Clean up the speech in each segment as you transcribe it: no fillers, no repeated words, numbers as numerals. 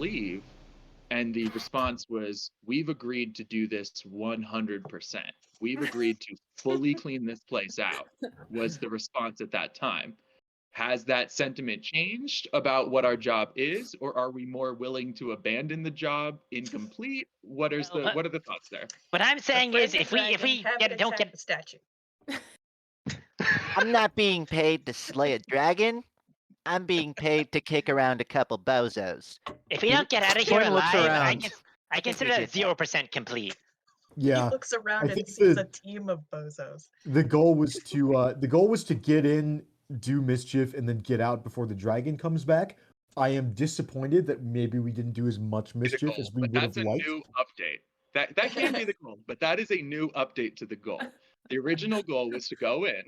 leave? And the response was, we've agreed to do this 100%. We've agreed to fully clean this place out, was the response at that time. Has that sentiment changed about what our job is, or are we more willing to abandon the job incomplete? What are the thoughts there? What I'm saying is, if we don't get the statue. I'm not being paid to slay a dragon. I'm being paid to kick around a couple bozos. if we don't get out of here Toivoan looks alive, around. I consider that 0% complete. Yeah. He looks around I and think sees a team of bozos. The goal was to get in, do mischief, and then get out before the dragon comes back. I am disappointed that maybe we didn't do as much mischief as we would have liked. That's a new update. That can be the goal, but that is a new update to the goal. The original goal was to go in,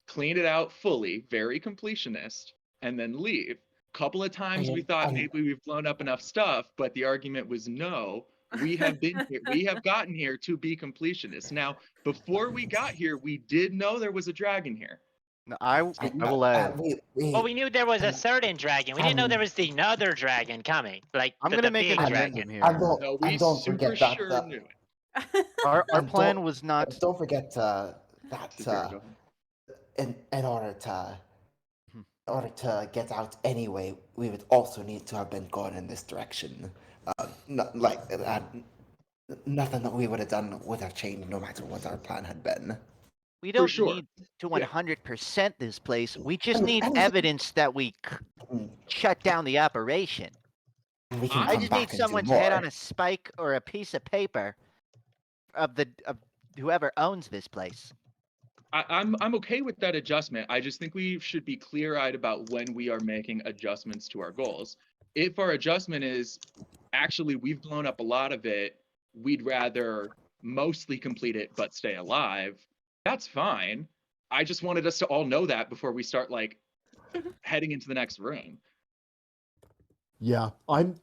clean it out fully, very completionist, and then leave. A couple of times we thought maybe we've blown up enough stuff, but the argument was no. We have been here. We have gotten here to be completionists. Now, before we got here, we did know there was a dragon here. No, I will add. Well, we knew there was a certain dragon. We didn't know there was another dragon coming. Like I'm the gonna make big an dragon. addendum here. No, we super sure knew it. Our plan was not. Don't forget Go that in order to get out anyway, we would also need to have been going in this direction. Nothing that we would have done would have changed no matter what our plan had been. We don't sure. need to 100% this place. We just need evidence that we shut down the operation. We can I come just back need and do someone's head more. on a spike or a piece of paper of whoever owns this place. I'm okay with that adjustment. I just think we should be clear-eyed about when we are making adjustments to our goals. If our adjustment is actually we've blown up a lot of it, we'd rather mostly complete it but stay alive, that's fine. I just wanted us to all know that before we start heading into the next room. Yeah, I'm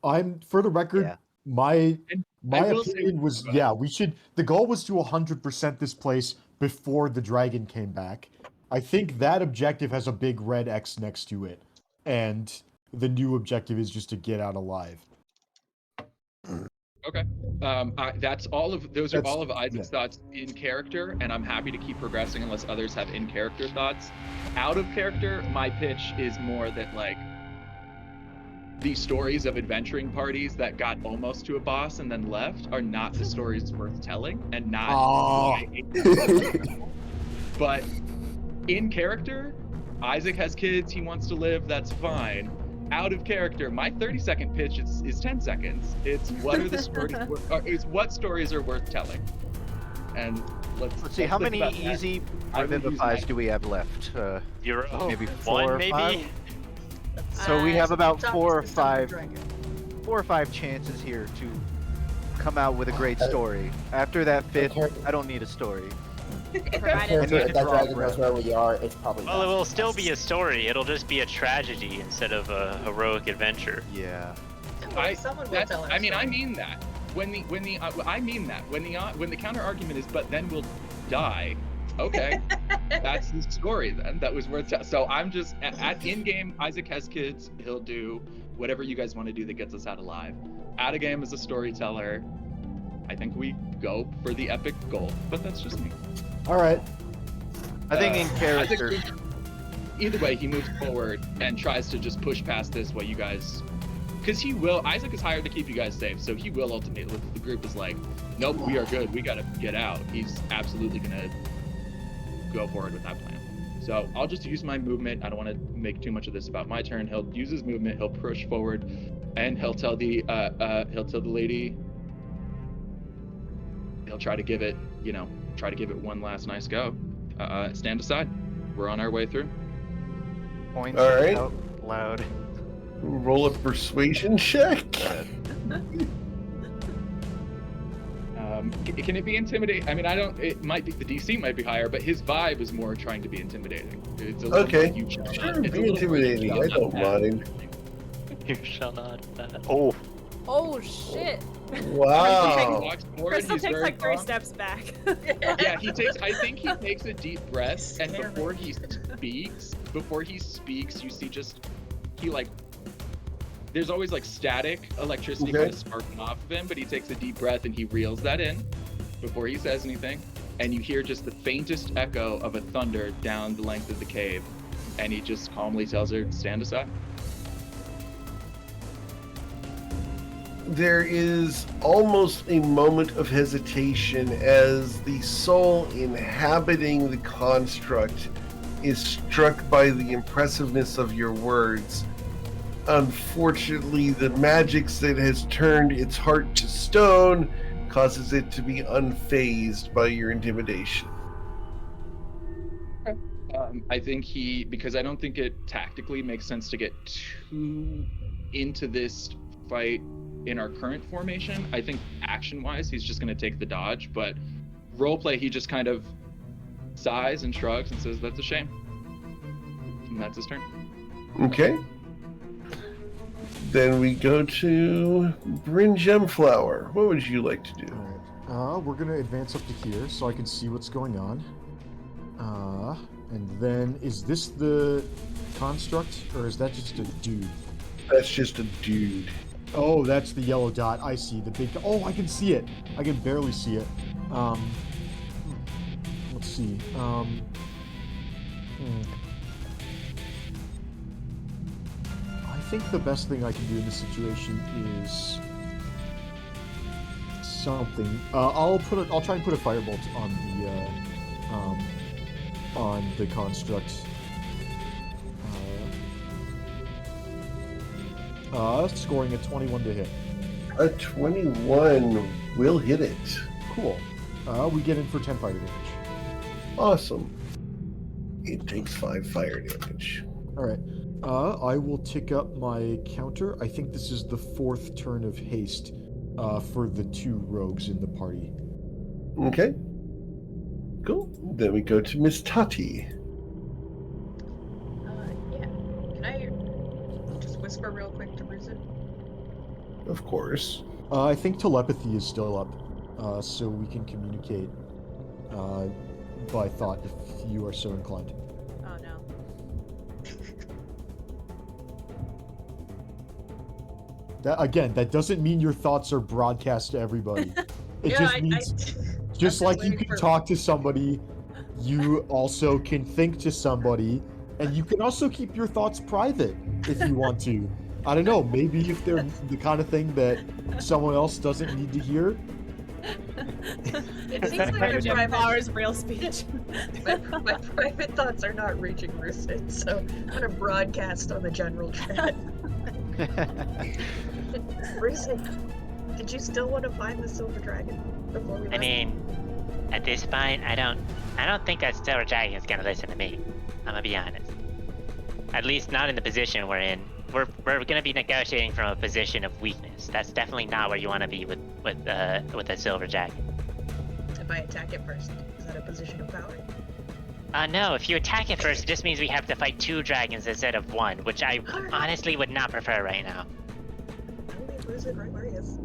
for the record, Yeah. my will say- opinion was the goal was to 100% this place before the dragon came back. I think that objective has a big red X next to it, and the new objective is just to get out alive. Okay. That's all of those are all of Isaac's thoughts in character, and I'm happy to keep progressing unless others have in character thoughts. Out of character, my pitch is more that these stories of adventuring parties that got almost to a boss and then left are not the stories worth telling, and not. But in character, Isaac has kids, he wants to live, that's fine. Out of character, my 30-second pitch is 10 seconds. It's what are the stories? It's what stories are worth telling. And let's see how think many about that. easy I will use revivifies my- do we have left? 0, maybe 1, 4 or maybe. 5. So we have about Stop 4 or this time 5 chances here to come out with a great story. After that 5th, I don't need a story. If that dragon knows where we are, it's probably Well, it will still be a story. It'll just be a tragedy instead of a heroic adventure. Yeah. Someone will tell us. I mean that. I mean that. When the counter argument is, but then we'll die. Okay, that's the story then. That was worth telling. So I'm just at in game. Isaac has kids. He'll do whatever you guys want to do that gets us out alive. Out of game as a storyteller, I think we go for the epic goal. But that's just me. All right. I think in character. Either way, he moves forward and tries to just push past this while you guys, because he will. Isaac is hired to keep you guys safe, so he will ultimately. If the group is like, nope, we are good. We gotta get out. He's absolutely gonna go forward with that plan. So I'll just use my movement. I don't want to make too much of this about my turn. He'll use his movement. He'll push forward, and he'll tell the lady. He'll try to give it, one last nice go. Stand aside. We're on our way through. Points All right. out loud. Roll a persuasion check. Can it be intimidating? I mean, it might be, the DC might be higher, but his vibe is more trying to be intimidating. It's a little Okay. you shall Sure, not- it's a be little intimidating. you I shall don't not mind. You shall not. Oh. Oh shit! Wow. Walks forward, Crystal he's takes very like 3 calm. steps back. Yeah, I think he takes a deep breath, and before he speaks, you see there's always like static electricity kind of sparking off of him, but he takes a deep breath and he reels that in before he says anything. And you hear just the faintest echo of a thunder down the length of the cave. And he just calmly tells her to stand aside. There is almost a moment of hesitation as the soul inhabiting the construct is struck by the impressiveness of your words. Unfortunately, the magic that has turned its heart to stone causes it to be unfazed by your intimidation. I think because I don't think it tactically makes sense to get too into this fight in our current formation. I think action-wise, he's just going to take the dodge, but roleplay, he just kind of sighs and shrugs and says, "That's a shame." And that's his turn. Okay. Then we go to Bryn Gemflower. What would you like to do? Alright. We're gonna advance up to here so I can see what's going on. And then, is this the construct, or is that just a dude? That's just a dude. Oh, that's the yellow dot. I see the big. Oh, I can see it. I can barely see it. Let's see. I think the best thing I can do in this situation is something. I'll try and put a firebolt on the construct. Scoring a 21 to hit. A 21 will hit it. Cool. We get in for 10 fire damage. Awesome. It takes 5 fire damage. Alright. I will tick up my counter. I think this is the 4th turn of haste for the 2 rogues in the party. Okay. Cool. Then we go to Miss Tati. Yeah. Can I just whisper real quick to Bruce? Of course. I think telepathy is still up, so we can communicate by thought if you are so inclined. Oh no. That doesn't mean your thoughts are broadcast to everybody. It Yeah, just means, just like you can talk to somebody, you also can think to somebody, and you can also keep your thoughts private if you want to. I don't know, maybe if they're the kind of thing that someone else doesn't need to hear. It seems like my Gemflower's real speech. my private thoughts are not reaching Rusted, so I'm gonna broadcast on the general chat. Rusted, did you still want to find the silver dragon before we left? I mean, at this point, I don't think that silver dragon is gonna listen to me. I'm gonna be honest. At least not in the position we're in. We're gonna be negotiating from a position of weakness. That's definitely not where you want to be with a silver dragon. If I attack it first, is that a position of power? No, if you attack it first, it just means we have to fight 2 dragons instead of 1, which I honestly would not prefer right now. I'll leave Rusted right where he is.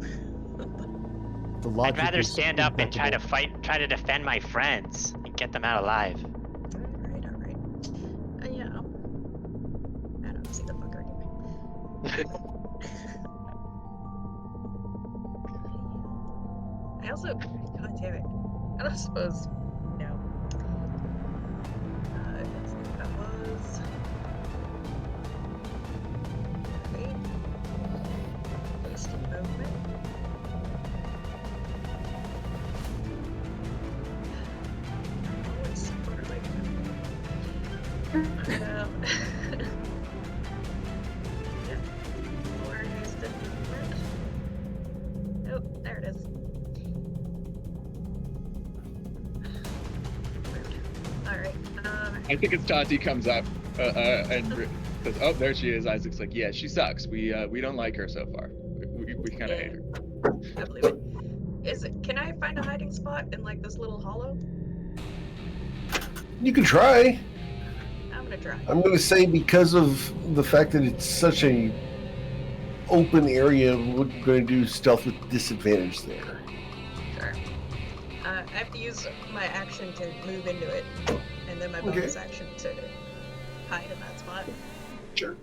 I'd rather stand up and try to defend my friends and get them out alive. Alright. Yeah. I don't see the fucker anyway. I also, god damn it, I don't suppose, no. Let's see what that was. Wait. Wasted movement. Always super like that. Yeah. More wasted movement. Oh, there it is. Alright, I think it's Tati comes up and says, "Oh, there she is." Isaac's like, "Yeah, she sucks. We don't like her so far. We kind of hate her." I believe it. Can I find a hiding spot in like this little hollow? You can try. I'm gonna try. I'm going to say because of the fact that it's such a open area, we're going to do stealth with disadvantage there. Sure. I have to use my action to move into it, and then my bonus action to hide in that spot. Sure.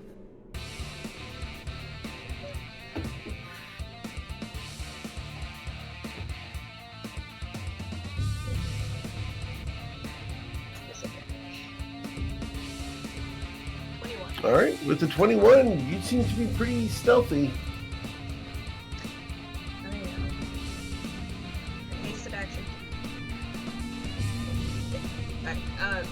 All right, with the 21, you seem to be pretty stealthy. I hasted action. Alright,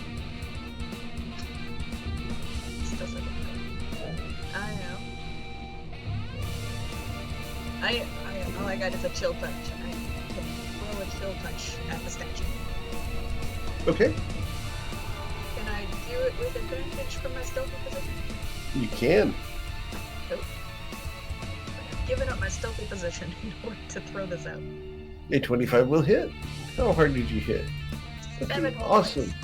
still so difficult. I know. All I got is a chill touch. I can throw a chill touch at the statue. Okay, Can I do it with advantage from my stealthy position? you can. Nope. I've given up my stealthy position in order to throw this out. A 25 will hit. How hard did you hit? Okay, 7 more awesome. points.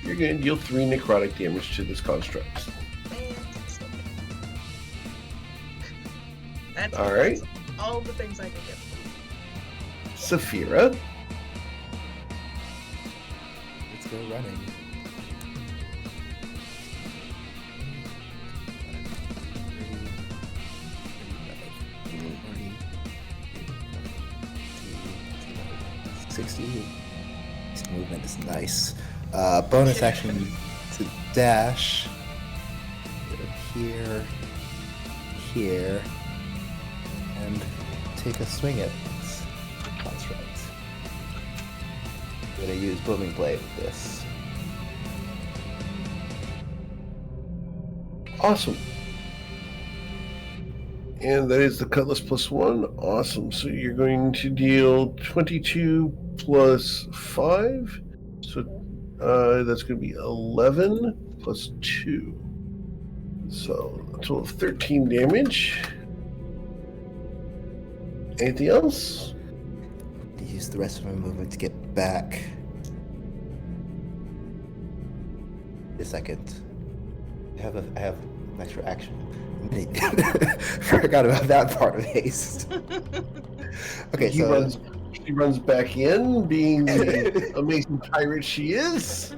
You're going to deal 3 necrotic damage to this construct. Fantastic. That's All right. all the things I can get. Saphira. Let's go running. This movement is nice. Bonus action to dash. Here, here, and take a swing at this construct. I'm gonna use Booming Blade with this. Awesome. And that is the Cutlass +1. Awesome. So you're going to deal 22 plus 5. So that's going to be 11 plus 2. So a total of 13 damage. Anything else? Use the rest of my movement to get back. A second. I have an extra action. Forgot about that part of haste. Okay, She runs back in, being the amazing pirate she is.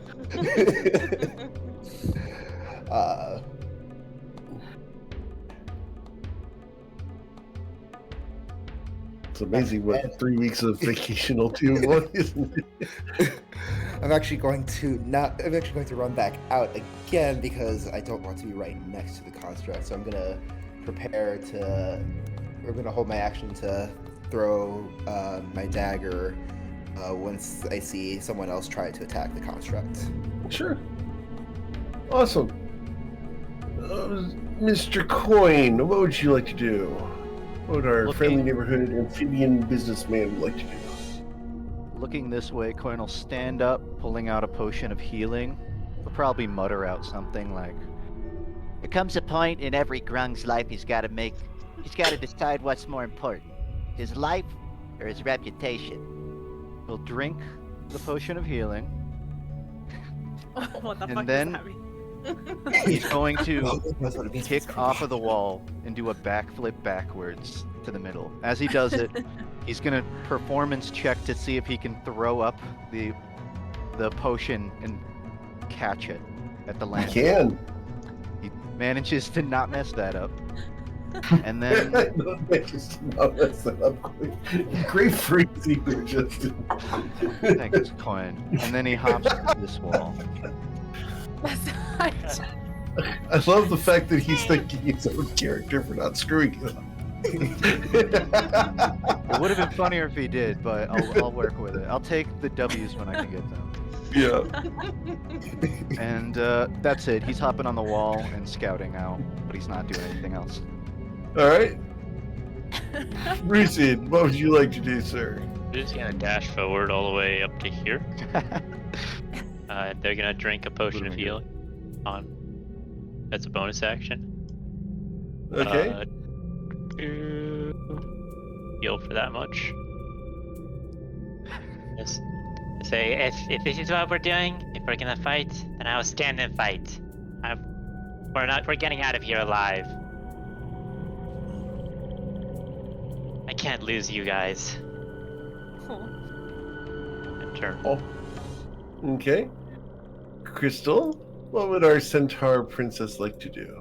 It's amazing what 3 weeks of vacation will do, isn't it? I'm actually going to run back out again because I don't want to be right next to the construct. So I'm gonna we're gonna hold my action to throw my dagger once I see someone else try to attack the construct. Sure. Awesome. Mr. Coin, what would you like to do? What would our friendly neighborhood amphibian businessman would like to do? Looking this way, Coin will stand up, pulling out a potion of healing. He'll probably mutter out something like, There comes a point in every grung's life he's got to decide what's more important, his life or his reputation. he'll drink the potion of healing, What the And fuck then- does that mean? he's going to That's what it means. kick off of the wall and do a backflip backwards to the middle. As he does it, he's gonna performance check to see if he can throw up the potion and catch it at the I land. can. He manages to not mess that up. And then Great phrasing there, Justin. thanks, Coin. And then he hops through this wall. That's not. I love the fact that he's thinking his own character for not screwing it up. It would have been funnier if he did, but I'll work with it. I'll take the W's when I can get them. Yeah. And that's it. He's hopping on the wall and scouting out, but he's not doing anything else. All right. Brucid, what would you like to do, sir? They're just gonna dash forward all the way up to here. They're gonna drink a potion of healing. That's a bonus action. Okay. Heal for that much. Just say, if this is what we're doing, if we're gonna fight, then I'll stand and fight. We're getting out of here alive. I can't lose you guys. And turn. Okay. Crystal, what would our centaur princess like to do?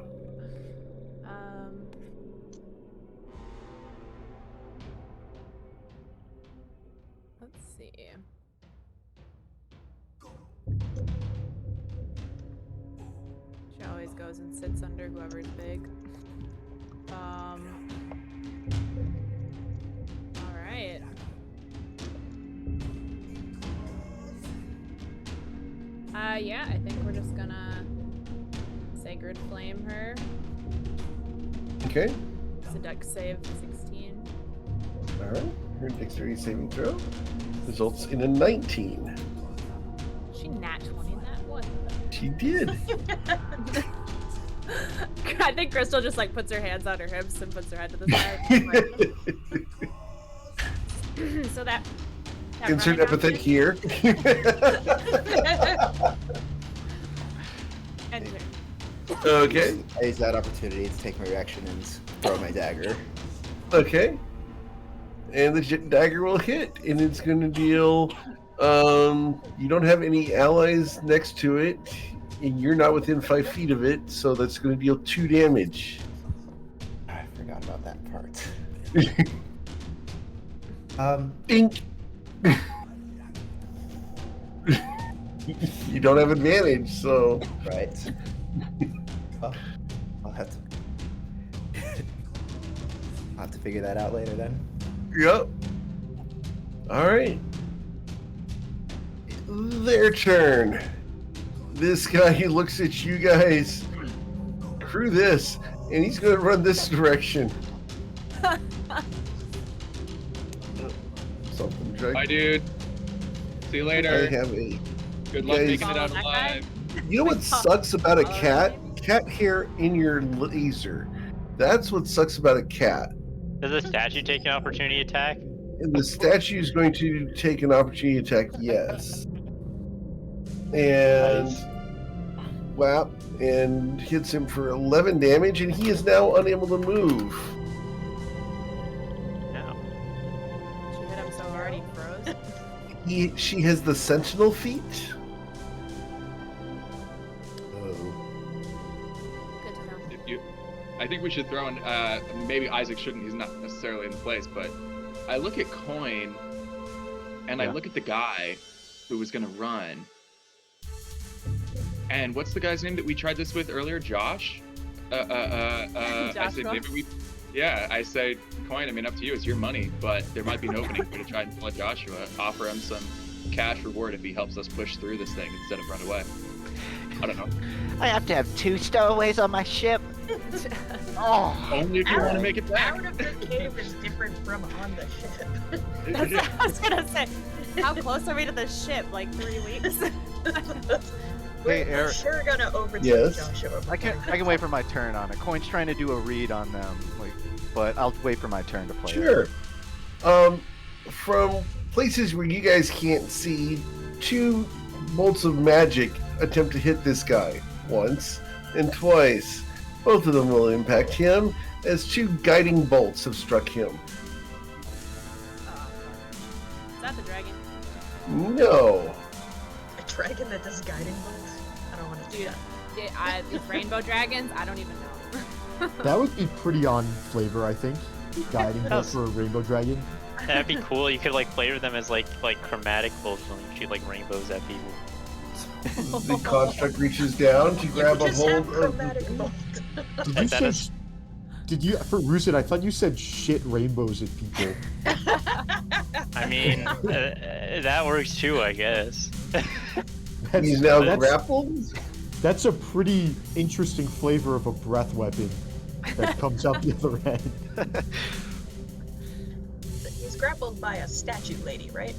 Let's see. Shall always goes and sits under whoever's big. Alright. Yeah, I think we're just gonna Sacred Flame her. Okay. It's a dex save 16. Alright. Her dexterity saving throw results in a 19. She nat 20 in that one. She did. I think Crystal just like puts her hands on her hips and puts her head to the side. So that Insert running epithet action- here. Enter. Okay. I use that opportunity to take my reaction and throw my dagger. Okay. And the dagger will hit, and it's going to deal. You don't have any allies next to it, and you're not within 5 feet of it, so that's going to deal 2 damage. I forgot about that part. Dink. You don't have advantage, so. Right. Well, I'll have to figure that out later then. Yep. All right. Their turn. This guy, he looks at you guys. Screw this, and he's going to run this direction. Something Bye, drag. dude. See you I later. have a. Good luck guys- making it out Follow that guy? alive. You know what sucks about a cat? Cat hair in your laser. That's what sucks about a cat. Does the statue take an opportunity attack? And the statue is going to take an opportunity attack, yes. And Nice. wow, and hits him for 11 damage, and he is now unable to move. No. She hit him so hard he froze. She has the sentinel feat. Oh. Good to know. If you, I think we should throw in. Maybe Isaac shouldn't. He's not necessarily in the place, but I look at Coin, and I Yeah. look at the guy who was gonna run. And what's the guy's name that we tried this with earlier? Josh. I said Joshua? maybe we. Yeah, I said Coin. I mean, up to you. It's your money, but there might be an opening for to try and let Joshua offer him some cash reward if he helps us push through this thing instead of run away. I don't know. I have to have 2 stowaways on my ship. Oh, Only if you want to make it back. Out of the cave is different from on the ship. That's what I was gonna say. How close are we to the ship? Like 3 weeks? Hey, We're Eric. sure gonna overtake Yes. Joshua. I can wait for my turn on it. Coin's trying to do a read on them, like, but I'll wait for my turn to play. Sure. From places where you guys can't see, 2 bolts of magic attempt to hit this guy once and twice. Both of them will impact him, as 2 guiding bolts have struck him. Is that the dragon? No. A dragon that does guiding bolts? I don't want to do that. These rainbow dragons? I don't even know. That would be pretty on flavor, I think. Guiding bolt for a rainbow dragon. That'd be cool. You could like flavor them as like chromatic bolts when you shoot like rainbows at people. The construct reaches down to grab a Just have hold of chromatic the... bolt. Did you That say? is- Did you for Rusin? I thought you said shit rainbows at people. I mean, that works too, I guess. That's, He's now that's, grappled? that's a pretty interesting flavor of a breath weapon that comes out the other end. He's grappled by a statue lady, right?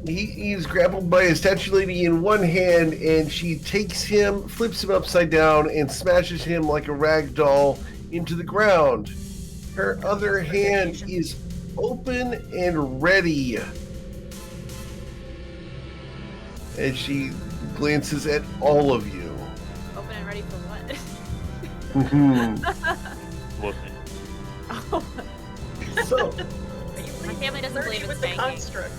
He's grappled by a statue lady in one hand, and she takes him, flips him upside down, and smashes him like a rag doll into the ground. Her other hand is open and ready. And she glances at all of you. Open and ready for what? Mhm. Whooping. Oh, So, my family doesn't believe in with the spanking. construct.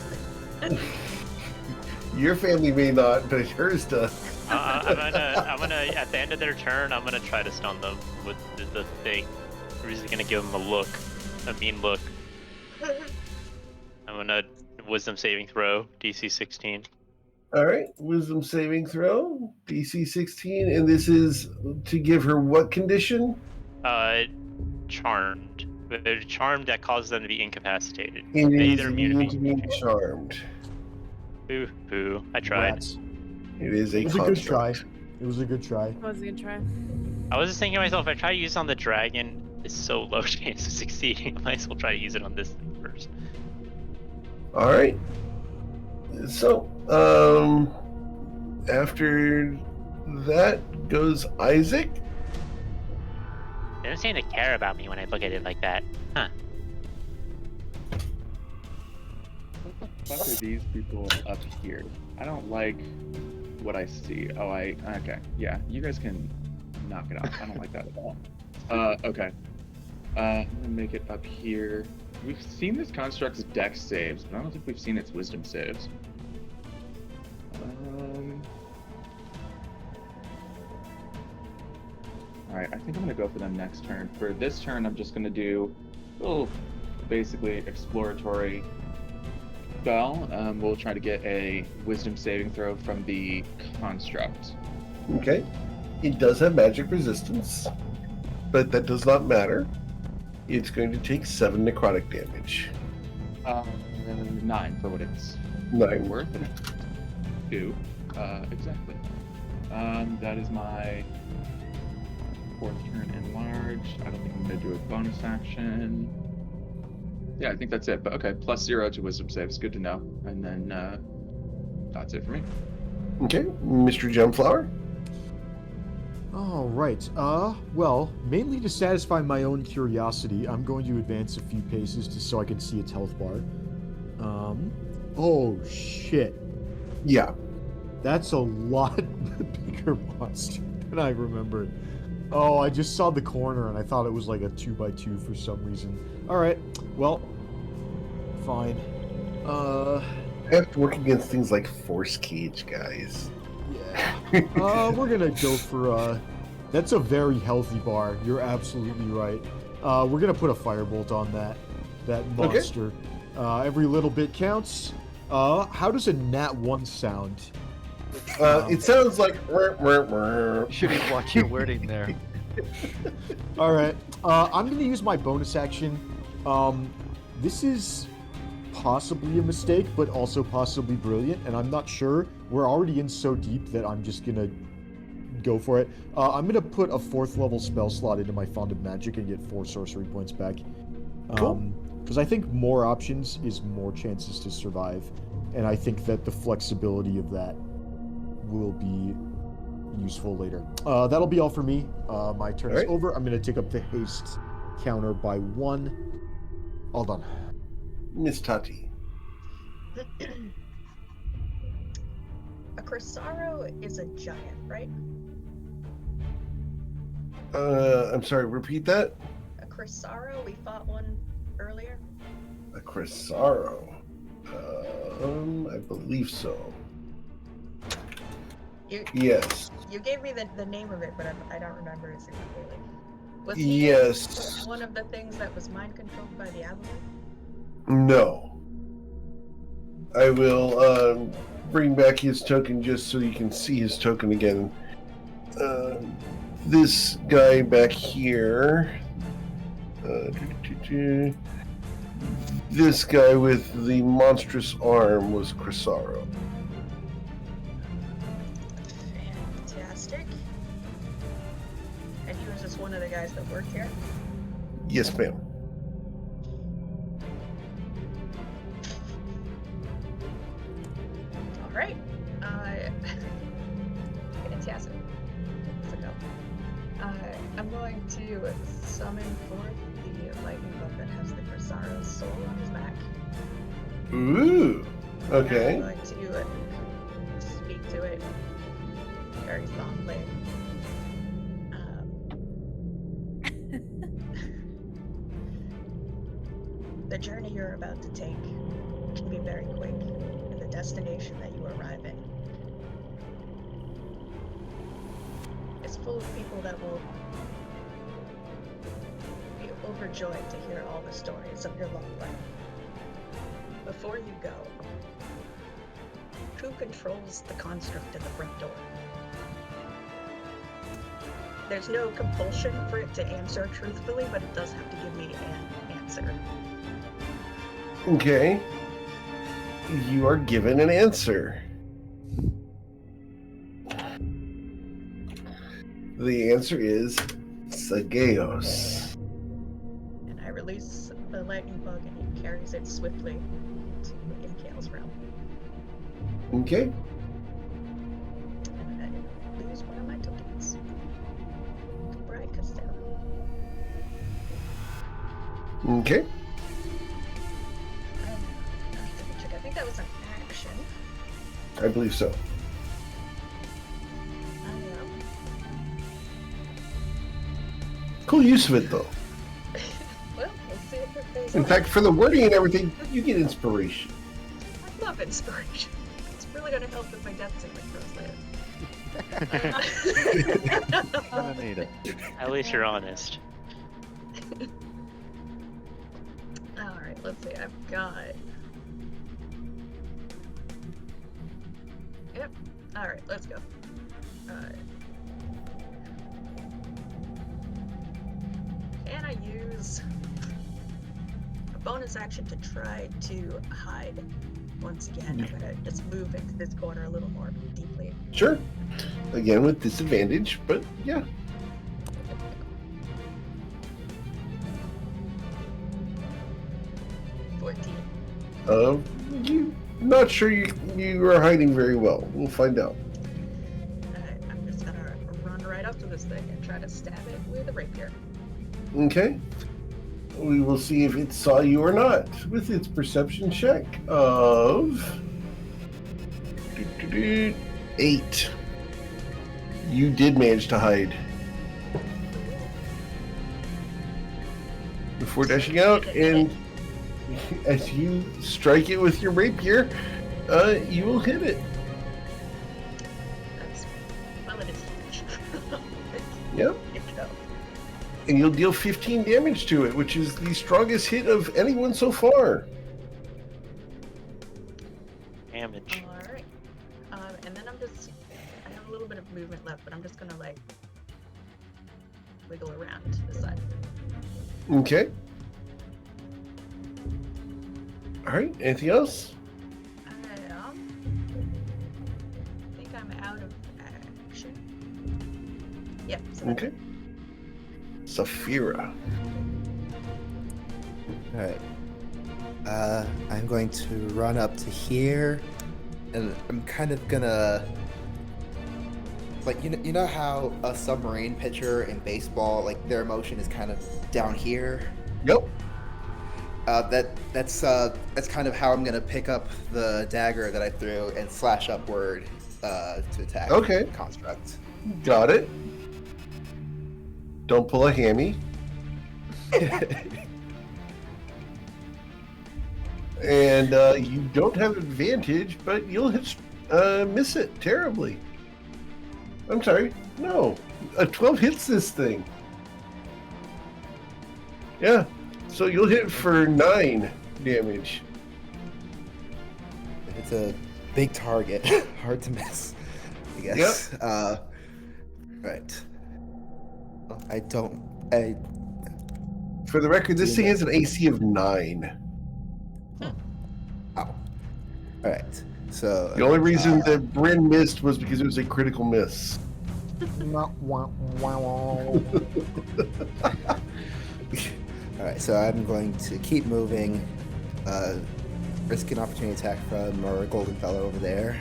your family may not, but hers does. I'm gonna, at the end of their turn, I'm gonna try to stun them with the thing. We're just gonna give them a look, a mean look. I'm gonna wisdom saving throw, DC 16. All right, wisdom saving throw, DC 16, and this is to give her what condition? Charmed. They're charmed that causes them to be incapacitated. It They is either immune to immune to being charmed. Boo hoo. I tried. Rats. It is a It was a good try. construct. It was a good try. That was a good try. I was just thinking to myself, if I try to use it on the dragon, it's so low chance of succeeding. I might as well try to use it on this thing first. All right. So, after that goes Isaac. They don't seem to care about me when I look at it like that. Huh. What the fuck are these people up here? I don't like what I see. Oh, okay. Yeah, you guys can knock it off. I don't like that at all. Okay. I'm gonna make it up here. We've seen this construct's dex saves, but I don't think we've seen its wisdom saves. Alright, I think I'm gonna go for them next turn. For this turn, I'm just gonna do a little, basically, exploratory spell. We'll try to get a wisdom saving throw from the construct. Okay. It does have magic resistance, but that does not matter. It's going to take 7 necrotic damage. 9 for what it's 9. worth. 2. Exactly. That is my 4th turn enlarged. I don't think I'm going to do a bonus action. Yeah, I think that's it. But okay, +0 to wisdom saves. Good to know. And then that's it for me. Okay, Mr. Gemflower. All right. Well, mainly to satisfy my own curiosity, I'm going to advance a few paces just so I can see its health bar. Oh shit. Yeah. That's a lot bigger monster than I remembered. Oh, I just saw the corner and I thought it was like a 2x2 for some reason. All right. Well, fine. I have to work against things like Force Cage, guys. Yeah. We're gonna go for that's a very healthy bar. You're absolutely right. We're gonna put a firebolt on that monster. Okay. Every little bit counts. How does a nat 1 sound? It sounds like Should have watched your wording there. All right. I'm gonna use my bonus action. This is possibly a mistake, but also possibly brilliant, and I'm not sure. We're already in so deep that I'm just gonna go for it. I'm gonna put a 4th level spell slot into my Fond of Magic and get 4 sorcery points back. Cool. Because I think more options is more chances to survive, and I think that the flexibility of that will be useful later. That'll be all for me. My turn is over. I'm gonna take up the haste counter by 1. All done. Miss Tati. A Corsaro is a giant, right? I'm sorry, repeat that? A Corsaro, we fought one earlier. A Corsaro. I believe so. Yes. You gave me the name of it, but I don't remember it specifically. Was Yes. one of the things that was mind controlled by the Avalanche? No. I will bring back his token just so you can see his token again. This guy back here. This guy with the monstrous arm was Crisaro. Fantastic. And he was just one of the guys that worked here? Yes, ma'am. Alright. Fantastic. So go. I'm going to summon forth the lightning bolt that has the Corsaro's soul on his back. Ooh. Okay. I'm going to speak to it very softly. The journey you're about to take can be very quick, and the destination that you arrive in is full of people that will be overjoyed to hear all the stories of your long life. Before you go, who controls the construct of the front door? There's no compulsion for it to answer truthfully, but it does have to give me an answer. Okay. You are given an answer. The answer is Sageos. And I release the lightning bug, and he carries it swiftly to Inkale's realm. Okay. And I lose one of my tokens. Right, Costello. Okay. I think that was an action. I believe so. Cool use of it, though. Well, we'll see if it pays In off. fact, for the wording and everything, you get inspiration. I love inspiration. It's really going to help with my death saving throws later. I need it. At least you're honest. Alright, let's see. I've got... Yep. Alright, let's go. Can I use a bonus action to try to hide once again? I'm gonna just move into this corner a little more deeply. Sure. Again, with disadvantage, but yeah. You not sure you are hiding very well. We'll find out. I'm just gonna run right up to this thing and try to stab it with a rapier. Okay. We will see if it saw you or not with its perception check of 8. You did manage to hide. Before dashing out, and as you strike it with your rapier, you will hit it. Well, it is huge. Yep. And you'll deal 15 damage to it, which is the strongest hit of anyone so far. Damage. Alright. And then I have a little bit of movement left, but I'm just gonna like wiggle around to the side. Okay. Alright, anything else? I think I'm out of action. Yep. So Okay. Saphira. Alright. I'm going to run up to here, and I'm kind of gonna... Like, you know how a submarine pitcher in baseball, like, their motion is kind of down here? Yep. That's kind of how I'm gonna pick up the dagger that I threw and slash upward to attack Okay. the construct. Got it. Don't pull a hammy. And you don't have advantage, but you'll miss it terribly. I'm sorry. No. A 12 hits this thing. Yeah. So you'll hit for 9 damage. It's a big target. Hard to miss, I guess. Yep. Right. For the record, this thing has an AC of 9. Ow. Alright. So The only reason that Bryn missed was because it was a critical miss. Alright, so I'm going to keep moving. Risk an opportunity attack from our golden fellow over there.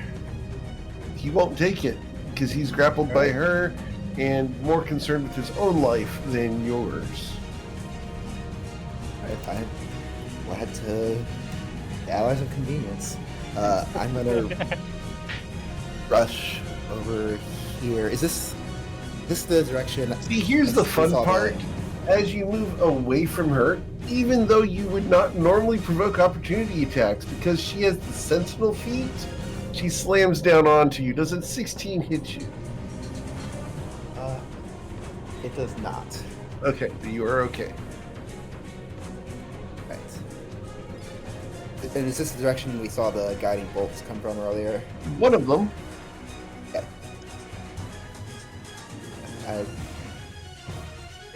He won't take it because he's grappled by her and more concerned with his own life than yours. Alright, fine. Glad to allies of convenience. I'm gonna rush over here. Is this the direction? See, here's the fun part. As you move away from her, even though you would not normally provoke opportunity attacks because she has the sentinel feat, she slams down onto you. Does it 16 hit you? It does not. Okay, you are okay. Right. And is this the direction we saw the guiding bolts come from earlier? One of them. Okay. I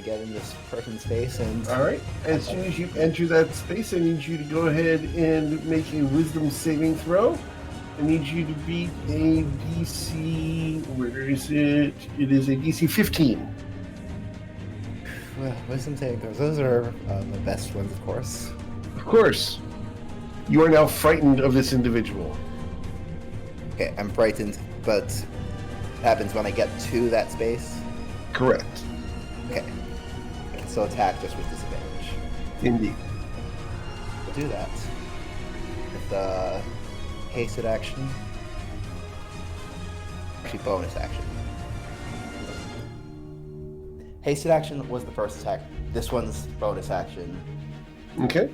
get in this person's face and... All right. As soon as you enter that space, I need you to go ahead and make a wisdom saving throw. I need you to beat a DC. Where is it? It is a DC 15. Well, wisdom saving throws. Those are the best ones, of course. Of course. You are now frightened of this individual. Okay, I'm frightened, but it happens when I get to that space. Correct. Okay. I can still attack just with disadvantage. Indeed. We'll do that. With the hasted action. Actually, bonus action. Hasted action was the first attack. This one's bonus action. Okay.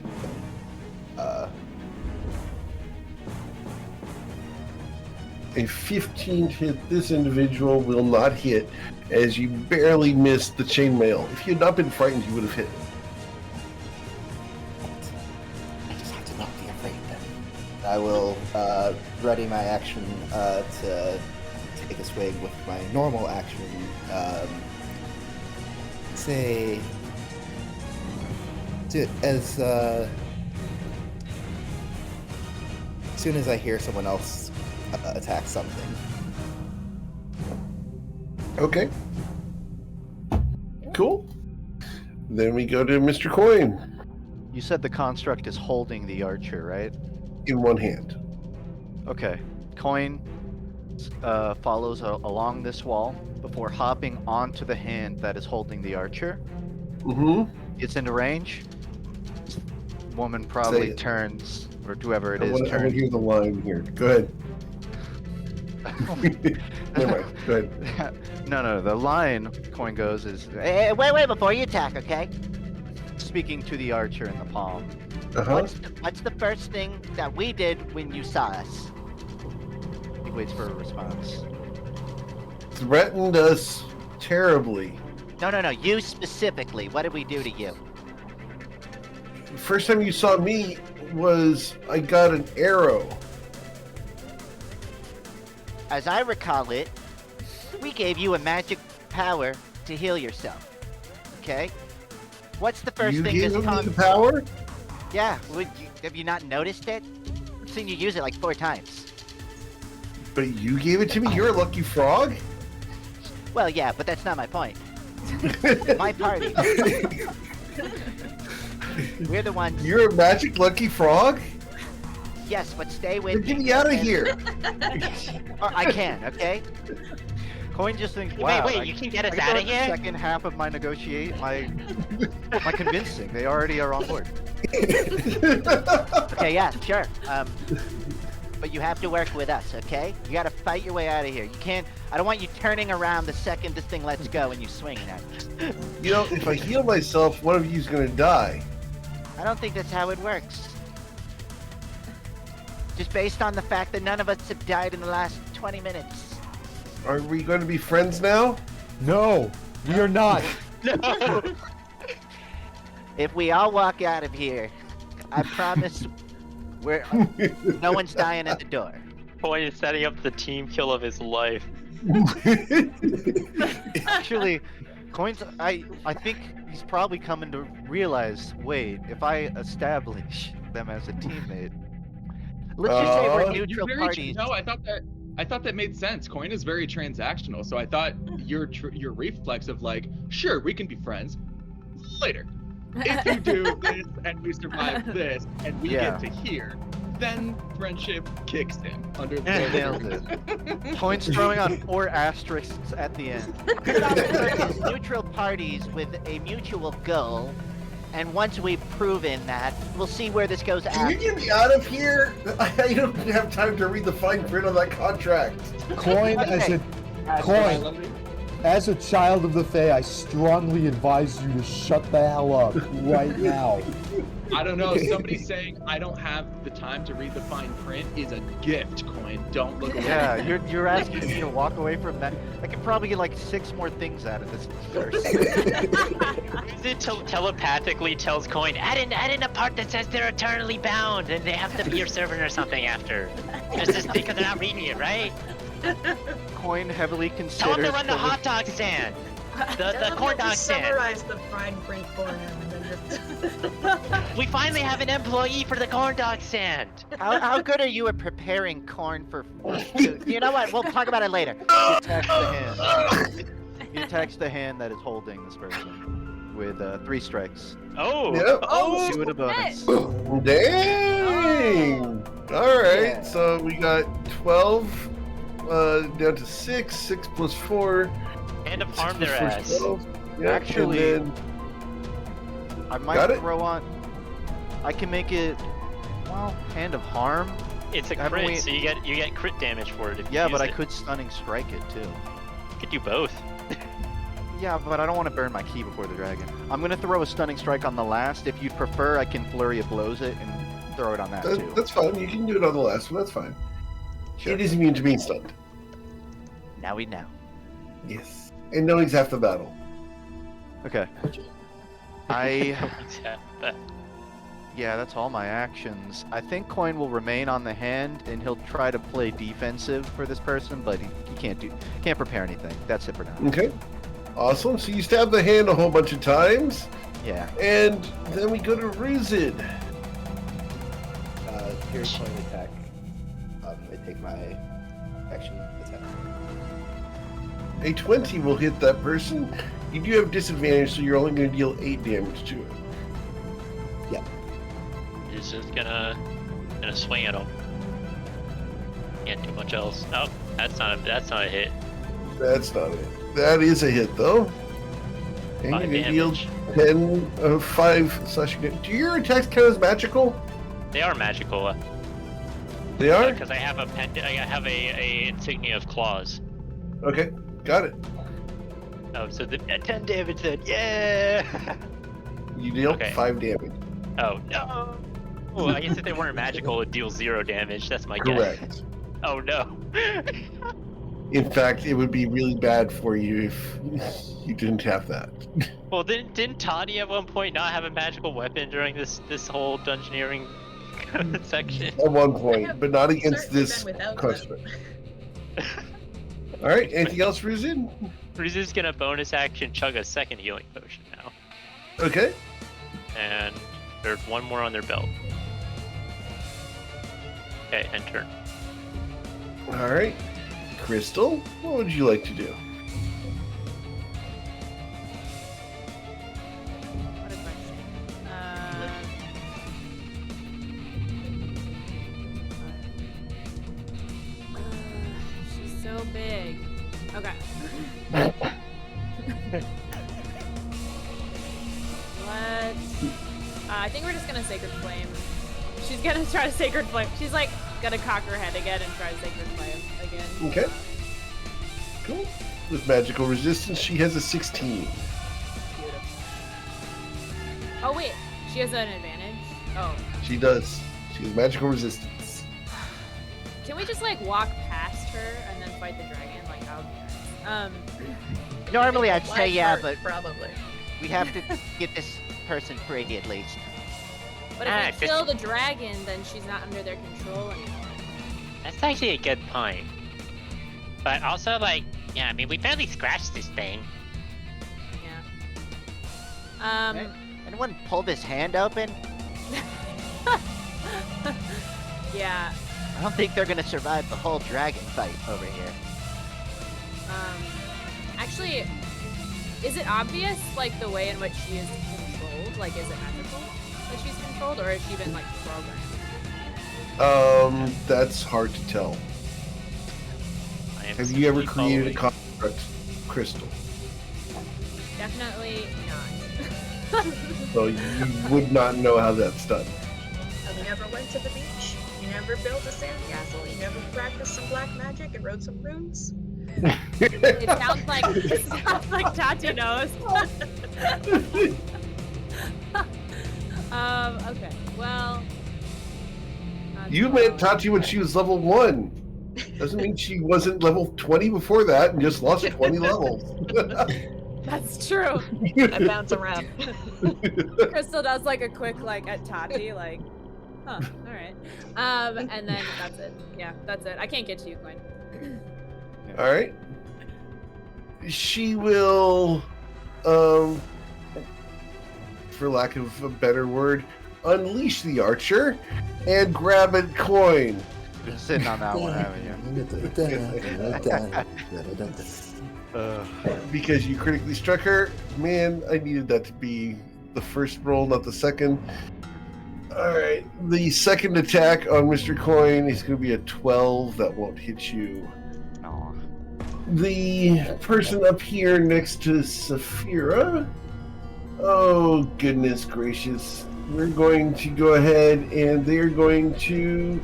A 15 hit this individual will not hit, as you barely missed the chainmail. If you had not been frightened, you would have hit. I just have to not be afraid then. I will ready my action to take a swing with my normal action. Say, as soon as I hear someone else attack something. Okay. Cool. Then we go to Mr. Coin You said the construct is holding the archer, right? in one hand. Okay. Coin follows along this wall before hopping onto the hand that is holding the archer. Mm-hmm. It's into range. Woman probably it. turns, or whoever it I is want to turns. hear the line here. Go ahead. Never mind. Go ahead. No. The line, Coin goes, is Wait, before you attack, okay? speaking to the archer in the palm. Uh-huh. What's the first thing that we did when you saw us? He waits for a response. Threatened us terribly. No, you specifically. What did we do to you? First time you saw me was I got an arrow. As I recall it, we gave you a magic power to heal yourself. Okay? What's the first You thing gave this me the con- power? Yeah, have you not noticed it? I've seen you use it like 4 times. But you gave it to me? You're a lucky frog? Well, yeah, but that's not my point. My party. We're the ones. You're a magic lucky frog? Yes, but stay with Get me. me out of and- here. I can, okay? Coin just thinks, Wait, wow. you can get us I out of got the here? second half of my my convincing. They already are on board. Okay, yeah, sure. But you have to work with us, okay? You gotta fight your way out of here. You can't. I don't want you turning around the second this thing lets go and you swinging at it. You know, if I heal myself, one of you's gonna die. I don't think that's how it works. Just based on the fact that none of us have died in the last 20 minutes. Are we going to be friends now? No, we are not. No. If we all walk out of here, I promise no one's dying at the door. Boy is setting up the team kill of his life. Actually, Coin's. I think he's probably coming to realize. Wait, if I establish them as a teammate, Let's just say we're You're neutral very parties. No, I thought that made sense. Coin is very transactional, so I thought your reflex of like, sure, we can be friends later. If you do this and we survive this and we Yeah. get to here, then friendship kicks in under nailed the it. Coin's throwing on 4 asterisks at the end. It's neutral parties with a mutual goal, and once we've proven that, we'll see where this goes Can you after. get me out of here? I don't have time to read the fine print on that contract. Coin Okay. As a child of the Fae, I strongly advise you to shut the hell up right now. I don't know. Somebody saying I don't have the time to read the fine print is a gift, Coin. Don't look away. Yeah, you're asking me to walk away from that. I could probably get like 6 more things out of this first. It telepathically tells Coin, add in a part that says they're eternally bound and they have to be your servant or something after. Just because they're not reading it, right? Coin heavily Tell considers. them to run the hot dog stand. The corn dog stand. Summarize the fine print for him and then just. We finally have an employee for the corn dog stand. How good are you at preparing corn for food? You know what? We'll talk about it later. You text the hand. You text the hand that is holding this person with 3 strikes. Oh. Yep. Oh. 2 with a bonus. Dang! Alright, Yeah. so we got 12 down to 6, 6 plus 4. And to 6 harm plus their 4 ass. is 12. Yep, Actually- and I might Got it? throw on. I can make it. Well, hand of harm. It's a Haven't crit, we- so you get crit damage for it. If you Yeah, use but I it. could stunning strike it too. You could do both. Yeah, but I don't want to burn my key before the dragon. I'm gonna throw a stunning strike on the last. If you'd prefer, I can flurry of blows it and throw it on that too. that's fine. You can do it on the last one. That's fine. Sure. It is immune to being stunned. Now we know. Yes. And knowing's half the battle. Okay. I. But Yeah, that's all my actions. I think Coin will remain on the hand, and he'll try to play defensive for this person, but he can't prepare anything. That's it for now. Okay. Awesome. So you stab the hand a whole bunch of times, Yeah. and then we go to Ruzid. Here's point of attack. I take my action attack. A 20 will hit that person. You do have disadvantage, so you're only going to deal 8 damage to it. he's just gonna swing at him. Can't do much else. Oh, that's not a hit. That's not it. That is a hit, though. And 5 you're going to damage. deal 5 slashing damage. Do your attacks count as magical? They are magical. They are? Because I have I have a insignia of claws. Okay, got it. Oh, so the 10 damage then. Yeah. You deal Okay. 5 damage. Oh no. Well, I guess if they weren't magical, it deals 0 damage. That's my guess. Correct. Oh no. In fact, it would be really bad for you if you didn't have that. Well, didn't Toddy at one point not have a magical weapon during this whole dungeoneering section? At one point, but not against Certainly this been without construct. Alright, anything else, Ruzin? Rizu's gonna bonus action chug a second healing potion now. Okay. And there's one more on their belt. Okay, end turn. Alright. Crystal, what would you like to do? What is my shame? She's so big. Okay. What? I think we're just gonna Sacred Flame. She's gonna try to Sacred Flame. She's like gonna cock her head again and try to Sacred Flame again. Okay. Cool. With magical resistance, she has a 16. Beautiful. Oh wait, she has an advantage. Oh, She does. She has magical resistance. can we just like walk past her and then fight the dragon? Like that would be nice. Normally I'd say yeah, Light but part, probably. we have to get this person free at least. But if Ah, we kill the dragon, then she's not under their control anymore. That's actually a good point. But also, like, yeah, I mean, we barely scratched this thing. Yeah. Anyone pull this hand open? Yeah. I don't think they're gonna survive the whole dragon fight over here. Actually, is it obvious, like, the way in which she is controlled? Like, is it magical that she's controlled, or has she been, like, programmed? That's hard to tell. I am Have you ever simply created a following- construct, Crystal? Definitely not. So you would not know how that's done. You never went to the beach. You never built a sandcastle. You never practiced some black magic and wrote some runes. It sounds like Tati knows. Okay. Well. You met Tati when she was level 1. Doesn't mean she wasn't level 20 before that and just lost 20 levels. That's true. I bounce around. Crystal does like a quick like at Tati, like, huh, all right. And then that's it. Yeah, that's it. I can't get to you, Quinn. All right. She will, for lack of a better word, unleash the archer and grab a coin. Been sitting on that one, haven't you? Because you critically struck her. Man, I needed that to be the first roll, not the second. Alright, the second attack on Mr. Coin is going to be a 12. That won't hit you. No. The person up here next to Saphira. Oh, goodness gracious. We're going to go ahead and they're going to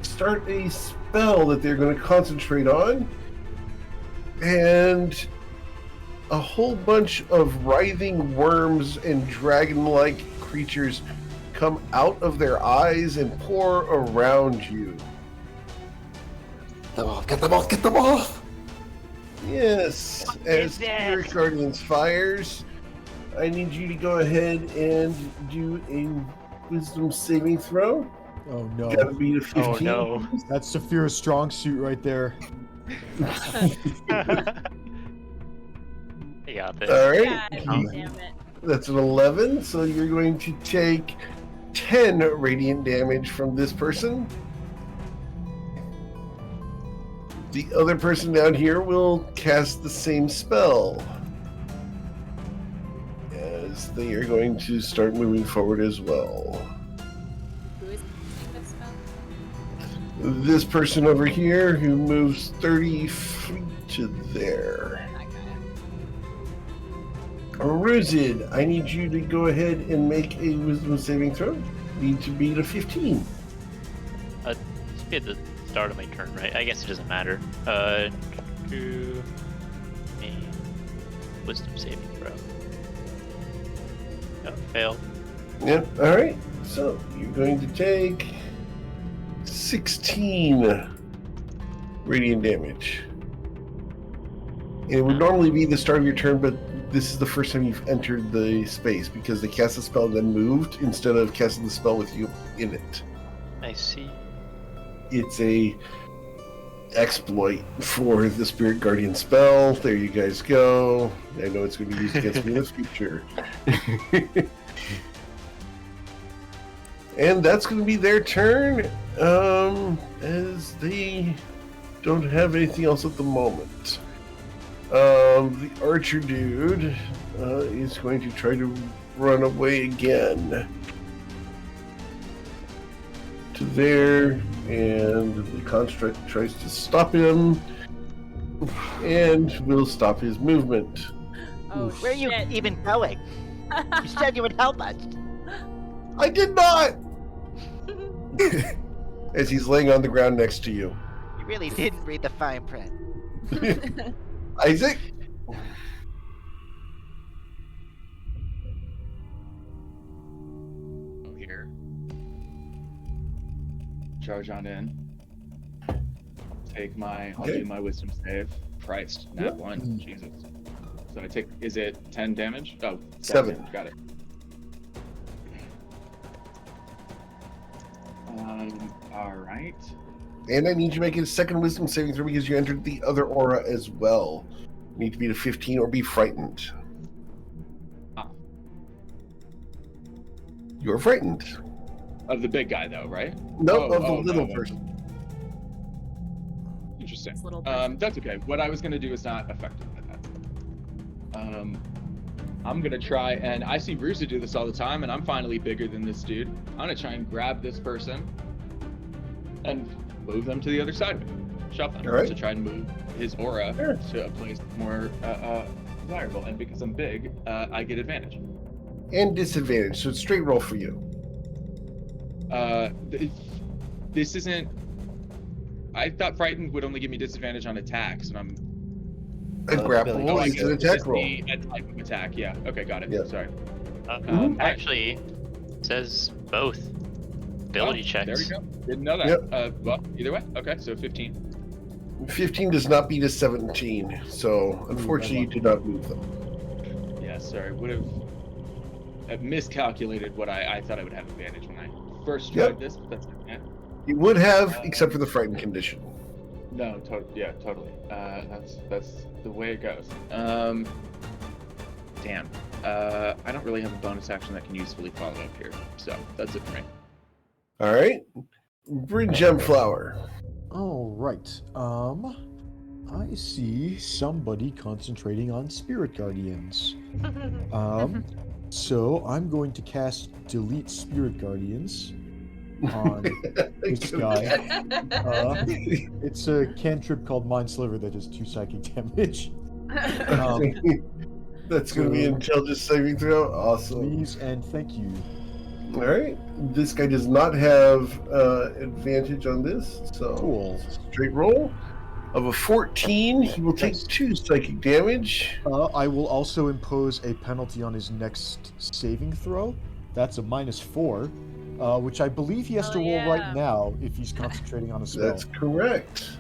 start a spell that they're going to concentrate on. And a whole bunch of writhing worms and dragon-like creatures come out of their eyes and pour around you. Get them off! Get them off! Yes, as Spirit Guardians fires, I need you to go ahead and do a Wisdom saving throw. Oh no. Gotta beat a 15. Oh no. That's Saphira's strong suit right there. You got this. All right. God damn it. That's an 11, so you're going to take 10 radiant damage from this person. The other person down here will cast the same spell. As they are going to start moving forward as well. Who is casting this spell? This person over here who moves 30 feet to there. That guy. Ruzid, I need you to go ahead and make a wisdom saving throw. Need to beat a 15. This would be at the start of my turn, right? I guess it doesn't matter. Do a wisdom saving throw. No, failed. Yep, alright. So you're going to take 16 radiant damage. And it would normally be the start of your turn, but this is the first time you've entered the space because they cast the spell and then moved instead of casting the spell with you in it. I see. It's a exploit for the Spirit Guardian spell. There you guys go. I know it's going to be used against me in the future. And that's going to be their turn, as they don't have anything else at the moment. The archer dude is going to try to run away again to there, and the construct tries to stop him and will stop his movement. Oh, Where are you shit. even going? You said you would help us. I did not! As he's laying on the ground next to you. You really didn't read the fine print. Isaac? Over here. Charge on in. I'll Okay. do my wisdom save. Christ, nat 1. Jesus. So I take, is it 10 damage? Oh, 7. damage. Got it. Alright. And I need you to make a second wisdom saving throw because you entered the other aura as well. You need to beat a 15 or be frightened. Ah. You're frightened. Of the big guy, though, right? No, Oh, of the oh, little no. person. Interesting. This little person. That's okay. What I was going to do is not affected by that. I'm going to try, and I see Ruza do this all the time, and I'm finally bigger than this dude. I'm going to try and grab this person and move them to the other side of me. Shove them All right. to try and move his aura Sure. to a place more desirable. And because I'm big, I get advantage. And disadvantage, so it's straight roll for you. This isn't... I thought frightened would only give me disadvantage on attacks, and I'm. A grapple ability is an check. attack Just roll. the type of attack. Yeah. Okay, got it. Yeah. Sorry. Actually, it says both. Ability checks. There we go. Didn't know that. Yep. Well, either way. Okay, so 15. 15 does not beat a 17, so unfortunately you did not move them. Yeah, sorry. Would have miscalculated what I thought I would have advantage when I first tried Yep. this. But that's okay. You would have, except for the frightened condition. No, totally. That's the way it goes. Damn. I don't really have a bonus action that can usefully follow up here, so that's it for me. All right, Gem Flower. All right. I see somebody concentrating on spirit guardians. So I'm going to cast delete spirit guardians on this guy. It's a cantrip called Mind Sliver that does 2 psychic damage. That's going to be an intelligence saving throw. Awesome. Please and thank you. All right, this guy does not have advantage on this, so Cool. straight roll of a 14. He will take 2 psychic damage. I will also impose a penalty on his next saving throw. That's a -4, which I believe he has to roll right now if he's concentrating on a spell. That's correct.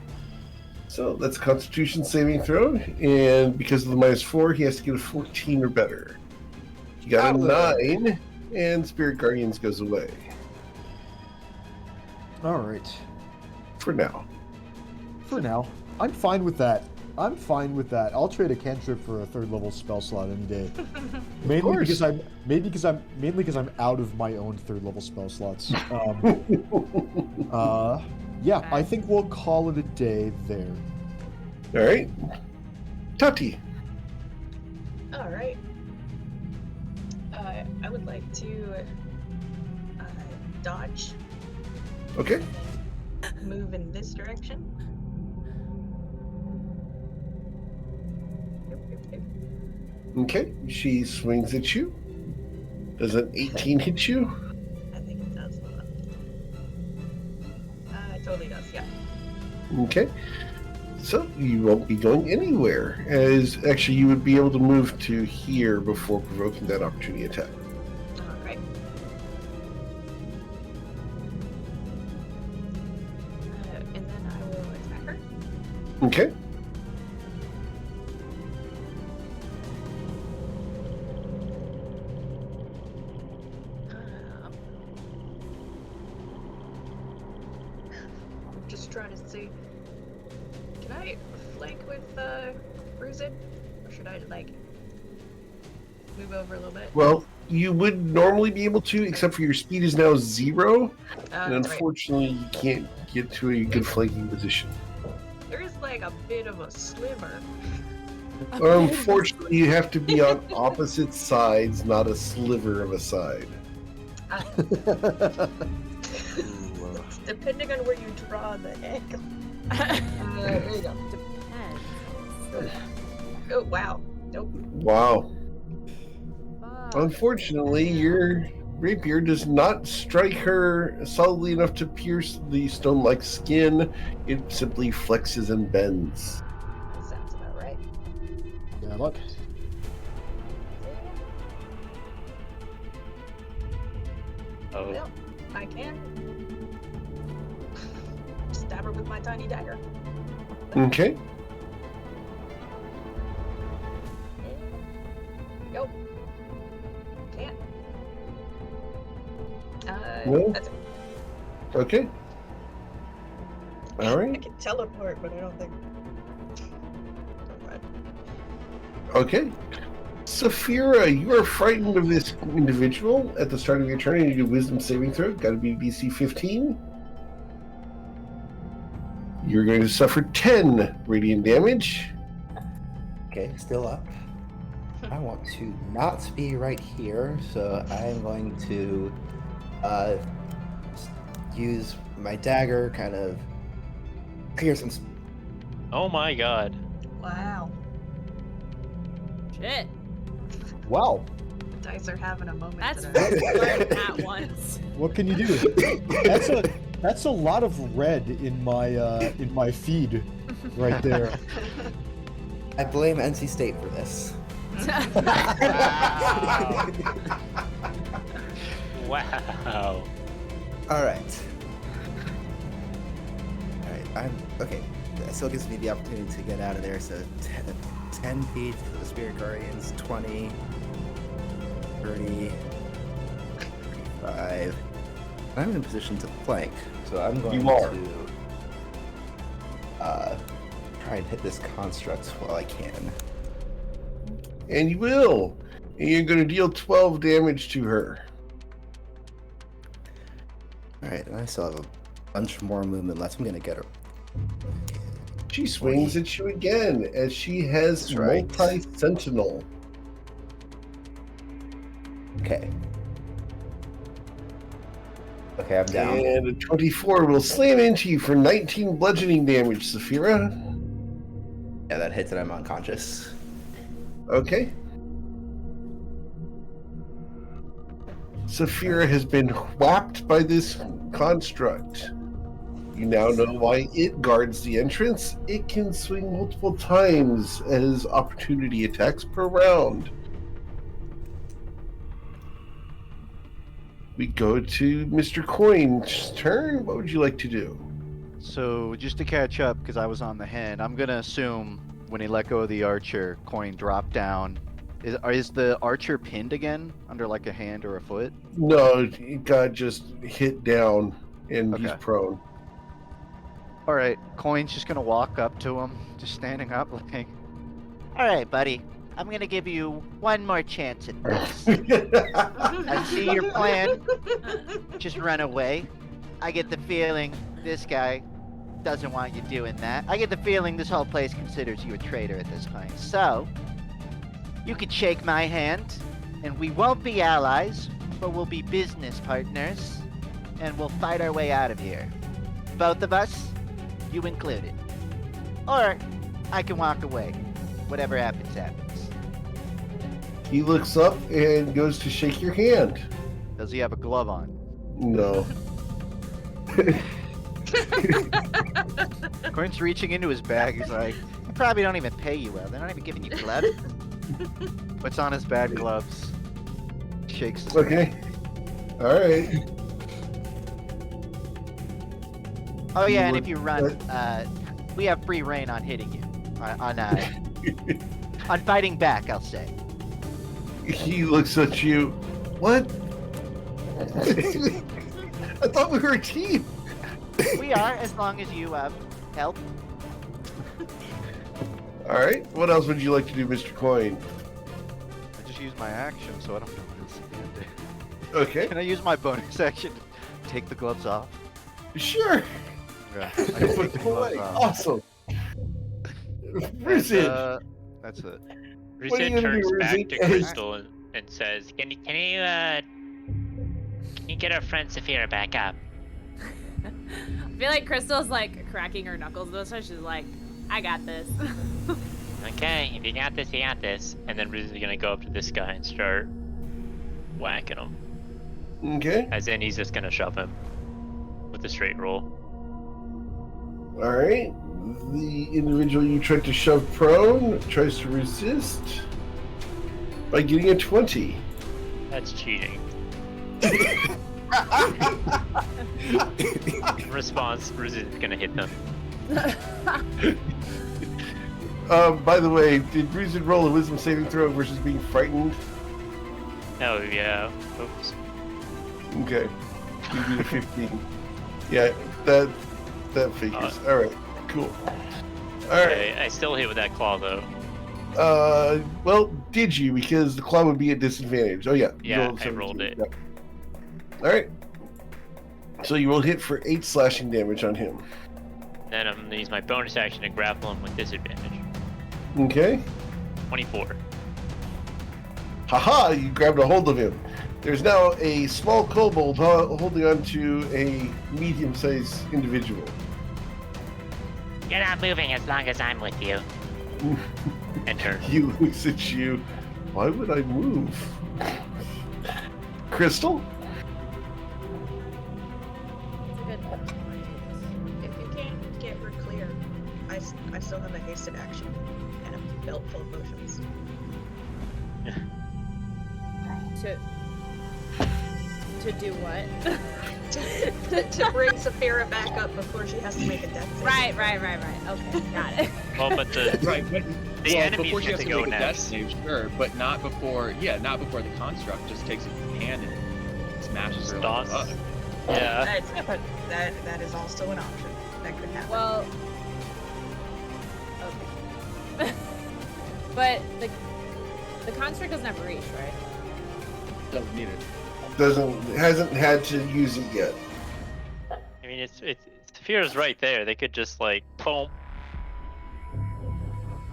So that's a Constitution saving throw, and because of the -4, he has to get a 14 or better. He got a 9, and Spirit Guardians goes away All right. for now. For now, I'm fine with that. I'll trade a cantrip for a 3rd level spell slot any day. Mainly because I'm out of my own 3rd level spell slots. Yeah, I think we'll call it a day there. All right, Tati. All right. I would like to dodge, Okay. move in this direction. Yep. Okay. She swings at you. Does an 18 hit you? I think it does. Hold on. It totally does. Yeah. Okay. So you won't be going anywhere, as actually you would be able to move to here before provoking that opportunity attack. All right. And then I will attack her. Okay. Just trying to see. Can I flank with Bruisin? Or should I like move over a little bit? Well, you would normally be able to, except for your speed is now 0, and That's right. unfortunately you can't get to a good flanking position. There is like a bit of a sliver. Unfortunately, you have to be on opposite sides, not a sliver of a side. Depending on where you draw the angle. There you go. Depends. Oh wow. Nope. Wow. Fuck. Unfortunately, your rapier does not strike her solidly enough to pierce the stone-like skin. It simply flexes and bends. That sounds about right. Yeah, look. Oh, Well, I can stab her with my tiny dagger. Okay. Nope. Can't. No? That's it. Okay. All I right. can teleport, but I don't think. Never mind. Okay. Saphira, you are frightened of this individual at the start of your turn, and you do Wisdom saving throw. Got to be DC 15. You're going to suffer 10 radiant damage. Okay, still up. I want to not be right here, so I'm going to use my dagger, kind of pierce him. oh my god. Wow. Shit. Wow. The dice are having a moment. That's today. fun at once. What can you do? That's a lot of red in my feed, right there. I blame NC State for this. Wow. All right. I'm okay. That still gives me the opportunity to get out of there. So 10 feet to the Spirit Guardians, 20, 30, 35. I'm in position to flank, so I'm going to try and hit this construct while I can. And you will. And you're going to deal 12 damage to her. Alright, and I still have a bunch more movement left. I'm going to get her. She swings at you again, as she has That's right. multi-sentinel. Okay. Okay, I'm down. And a 24 will slam into you for 19 bludgeoning damage, Saphira. Yeah, that hits and I'm unconscious. Okay. Saphira has been whapped by this construct. You now know why it guards the entrance. It can swing multiple times as opportunity attacks per round. We go to Mr. Coin's turn. What would you like to do? So just to catch up, because I was on the hand, I'm gonna assume when he let go of the archer, Coin dropped down. Is the archer pinned again under like a hand or a foot? No, he got just hit down and he's Okay. prone. All right, Coin's just gonna walk up to him, just standing up, like, All right, buddy. I'm gonna give you one more chance at this. I see your plan. Just run away. I get the feeling this guy doesn't want you doing that. I get the feeling this whole place considers you a traitor at this point. So, you could shake my hand, and we won't be allies, but we'll be business partners, and we'll fight our way out of here. Both of us, you included. Or, I can walk away. Whatever happens, happens. He looks up and goes to shake your hand. does he have a glove on? No. Coin's reaching into his bag, he's like, They probably don't even pay you well. They're not even giving you gloves. puts on his bad gloves, shakes his Okay. All right. Oh yeah, and would- if you run, we have free reign on hitting you. On fighting back, I'll say. He looks at you. What? I thought we were a team. We are, as long as you help. All right. What else would you like to do, Mr. Coin? I just used my action, so I don't know what it's gonna do. Okay. Can I use my bonus action to take the gloves off? Sure. Yeah, I can take the gloves off. Awesome. Where's And, it? That's it. What are you Rizit gonna do, turns back Rizit? to Crystal and says, "Can you get our friend Saphira back up?" I feel like Crystal's like cracking her knuckles though, so she's like, I got this. Okay, if you got this, you got this. And then Rizit's gonna go up to this guy and start whacking him. Okay. As in, he's just gonna shove him with a straight roll. All right. The individual you tried to shove prone tries to resist by getting a 20. That's cheating. Response, Rizit's gonna hit them. By the way, did Reason roll a wisdom saving throw versus being frightened? Oh yeah. Oops. Okay. You did a 15. Yeah, that figures. All right. Cool. All right. Okay, I still hit with that claw though. Well, did you? Because the claw would be at disadvantage. Oh yeah. you Yeah, rolled a I rolled 17. it. Yep. All right. So you will hit for 8 slashing damage on him. Then I'm gonna use my bonus action to grapple him with disadvantage. Okay. 24. Haha! You grabbed a hold of him. There's now a small kobold holding on to a medium-sized individual. You're not moving as long as I'm with you. Enter. He looks at you. Why would I move? Crystal? Good. actions. To do what? to bring Saphira back up before she has to make a death save. Right. Okay, got it. Well, but the Right, but the well, enemies before she get has to to go make a death next. save, sure, but not before. Yeah, not before the construct just takes a hand and smashes her. Stoss. Like, Yeah. That is also an option. That could happen. Well, okay. But the construct doesn't have reach, right? doesn't need it. Hasn't had to use it yet. I mean, it's Saphira's right there. They could just like boom.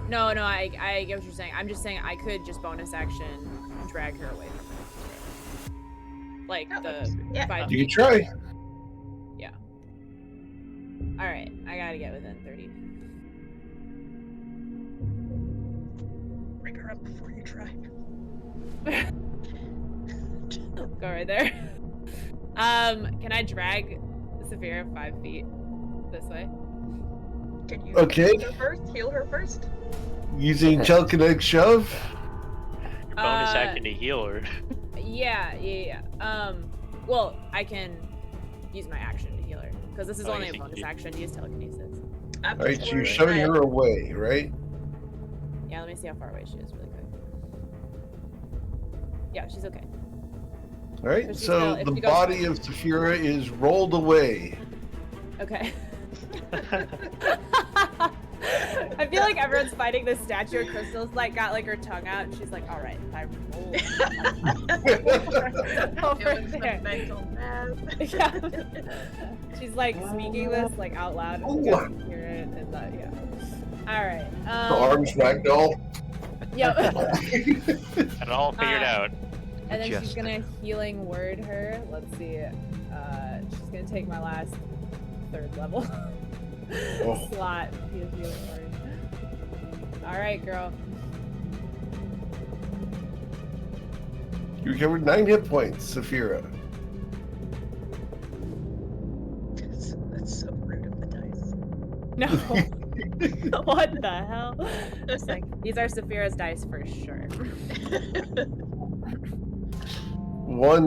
No, I get what you're saying. I'm just saying I could just bonus action drag her away from her. Like Yeah. 5 You can feet. try. Yeah. All right, I gotta get within 30. Bring her up before you try. Go right there. Can I drag Saphira 5 feet this way? Can you Okay. heal her first? Using telekinetic shove. Your bonus Uh, action to heal her. Yeah. Well, I can use my action to heal her because this is Oh, only you a think bonus you- action to use telekinesis. I'm All right, just so you're worried shoving that- her away, right? Yeah, let me see how far away she is really quick. Yeah, she's okay. All right, But she's so still- if the she goes- body of Saphira is rolled away. Okay. I feel like everyone's fighting this statue and Crystal's like got like her tongue out and she's like, all right, I roll over Doing some there. mental math. Yeah. She's like speaking this like out loud and Oh. you guys can hear it and yeah. All right. The arms ragdoll. Yep. Got it all figured out. And then she's Majestic. gonna healing word her. Let's see. She's gonna take my last 3rd level Oh. slot. Healing word. All right, girl. You recovered 9 hit points, Saphira. That's so rude of the dice. No. What the hell? Just like these are Saphira's dice for sure.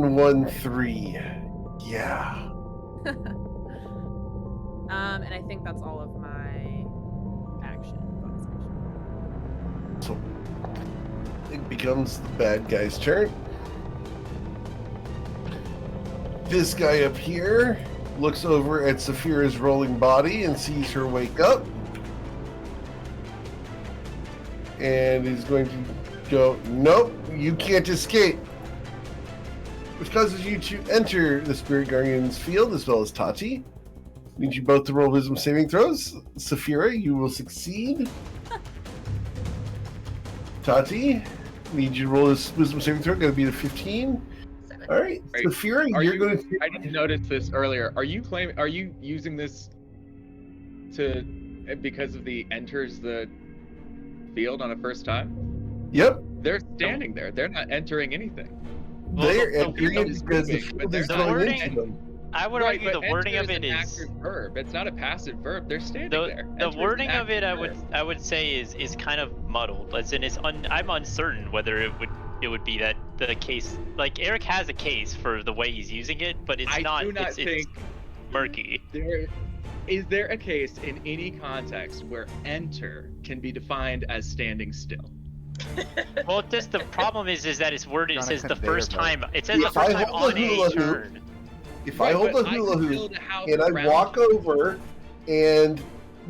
113. Yeah. And I think that's all of my action. Bonus action. So it becomes the bad guy's turn. This guy up here looks over at Saphira's rolling body and sees her wake up. And is going to go, nope, you can't escape. Which causes you to enter the Spirit Guardian's field as well as Tati. Needs you both to roll wisdom saving throws. Saphira, you will succeed. Tati, need you to roll this wisdom saving throw. Going to be the 15. 7. All right, Are Saphira, Are you're you, going to. I didn't notice this earlier. Are you using this to because of the enters the field on a first time? Yep, They're standing there. They're not entering anything. Well, they're the entering field it is because the moving, field but is they're not going moving. into them. I would Right, argue the but wording of enter it an is active verb. It's not a passive verb. They're standing there. the Enter is an wording of it. active verb. I would say is kind of muddled. As in, I'm uncertain whether it would be that the case. Like Eric has a case for the way he's using it, but it's I not. do not it's think murky. is there a case in any context where enter can be defined as standing still. Well, just the problem is that it's worded. It On a says the conveyor first belt. time. It says If the first I time hold on the a hula hoop, turn. If I hold but the hula could hoop build a house and I around walk you. over and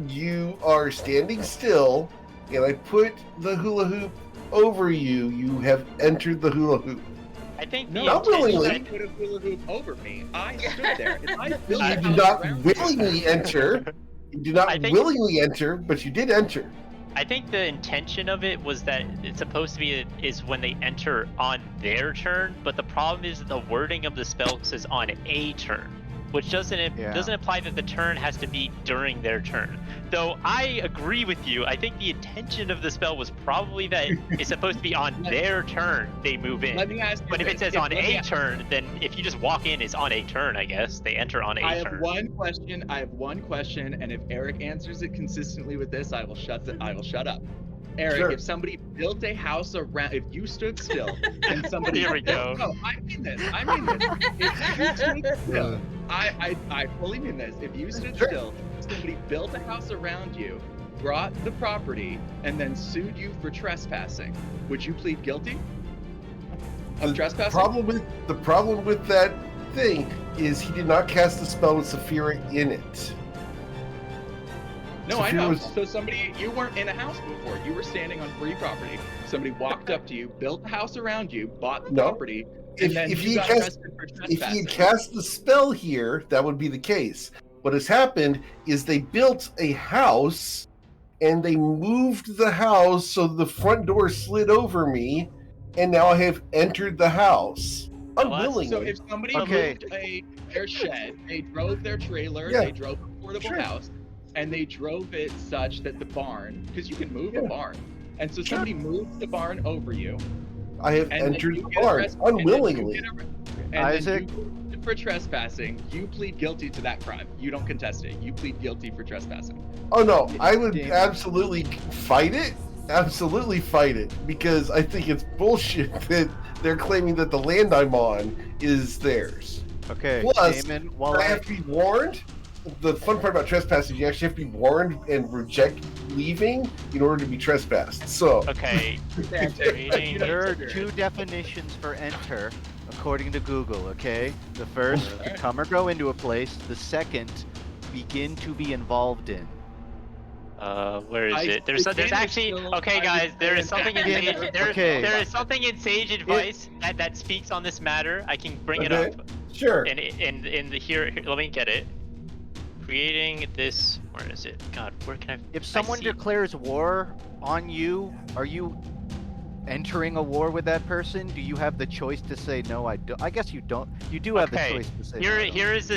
you are standing still and I put the hula hoop over you, you have entered the hula hoop. I think No, the Not intention- willingly. I put a hula hoop over me. I stood there. If I built You a did house not around you- willingly enter. You did not I think- willingly enter, but you did enter. I think the intention of it was that it's supposed to be is when they enter on their turn, but the problem is that the wording of the spell says on a turn, which doesn't imply that the turn has to be during their turn. Though I agree with you, I think the intention of the spell was probably that it's supposed to be on their turn they move in. Let me ask you But if it this. says on let me a ask- turn, then if you just walk in, it's on a turn, I guess. They enter on a I have turn. one question, and if Eric answers it consistently with this, I will shut up. Eric, Sure. if somebody built a house around, if you stood still and somebody Here we built, go. No, I mean this. If you stood still, I fully mean this. If you stood Sure. still, somebody built a house around you, brought the property, and then sued you for trespassing, would you plead guilty of trespassing? The problem with that thing is he did not cast the spell with Saphira in it. No, I Saphira know. was- So somebody, you weren't in a house before. You were standing on free property. Somebody walked up to you, built a house around you, bought the No. property, and then If you he got cast, arrested for if trespassing. he had cast the spell here, that would be the case. What has happened is they built a house and they moved the house so the front door slid over me, and now I have entered the house unwillingly. So if somebody Okay. moved their shed, they drove their trailer, Yeah. they drove a portable Sure. house, and they drove it such that the barn, because you can move a Yeah. barn, and so somebody moved the barn over you, I have and then entered you the get barn arrested- and then you unwillingly. get arre- and Isaac? then you, for trespassing, you plead guilty to that crime. You don't contest it. You plead guilty for trespassing. Oh no, I would Damn. absolutely fight it. Absolutely fight it, because I think it's bullshit that they're claiming that the land I'm on is theirs. Okay, Plus, Damon, while I have to be warned. The fun part about trespassing is you actually have to be warned and reject leaving in order to be trespassed. So Okay. You know, there are it's two definitions for enter, according to Google, okay? The first, to come or go into a place. The second, begin to be involved in. Where is it? There's actually okay, guys. There is something in Yeah, Sage. okay. There is something in Sage advice that speaks on this matter. I can bring it Okay. up. sure. And in the here, let me get it. Creating this. Where is it? God, where can I? If someone see. declares war on you, are you entering a war with that person? Do you have the choice to say no? I guess you don't. You do have the Okay, choice to say Here, no. I don't. here is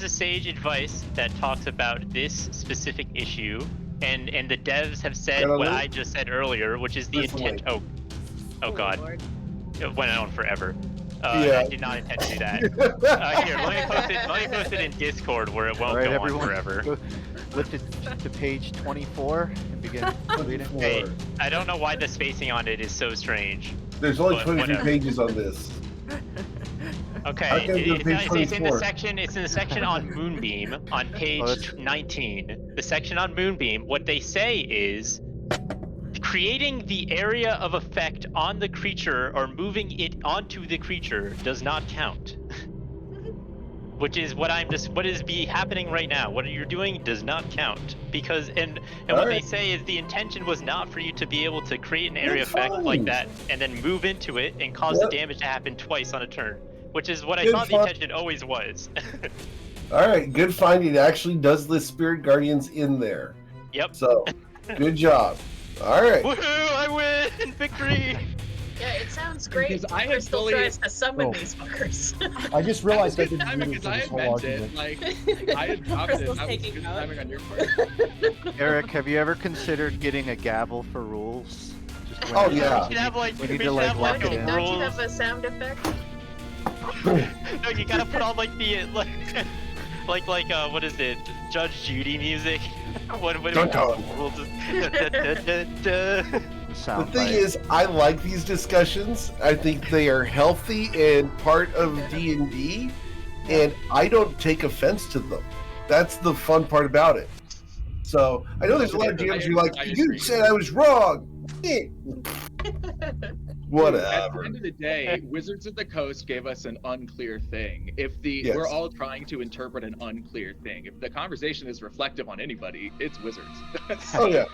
the sage advice that talks about this specific issue, and the devs have said Got a what link? I just said earlier, which is the Where's the intent. link? Oh God, Lord. it went on forever. Yeah. I did not intend to do that. Here, let me post it. Let me post it in Discord where it won't All right, go everyone, on forever. go, lift it to page 24 and begin reading. Hey, I don't know why the spacing on it is so strange. There's only but 23 whatever. pages on this. Okay, I can do page it's in the 24. section. It's in the section on Moonbeam on page that's- 19. The section on Moonbeam. What they say is creating the area of effect on the creature or moving it onto the creature does not count. Which is what what is happening right now. What you're doing does not count because and what they Alright. say is the intention was not for you to be able to create an area That's effect fine. like that and then move into it and cause Yep. the damage to happen twice on a turn, which is what I Good thought the fun. intention always was. All right, good find. It actually does list Spirit Guardians in there. Yep. So, good job. All right. Woohoo! I win! Victory! Yeah, it sounds great. Because I had Crystal fully- tries to summon Oh. these fuckers. I just realized I That was didn't good read timing it for because I this had whole meant argument. it. Like I had dropped it. Crystal's That was taking good notes. timing on your part. Eric, have you ever considered getting a gavel for rules? Just Oh, when- yeah. We should have like We need we to, should like, have lock like it a in. Don't you rules. have a sound effect? No, you gotta put on like the like what is it? Judge Judy music. what Dun, dun. rules is- da, da, da, da, da. The Sound thing bite. is, I like these discussions. I think they are healthy and part of D&D, and I don't take offense to them. That's the fun part about it. So, I know there's a lot of GMs who are like, I you agree. said I was wrong. Eh. At the Whatever. end of the day, Wizards of the Coast gave us an unclear thing. If Yes. we're all trying to interpret an unclear thing, if the conversation is reflective on anybody, it's Wizards. Oh, yeah.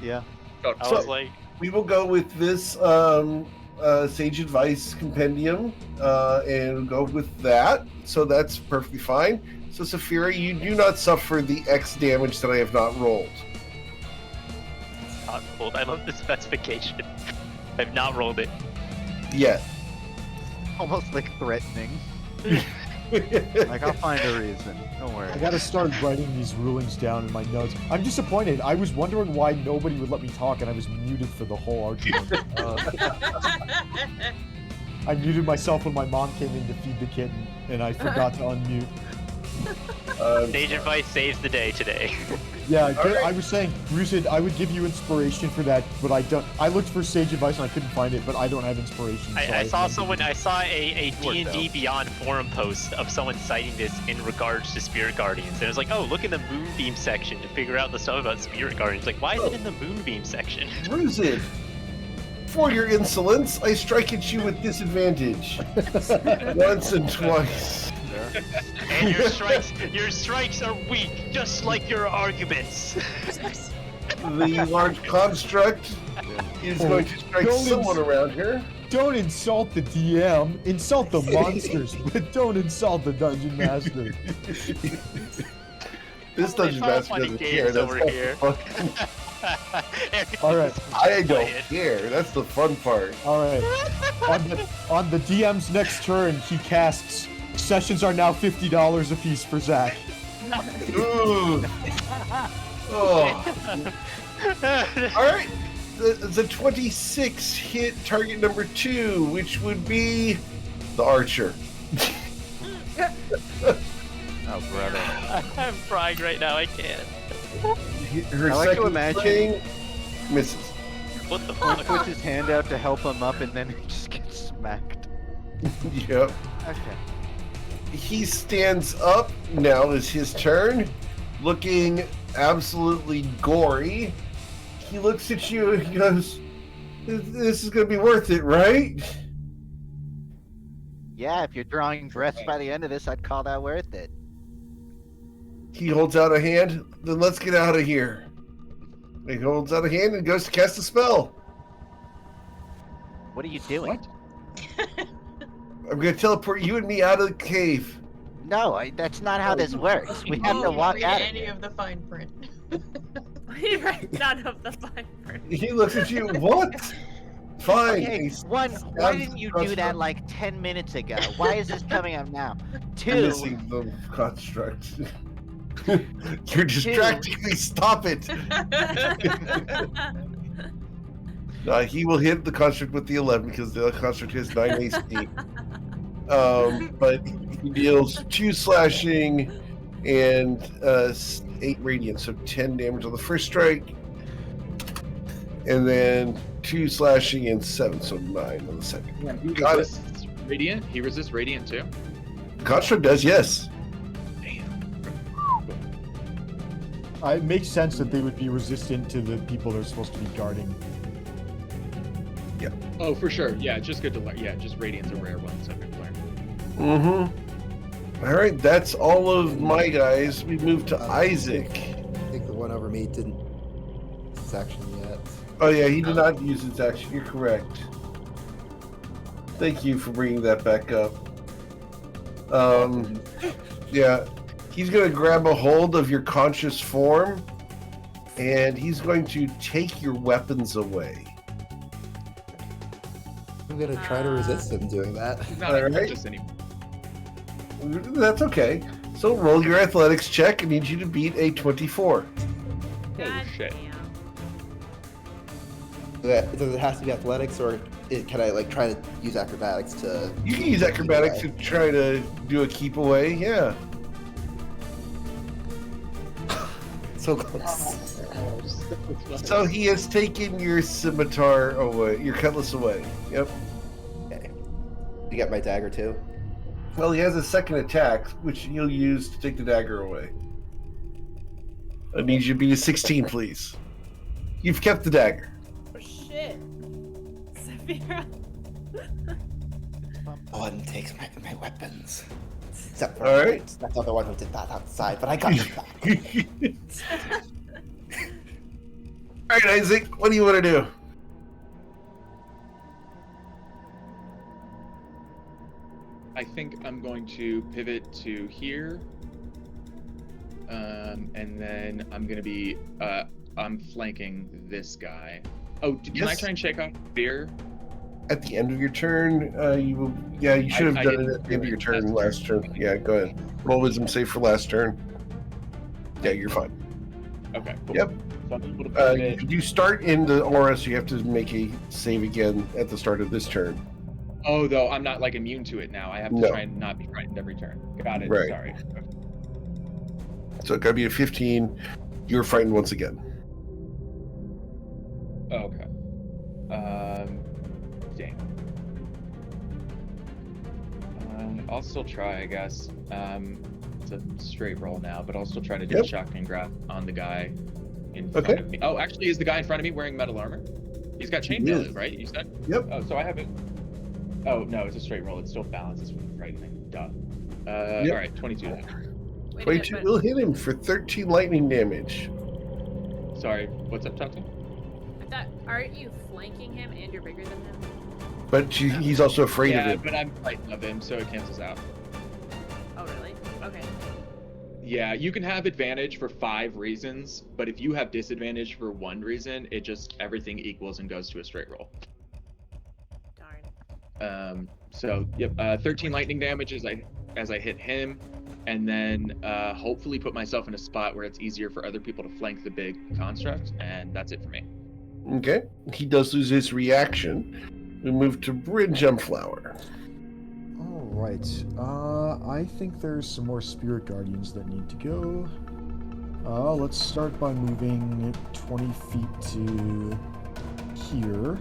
Yeah. I So- was like, We will go with this Sage Advice Compendium and go with that. So that's perfectly fine. So, Saphira, you do not suffer the X damage that I have not rolled. not rolled. I love the specification. I've not rolled it. Yet. Almost like threatening. Like, I'll find a reason. Don't worry. I gotta start writing these rulings down in my notes. I'm disappointed. I was wondering why nobody would let me talk, and I was muted for the whole argument. I muted myself when my mom came in to feed the kitten, and I forgot to unmute. Sage advice saves the day today. Yeah, All I was saying, Lucid, I would give you inspiration for that, but I don't. I looked for sage advice and I couldn't find it, but I don't have inspiration. So I saw someone. I saw a Worked D&D out. Beyond forum post of someone citing this in regards to Spirit Guardians, and it was like, oh, look in the Moonbeam section to figure out the stuff about Spirit Guardians. Like, why is it in the Moonbeam section? Ruzid, for your insolence, I strike at you with disadvantage. Once and twice. And your strikes are weak, just like your arguments. The large construct is going to strike Don't someone around here. Don't insult the DM. Insult the monsters, but don't insult the dungeon master. This dungeon Fun master funny doesn't games care. That's over not here. fucking- All right. I don't Play it. care. That's the fun part. All right. On the DM's next turn, he casts. Sessions are now $50 a piece for Zach. Ooh. Oh. All right. The 26 hit target number 2, which would be the archer. Oh, brother. I'm crying right now. I can't. Her I like to second imagine- swing misses. What the He fuck? puts his hand out to help him up, and then he just gets smacked. Yep. Okay. He stands up. Now is his turn, looking absolutely gory. He looks at you and he goes, "This is going to be worth it, right?" Yeah, if you're drawing breaths by the end of this, I'd call that worth it. He holds out a hand. Then let's get out of here. He holds out a hand and goes to cast a spell. What are you doing? I'm going to teleport you and me out of the cave. No, that's not how this works. We have Oh, to you walk read out of any here. of the fine print. None of the fine print. He looks at you. What? Fine. Okay, He one, why stabs didn't you across do that the- like 10 minutes ago? Why is this coming up now? I'm Two, missing the construct. You're distracting me. Stop it. He will hit the construct with the 11 because the construct has 9 AC. But he deals 2 slashing and 8 radiant, so 10 damage on the first strike. And then 2 slashing and 7, so 9 on the second. Yeah, he Got it. resists radiant. He resists radiant too. Construct does, yes. It makes sense that they would be resistant to the people they're supposed to be guarding. Oh, for sure. Yeah, it's just good to learn. Yeah, just radiant's a rare one, so good to learn. Mm-hmm. All right, that's all of my guys. We move to Isaac. I think the one over me didn't use his action yet. Oh yeah, he did not use his action. You're correct. Thank you for bringing that back up. Yeah, he's going to grab a hold of your conscious form, and he's going to take your weapons away. I'm gonna try to resist him doing that. He's not All right. unconscious anymore. That's okay. So roll your athletics check. I need you to beat a 24. God shit. damn. Does it have to be athletics, or can I like try to use acrobatics to? You can use acrobatics to try to do a keep away. Yeah. So close. So he has taken your scimitar away, your cutlass away. Yep. Okay. You get my dagger too. Well, he has a second attack, which you'll use to take the dagger away. I need you to be a 16, please. You've kept the dagger. Oh shit. Saphira. One takes my weapons. Except for All right. that's not the one who did that outside, but I got you back. All right, Isaac, what do you want to do? I think I'm going to pivot to here. And then I'm going to be, I'm flanking this guy. Oh, can I Yes. try and shake off fear? At the end of your turn, you will. Yeah, you should have I done it didn't at the end of do your it turn last last turn. Yeah, go ahead. Roll wisdom save for last turn. Yeah, you're fine. Okay, cool. Yep. So I'm able to pivot. You start in the aura, so you have to make a save again at the start of this turn. Oh, though I'm not like immune to it now. I have to No. try and not be frightened every turn. Got it. Right. Sorry. So it got to be a 15. You're frightened once again. Okay. Dang. I'll still try, I guess. It's a straight roll now, but I'll still try to do a shotgun grab on the guy in front of me. Oh, actually, is the guy in front of me wearing metal armor? He's got chainmail, right? You said? Yep. Oh, so I haven't. Oh no, it's a straight roll. It still balances with frightening. Duh. All right, 22 damage. 22 will hit him for 13 lightning damage. Sorry, what's up, Tati? I thought, aren't you flanking him and you're bigger than him? But he's also afraid of Yeah, it. but I'm frightened of him, so it cancels out. Oh, really? Okay. Yeah, you can have advantage for 5 reasons, but if you have disadvantage for 1 reason, it just everything equals and goes to a straight roll. Darn. So yep, 13 lightning damage as I hit him, and then hopefully put myself in a spot where it's easier for other people to flank the big construct, and that's it for me. Okay. He does lose his reaction. We move to Bridge Flower. All right. I think there's some more spirit guardians that need to go. Let's start by moving 20 feet to here.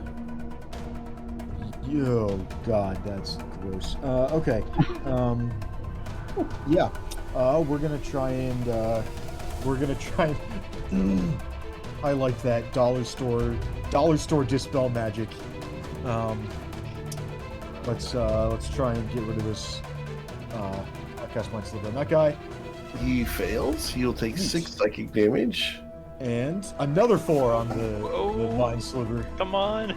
Oh God, that's gross. Okay. Yeah. We're gonna try and I like that dollar store dispel magic. Let's try and get rid of this. I'll cast Mind Sliver on that guy. He fails. He'll take 6 psychic damage. And another 4 on the Mind Sliver. Come on.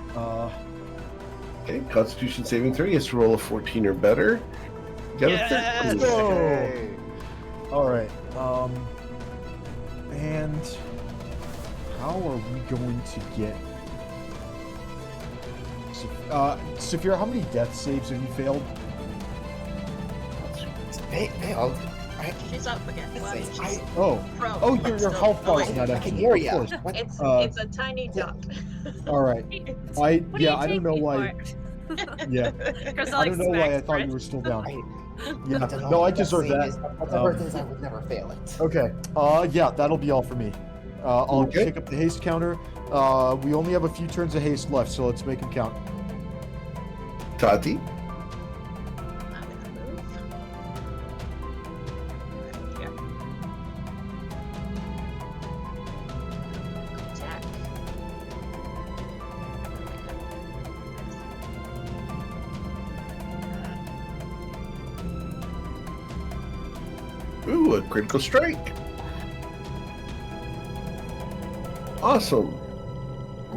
Okay, Constitution saving throw. He has to roll a 14 or better. You got a 13. Go! All right. And how are we going to get? Saphira, how many death saves have you failed? Failed. She's up again. Well, she's Oh, prone, oh, but your still health bar is alive. not I actually. can hear Of ya. course. It's a tiny duck. All right. What do you I don't take know me why. for? Yeah. Crystal, I don't know why I smacks thought you Brett. were still down. Yeah. That's No, I deserve that. The worst is I would never fail it. Okay. Yeah, that'll be all for me. I'll Okay. pick up the haste counter. We only have a few turns of haste left, so let's make them count. Tati. I'm gonna move. Right here. Attack. Ooh, a critical strike. Awesome.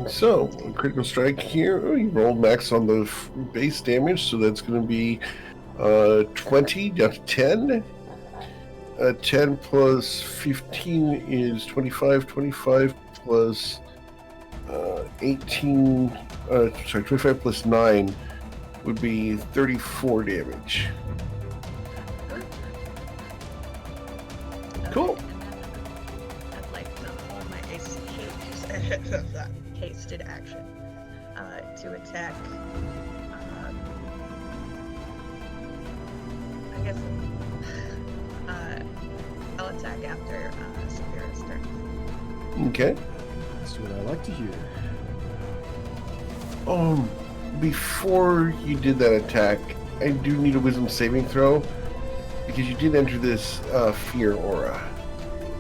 So, a critical strike here. Oh, you rolled max on the base damage, so that's going to be 20 down to 10. 10 plus 15 is 25. 25 plus 18. 25 plus 9 would be 34 damage. Cool. I'd like to hold my hasted action to attack. I guess I'll attack after Saphira's turn. Okay. That's what I like to hear. Before you did that attack, I do need a wisdom saving throw because you did enter this fear aura.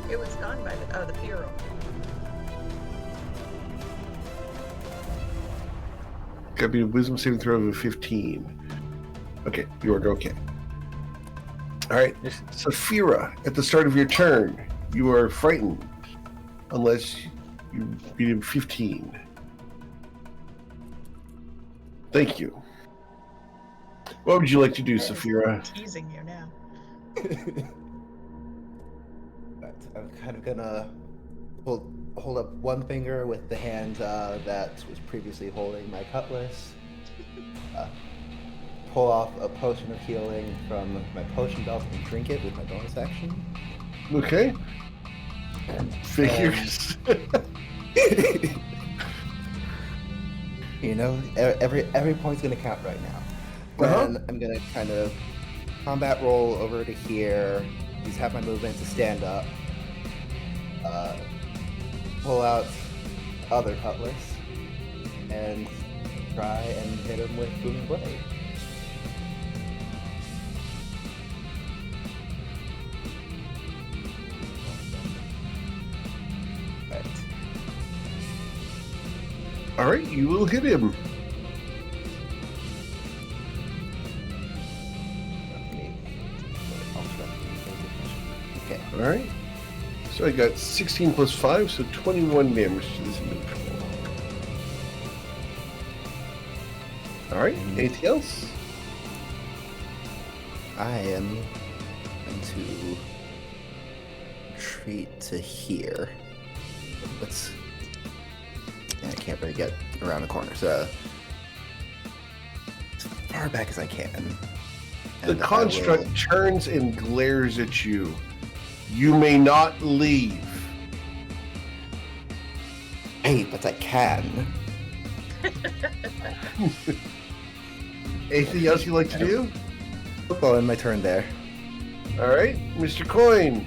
It was gone by the fear roll. Got to be a wisdom saving throw of a 15. Okay, you are okay. All right, Saphira, at the start of your turn, you are frightened unless you beat him 15. Thank you. What would you like to do, Saphira? I'm teasing you now. I'm kind of gonna hold up one finger with the hand that was previously holding my cutlass. Pull off a potion of healing from my potion belt and drink it with my bonus action. Okay. Figures. You know, every point's gonna count right now. Then I'm gonna kind of combat roll over to here. Use half my movement to stand up. pull out other cutlass and try and hit him with booming blade. All right, you will hit him. Okay. All right. So I got 16 plus 5, so 21 damage to this individual. All right. Anything else? I am going to retreat to here. Let's. I can't really get around the corner, so as far back as I can. The And I construct will- turns and glares at you. You may not leave. Hey, but I can. Anything else you'd like to do? I'll end my turn there. All right, Mr. Coin.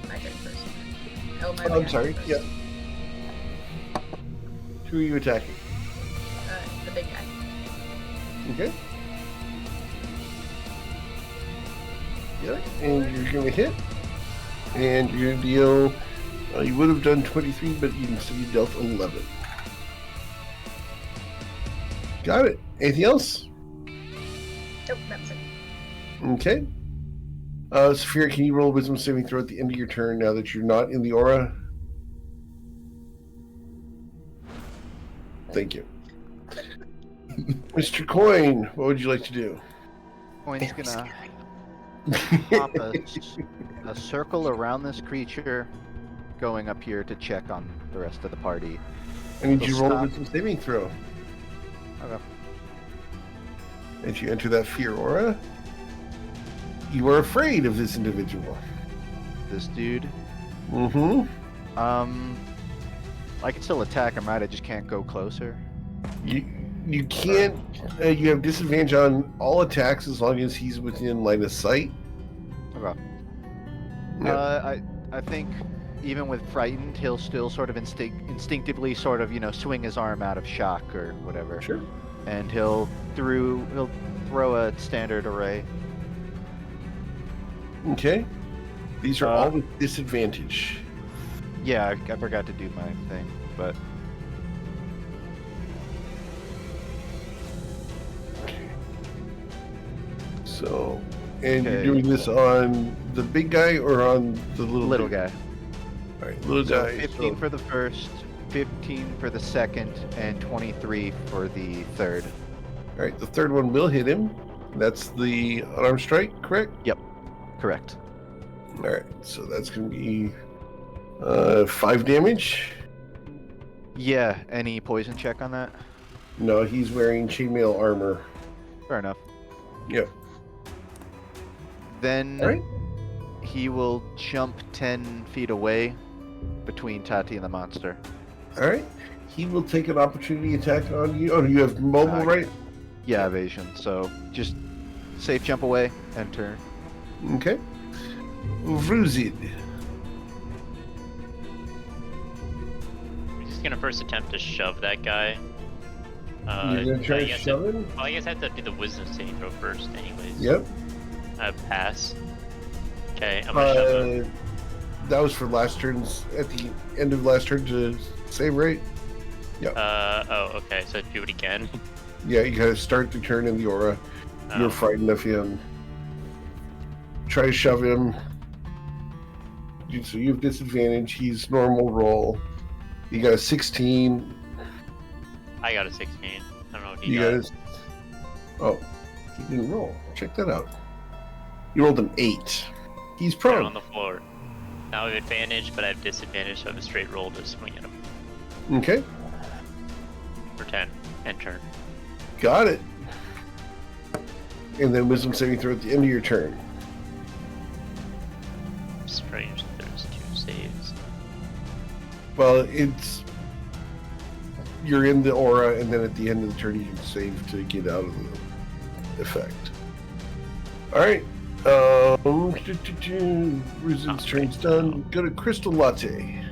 My turn first. Oh, my I'm bad. sorry. First. Yeah. Who are you attacking? The big guy. Okay. Yeah, and you're going to hit. And you're going to deal. You would have done 23, but you dealt 11. Got it. Anything else? Nope, that's it. Okay. Saphira, can you roll a wisdom saving throw at the end of your turn now that you're not in the aura? Thank you. Mr. Coin, what would you like to do? Coin's gonna pop a circle around this creature, going up here to check on the rest of the party. I need So you to roll a stop. wisdom saving throw. Okay. As you enter that fear aura, you are afraid of this individual. This dude. Mm-hmm. I can still attack him, right? I just can't go closer. You can't. You have disadvantage on all attacks as long as he's within line of sight. Okay. Yeah. I think even with frightened, he'll still sort of instinctively sort of swing his arm out of shock or whatever. Sure. And he'll throw a standard array. Okay. These are all with disadvantage. Yeah, I forgot to do my thing, but So, and Okay. you're doing this on the big guy or on the little guy. All right, little So guy. 15 so- for the first, 15 for the second, and 23 for the third. all right, the third one will hit him. That's the unarmed strike, correct? Correct. All right, so that's going to be 5 damage. Yeah, any poison check on that? No, he's wearing chainmail armor. Fair enough. Yep. Then All right. he will jump 10 feet away between Tati and the monster. All right. He will take an opportunity attack on you. Oh, you have mobile, right? Yeah, evasion. So just safe jump away, enter. Okay. Vruzid. We're just gonna first attempt to shove that guy. You're going to try I to guess shove him? Well, I guess I have to do the wisdom saving throw first, anyways. Yep. I pass. Okay, I'm gonna shove him. That was for last turn's, at the end of last turn to save, right? Oh, okay, so do it again. Yeah, you gotta start the turn in the aura. Oh. You're frightened of him. Try to shove him. So you have disadvantage. He's normal roll. You got a 16. I got a 16. I don't know what he You got. guys. Oh, he didn't roll. Check that out. You rolled an 8. He's Put it prone. on the floor. Now I have advantage, but I have disadvantage, so I have a straight roll to swing at him Okay, for 10 and turn. got it. And then wisdom saving throw at the end of your turn. Strange that there's 2 saves. Well, it's you're in the aura, and then at the end of the turn you can save to get out of the effect. All right. Ruzin's turn's done. Go to Crystal Latte.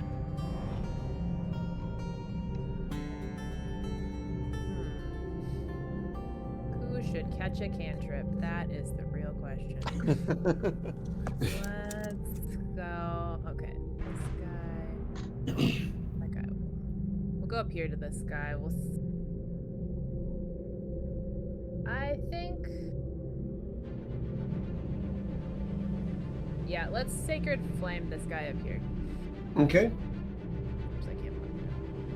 should catch a cantrip? That is the real question. Let's go. Okay, this guy. Okay, we'll go up here to this guy. I think. Yeah, let's Sacred Flame this guy up here. Okay. Oops, I can't put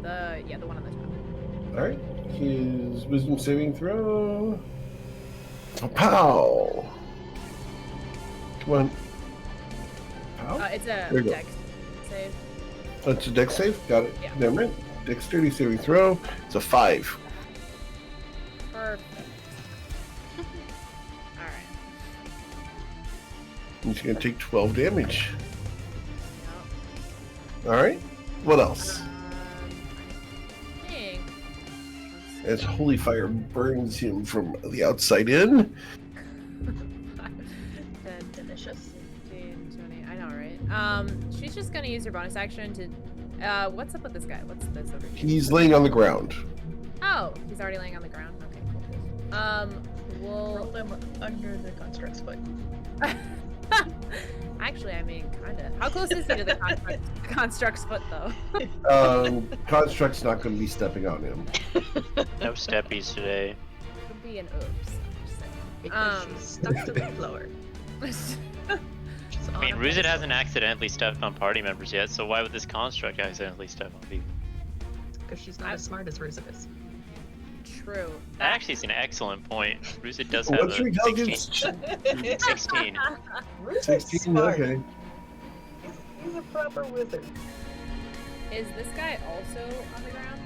the one on the top. All right. His wisdom saving throw. Pow! Come on. Pow? It's a There you go. dex save. That's a dex save? Got it. Yeah. Never mind. Dexterity saving throw. It's a 5. Perfect. Alright. He's going to take 12 damage. No. All right. What else? I think. As holy fire burns him from the outside in. 10, Delicious. 15, 20. I know, right? She's just gonna use her bonus action to. What's up with this guy? What's this over here? He's laying on the ground. Oh, he's already laying on the ground. Okay, cool. Roll him under the construct's foot. Actually, I mean, kinda. How close is he to the construct's foot, though? Construct's not going to be stepping on him. No steppies today. Could be an oops. Because she's stuck to the floor. I mean, Ruzit hasn't accidentally stepped on party members yet, so why would this construct accidentally step on people? Because she's not as smart as Ruzit is. True. That actually is an excellent point. Ruzit does have What's your a intelligence? 16. 16, Okay. He's a proper wizard. Is this guy also on the ground?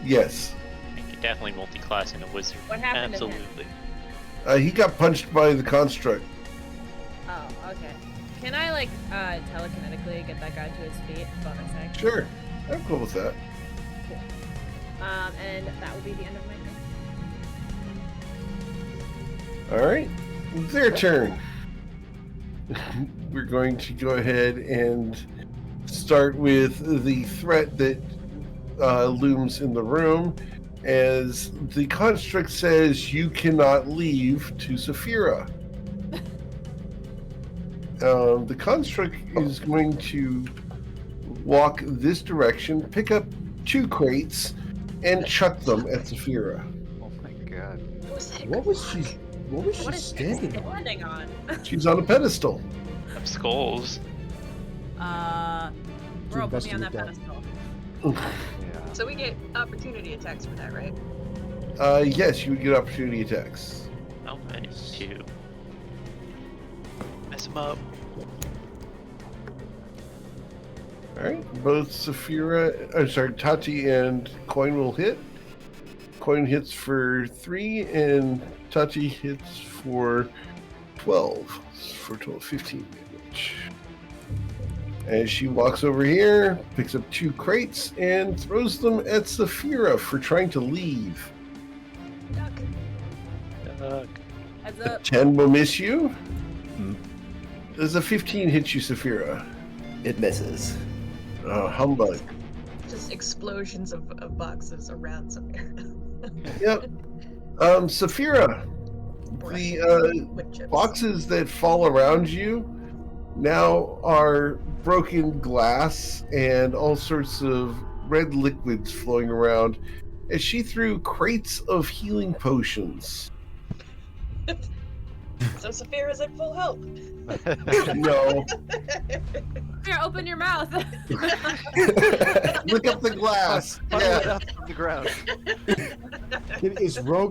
Yes. You could definitely multi-class in a wizard. What happened to him? Absolutely. He got punched by the construct. Oh, okay. Can I, like, telekinetically get that guy to his feet? Bonus action. Sure. I'm cool with that. And that will be the end of my turn. All right. Their turn. We're going to go ahead and start with the threat that looms in the room. As the construct says, you cannot leave to Saphira. The construct is going to walk this direction, pick up 2 crates, and chuck them at Saphira. Oh my god. What was she What is standing on? standing on? She's on a pedestal. Skulls. Bro, put me on that investigate pedestal. Yeah. So we get opportunity attacks for that, right? Yes, you would get opportunity attacks. Oh, I need to mess him up. Alright, both Tati and Coin will hit. Coin hits for 3, and Tati hits for 12, for a total of 15 damage. As she walks over here, picks up 2 crates, and throws them at Saphira for trying to leave. Heads A up. 10 will miss you. Hmm. Does a 15 hit you, Saphira? It misses. Oh, humbug. Just explosions of boxes around somewhere. Yep. Saphira, the Wood chips. boxes that fall around you now are broken glass and all sorts of red liquids flowing around as she threw crates of healing potions. So Saphira's at full health. No. Here, open your mouth. Look up the glass. Funnel it Yeah. up from the ground.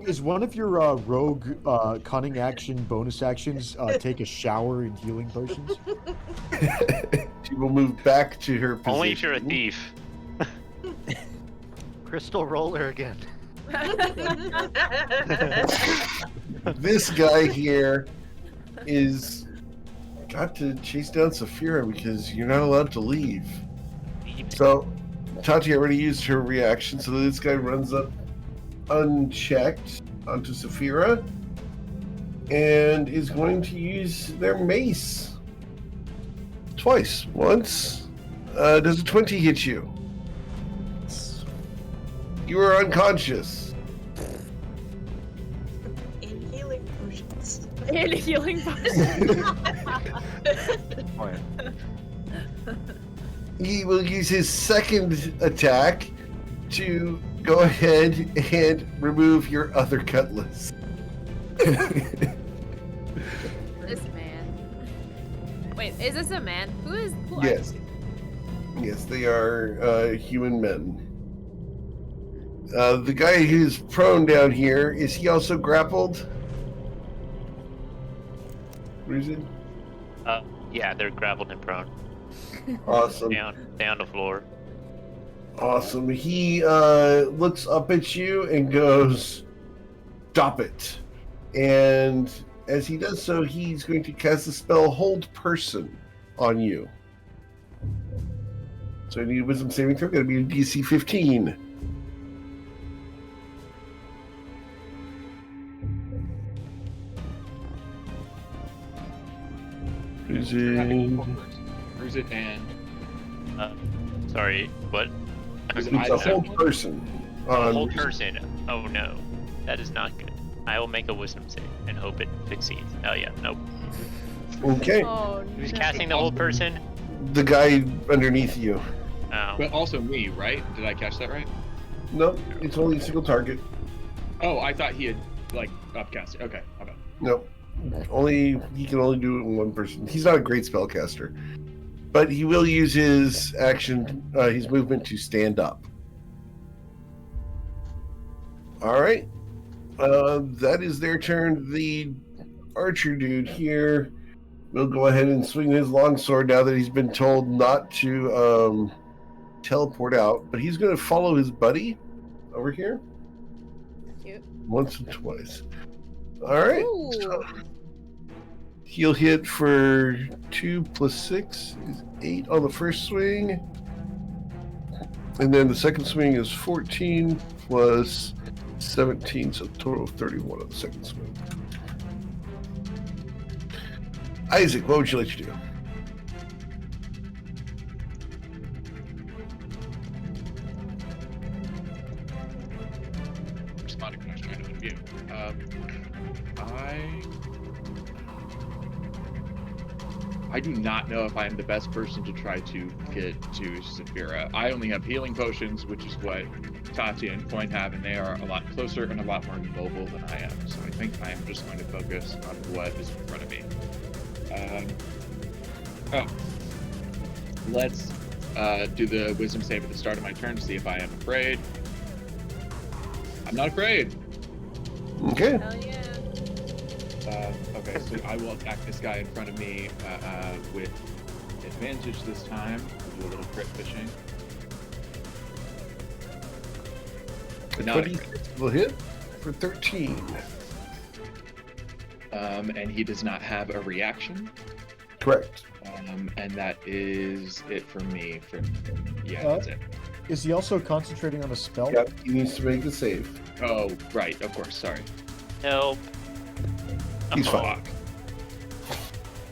Is one of your rogue cunning action bonus actions take a shower in healing potions? She will move back to her position. Only if you're a thief. Crystal roller again. This guy here is got to chase down Saphira because you're not allowed to leave. So Tati already used her reaction, so this guy runs up unchecked onto Saphira and is going to use their mace twice. Once. Does a 20 hit you? You are unconscious. healing potions. And healing potion. He will use his second attack to go ahead and remove your other cutlass. This man. Wait, is this a man? Who are Yes. these? Yes, they are human men. The guy who's prone down here, is he also grappled? Where is it? Yeah, they're grappled and prone. Awesome. Down the floor. Awesome. He looks up at you and goes, "Stop it." And as he does so, he's going to cast the spell Hold Person on you. So I need a wisdom saving throw. Going to be a DC 15. Is it? Where's it and Sorry, what? is it It's a Isaac? whole person. A whole person. Oh no, that is not good. I will make a wisdom save and hope it succeeds. Oh yeah, nope. Okay. Oh, Who's no. casting the whole person? The guy underneath you. Oh. But also me, right? Did I catch that right? Nope, it's only a single target. Oh, I thought he had like upcast it. Okay, my bad. Nope. He can only do it in one person. He's not a great spellcaster. But he will use his action, his movement to stand up. Alright. That is their turn. The archer dude here will go ahead and swing his longsword now that he's been told not to teleport out. But he's going to follow his buddy over here. Cute. Once and twice. Alright. Ooh. He'll hit for 2 plus 6 is 8 on the first swing. And then the second swing is 14 plus 17, so a total of 31 on the second swing. Isaac, what would you like to do? Responding when I was trying to unmute. I do not know if I am the best person to try to get to Saphira. I only have healing potions, which is what Tatya and Coin have, and they are a lot closer and a lot more mobile than I am. So I think I am just going to focus on what is in front of me. Let's do the wisdom save at the start of my turn to see if I am afraid. I'm not afraid. Okay. Hell yeah. Okay, so I will attack this guy in front of me with advantage this time. Do a little crit fishing. But not a crit. Will hit for 13. And he does not have a reaction. Correct. And that is it for me. That's it. Is he also concentrating on a spell? Yep, he needs to make the save. Oh, right, of course, sorry. Nope. He's Oh, fine.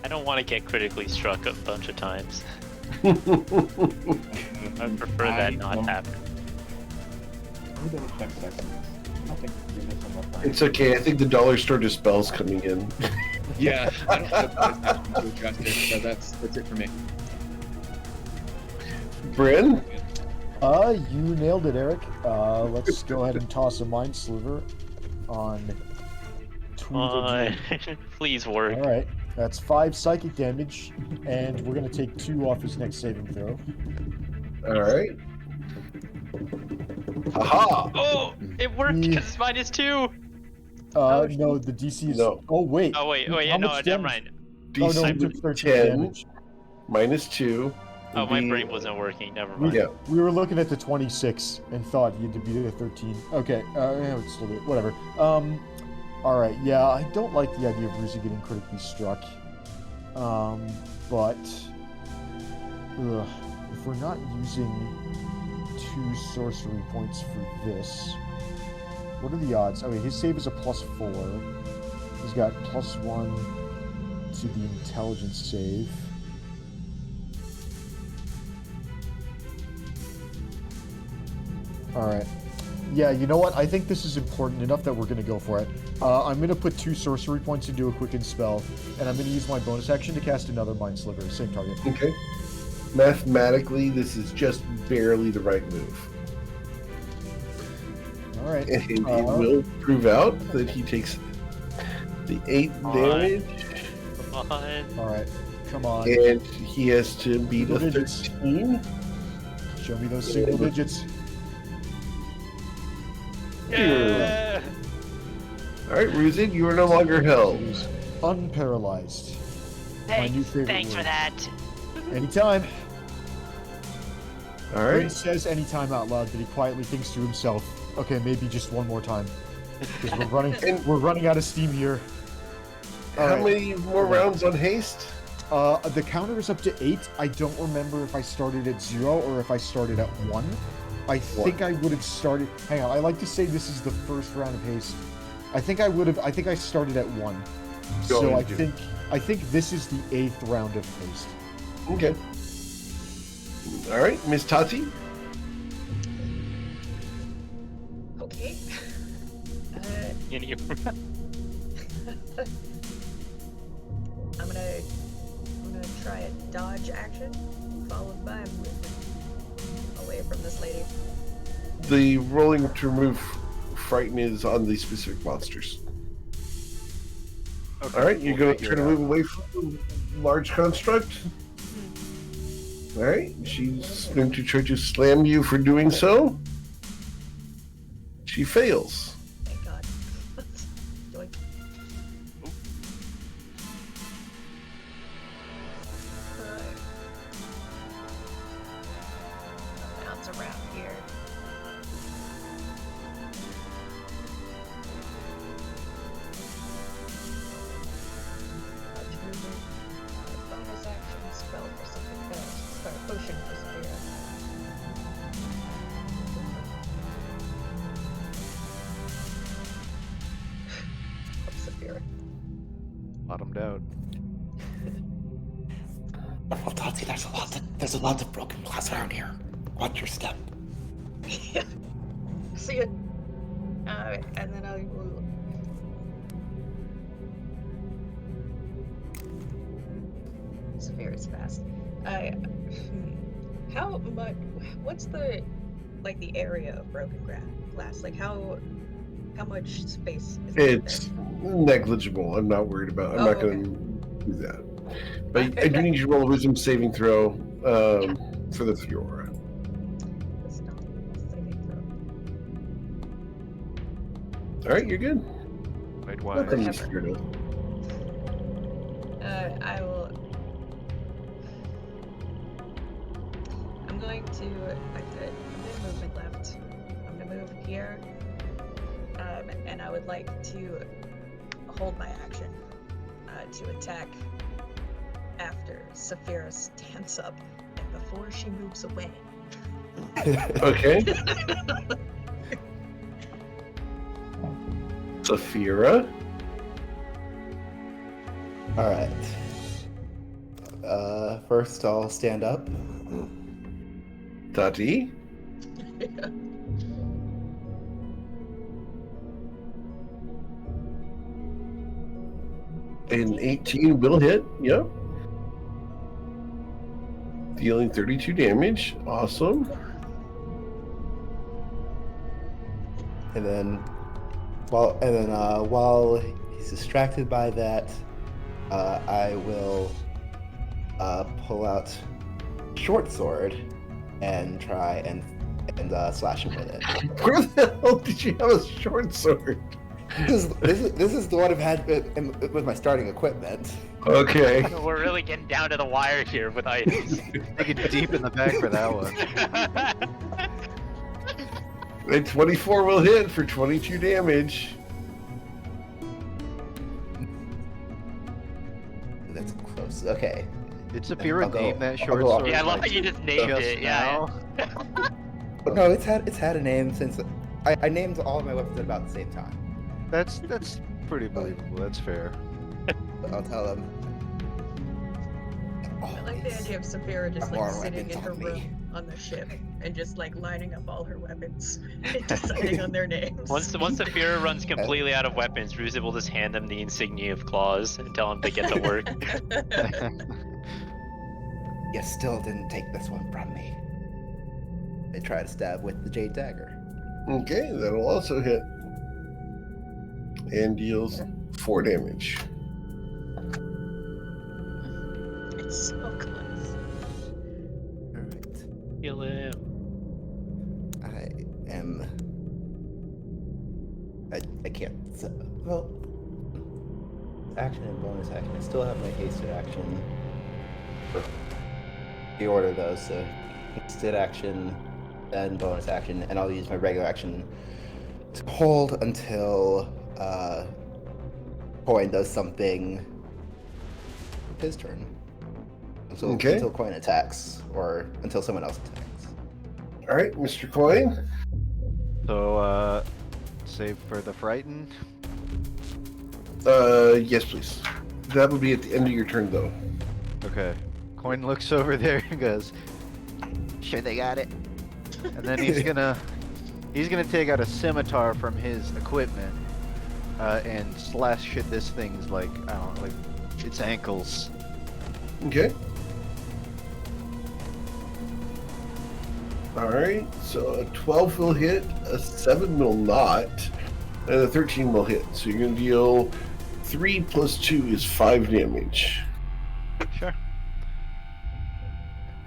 I don't want to get critically struck a bunch of times. I prefer that not happen. Let me double check that I don't think we did this on the It's okay. I think the dollar store dispels coming in. Yeah, I don't have to address it, so that's it for me. Bryn? You nailed it, Eric. Let's go ahead and toss a mind sliver on Tweedledee. Please work. All right, that's 5 psychic damage, and we're gonna take 2 off his next saving throw. All right. Haha! Oh, it worked because it's -2. No, the DC is. No. Oh wait. Oh wait, How yeah, no, much never damage? mind. Oh no, DC we took 13 10 damage. -2. Oh, my The- brain wasn't working. Never mind. Yeah. We were looking at the 26 and thought he had to be the 13. Okay, yeah, it's still do- whatever. All right, yeah, I don't like the idea of Ruzi getting critically struck. But if we're not using 2 sorcery points for this, what are the odds? Okay, his save is a +4. He's got +1 to the intelligence save. Alright. Yeah, you know what? I think this is important enough that we're going to go for it. I'm going to put 2 sorcery points into a quicken spell, and I'm going to use my bonus action to cast another Mind Sliver, same target. Okay. Mathematically, this is just barely the right move. All right. And it will prove out that he takes the 8 damage. Come on. All right. Come on. And he has to beat a Single digits. 13. Show me those single digits. Yeah. Alright, Ruzid, you are no longer held. Unparalyzed. My new Thanks, favorite thanks for word. that. Anytime. He Alright. says anytime out loud, but he quietly thinks to himself, okay, maybe just one more time. Because we're running out of steam here. How Alright. many more rounds on haste? The counter is up to 8. I don't remember if I started at 0 or if I started at 1. I think I would have started. Hang on, I like to say this is the first round of haste. I think I started at 1. So I think this is the 8th round of haste. Okay. Alright, Miss Tati. Okay. You I'm gonna try a dodge action, followed by a movement away from this lady. The rolling to remove frighten is on the specific monsters. Okay, Alright, you're we'll going to figure try it to out. move away from the large construct. Alright, she's going to try to slam you for doing so. She fails. Thank God. Yoink. Alright. Bounce around here. Bonus action spell for something else. Sorry, potion for Saphira. Saphira. Bottomed out. Well, Tati, there's a lot of broken glass around here. Watch your step. Yeah. See it. Alright, and then I will. Saphira's fast. How much? What's the like the area of broken glass? Like how much space is It's negligible. I'm not worried about it. I'm Oh, not going to do that. But I do need you to roll a wisdom saving throw for the Fiora. It's not saving throw. Alright, you're good. Right Welcome, wise. Miss Fiora. I will. I'm going to. I'm in movement left. I'm gonna move here. And I would like to hold my action to attack after Saphira stands up and before she moves away. Okay. Saphira. Alright. First I'll stand up. Tati. An 18 will hit. Yep. Dealing 32 damage. Awesome. And then while he's distracted by that, I will pull out short sword and try and slash him with it. Where the hell did you have a short sword? This is the one I've had with my starting equipment. Okay. We're really getting down to the wire here with items. Take it deep in the bag for that one. A 24 will hit for 22 damage. That's close. Okay. Did Saphira I'll go- name that I'll short go up. sword? Yeah, I love like, how you just named just it. Yeah. now? But no, it's had a name since I named all of my weapons at about the same time. That's pretty believable. That's fair. I'll tell them. I like the idea of Saphira just More like sitting weapons in her on me. room on the ship, and just like lining up all her weapons and deciding on their names. Once Saphira runs completely out of weapons, Ruzit will just hand him the insignia of claws and tell him to get to work. You still didn't take this one from me. They try to stab with the jade dagger. Okay, that'll also hit. And deals 4 damage. It's so close. Alright. Kill him. I can't. So, well, action and bonus action. I still have my hasted action. For the order though, so hasted action, then bonus action, and I'll use my regular action to hold until Coin does something his turn. Until Coin attacks, or until someone else attacks. Alright, Mr. Coin. So, save for the frightened. Yes, please. That would be at the end of your turn, though. Okay. Coin looks over there and goes, Sure they got it. and then he's gonna take out a scimitar from his equipment and slash at this thing's like, I don't know, like its ankles. Okay. Alright, so a 12 will hit, a 7 will not, and a 13 will hit. So you're going to deal 3 plus 2 is 5 damage. Sure.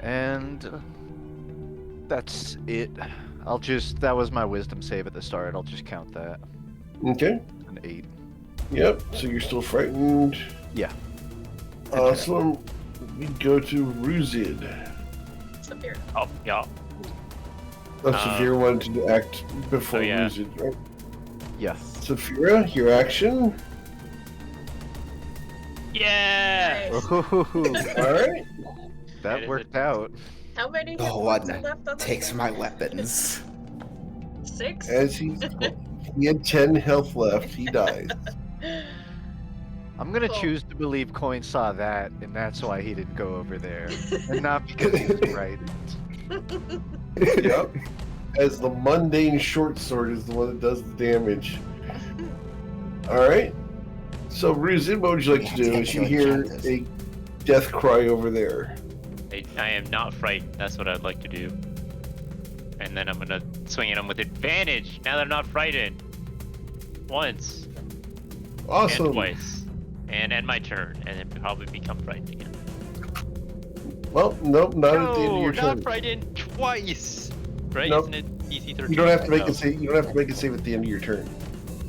And that's it. That was my wisdom save at the start. I'll just count that. Okay. An 8. Yep, so you're still frightened. Yeah. Awesome. We go to Ruzid. Saphira. Oh, yeah. Saphira wanted to act before oh, yeah. Ruzid, right? Yes. Saphira, your action. Yeah! Nice. Alright. That worked out. How many hit The points one are left on takes this my thing? weapons. 6? As he had 10 health left, he dies. I'm gonna Cool. choose to believe Coin saw that, and that's why he didn't go over there, and not because he was right. Yep. As the mundane short sword is the one that does the damage. Alright. So, Ruzin, what would you like to do? As you hear a death cry over there. I am not frightened. That's what I'd like to do. And then I'm gonna swing at him with advantage. Now that I'm not frightened. Once. Awesome. And twice. And end my turn. And then probably become frightened again. Well, nope, not at the end of your not turn. frightened twice. Right? Nope. Isn't it DC 13? You don't have to make Oh. a save. You don't have to make a save at the end of your turn.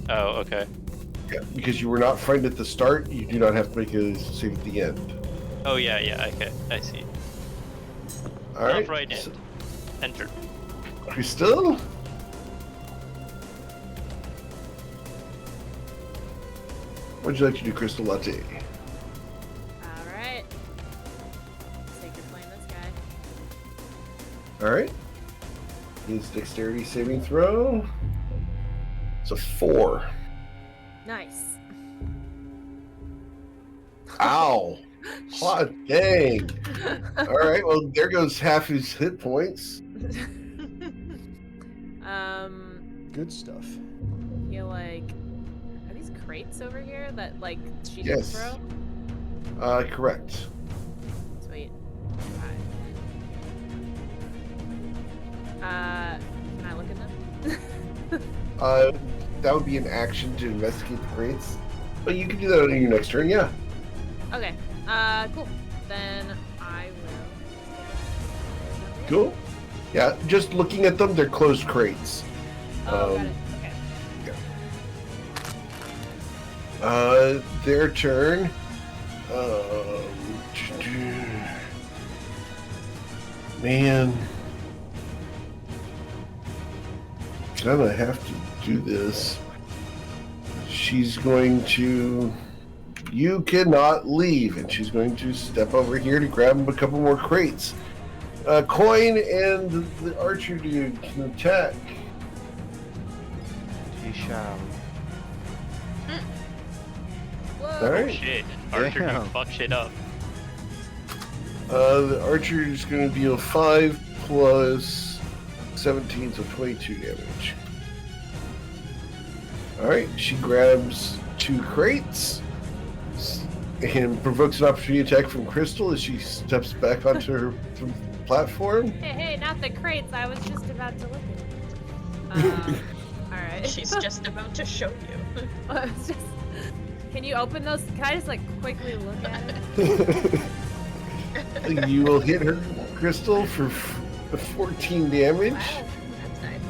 Oh, okay. Yeah, because you were not frightened at the start. You do not have to make a save at the end. Oh, yeah, okay. I see. All right. Not frightened. Enter. Crystal. What'd you like to do, Crystal Latte? Alright. Sacred Flame this guy. All right. His dexterity saving throw. It's a 4. Nice. Ow! Hot dang! All right. Well, there goes half his hit points. Good stuff. Feel like are these crates over here that like she can Yes. throw? Correct. Sweet. Can I look in them? That would be an action to investigate the crates, but you can do that on your next turn. Yeah. Okay. Cool. Then I will. Cool. Yeah. Just looking at them, they're closed crates. Oh, got Um, it. Okay. Their turn. Man. I'm gonna have to do this. She's going to. You cannot leave, and she's going to step over here to grab a couple more crates. Coin and the archer dude can attack. He shall. Whoa. All Oh, right. shit. Archer, you Damn. fuck shit up. The archer is going to deal 5 plus 17, so 22 damage. Alright, she grabs 2 crates and provokes an opportunity attack from Crystal as she steps back onto her platform. Hey, not the crates. I was just about to look at it. Alright. She's just about to show you. Can you open those? Can I just like quickly look at it? You will hit her, Crystal, for 14 damage. Wow, that's nice.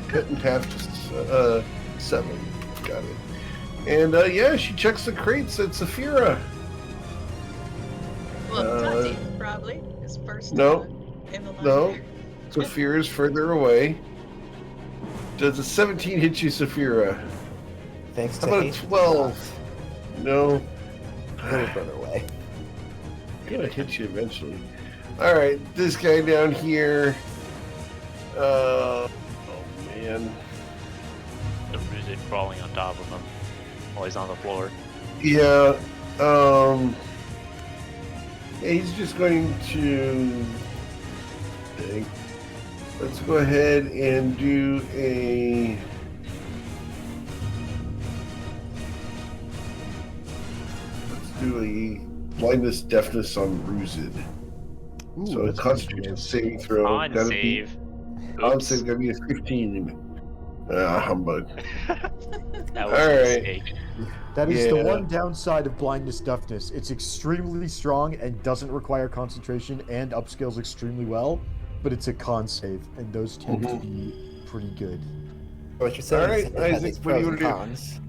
Cut in half to 7. Got it. And yeah, she checks the crates at Saphira. Well, Tati probably is first. No. In the line. No. Saphira's further away. Does a 17 hit you, Saphira? Thanks How to about a haste, 12? No. A little further away. Gonna hit you eventually. Alright, this guy down here. Oh man. The Ruzid crawling on top of him while he's on the floor. Yeah, yeah, he's just going to. Let's go ahead and do a. Let's do a blindness deafness on Ruzid. So a that's Constitution nice. saving throw. On gotta save. Be, on save gotta be a 15. Humbug. That was All a right. mistake. That is the Yeah. one downside of blindness deafness. It's extremely strong and doesn't require concentration and upscales extremely well, but it's a con save, and those tend to be pretty good. What you're saying Alright, is it has Isaac, its what do you pros and wanna do? cons.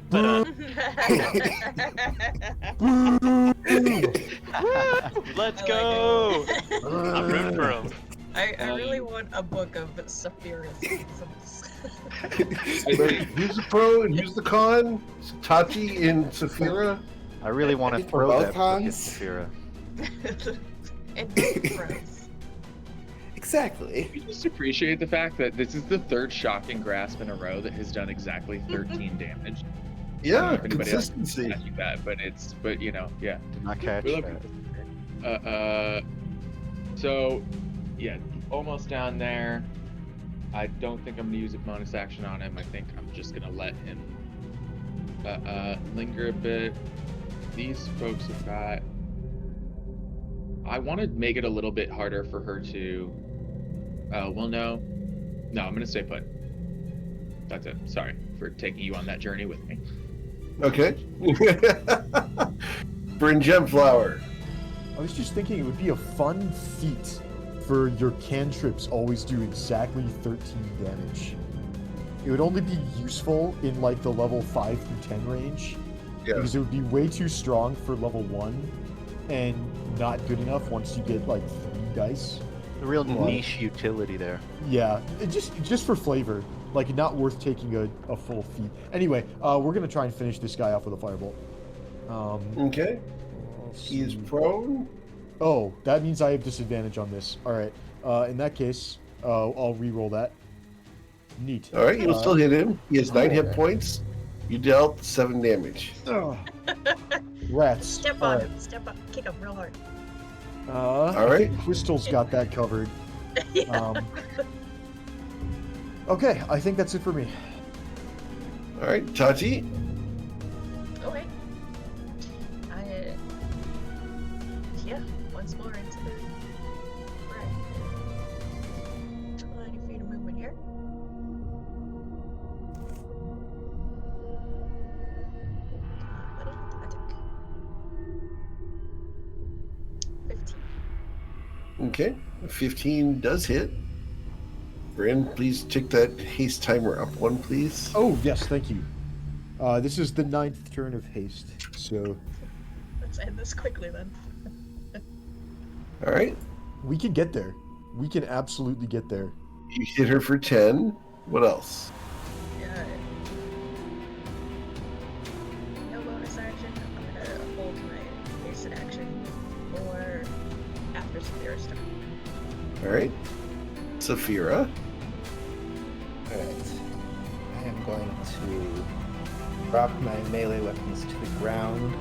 But, let's I go! like I'm rooting for him. I really want a book of Saphira's. Who's the pro and who's the con? Tati and Saphira? I really want I to think we're throw both that book at cons. Saphira. And pros. Exactly. We just appreciate the fact that this is the 3rd shocking grasp in a row that has done exactly 13 damage. I don't know Yeah, if anybody else consistency. can catch that, but you know, yeah. Did not catch We love that. So, yeah, almost down there. I don't think I'm gonna use a bonus action on him. I think I'm just gonna let him linger a bit. These folks have got. I want to make it a little bit harder for her to. Well, no, I'm gonna stay put. That's it. Sorry for taking you on that journey with me. Okay. Bryn Gemflower. I was just thinking it would be a fun feat for your cantrips always do exactly 13 damage. It would only be useful in like the level 5 through 10 range. Yeah. Because it would be way too strong for level 1 and not good enough once you get like 3 dice. The real Mhm. niche utility there. Yeah, just for flavor. Like not worth taking a full feat. Anyway, we're gonna try and finish this guy off with a firebolt. Okay. Let's He is see. prone. Oh, that means I have disadvantage on this. All right. In that case, I'll re-roll that. Neat. All right, you'll still hit him. He has 9 hit okay. points. You dealt 7 damage. Rats. Step All on right. him, step up, kick him real hard. I right. think Crystal's got that covered. Yeah. Okay, I think that's it for me. All right, Tati. Okay. Yeah, once more into the fray. 20 feet of movement here. Buddy, attack. 15. Okay, 15 does hit. Bryn, please take that haste timer up 1, please. Oh, yes, thank you. This is the 9th turn of haste, so Let's end this quickly then. All right, we can get there. We can absolutely get there. you hit her for 10. What else? Yeah. No bonus action. I'm gonna hold my hasted action or after Saphira's turn. All right, Saphira. Alright. I am going to drop my melee weapons to the ground.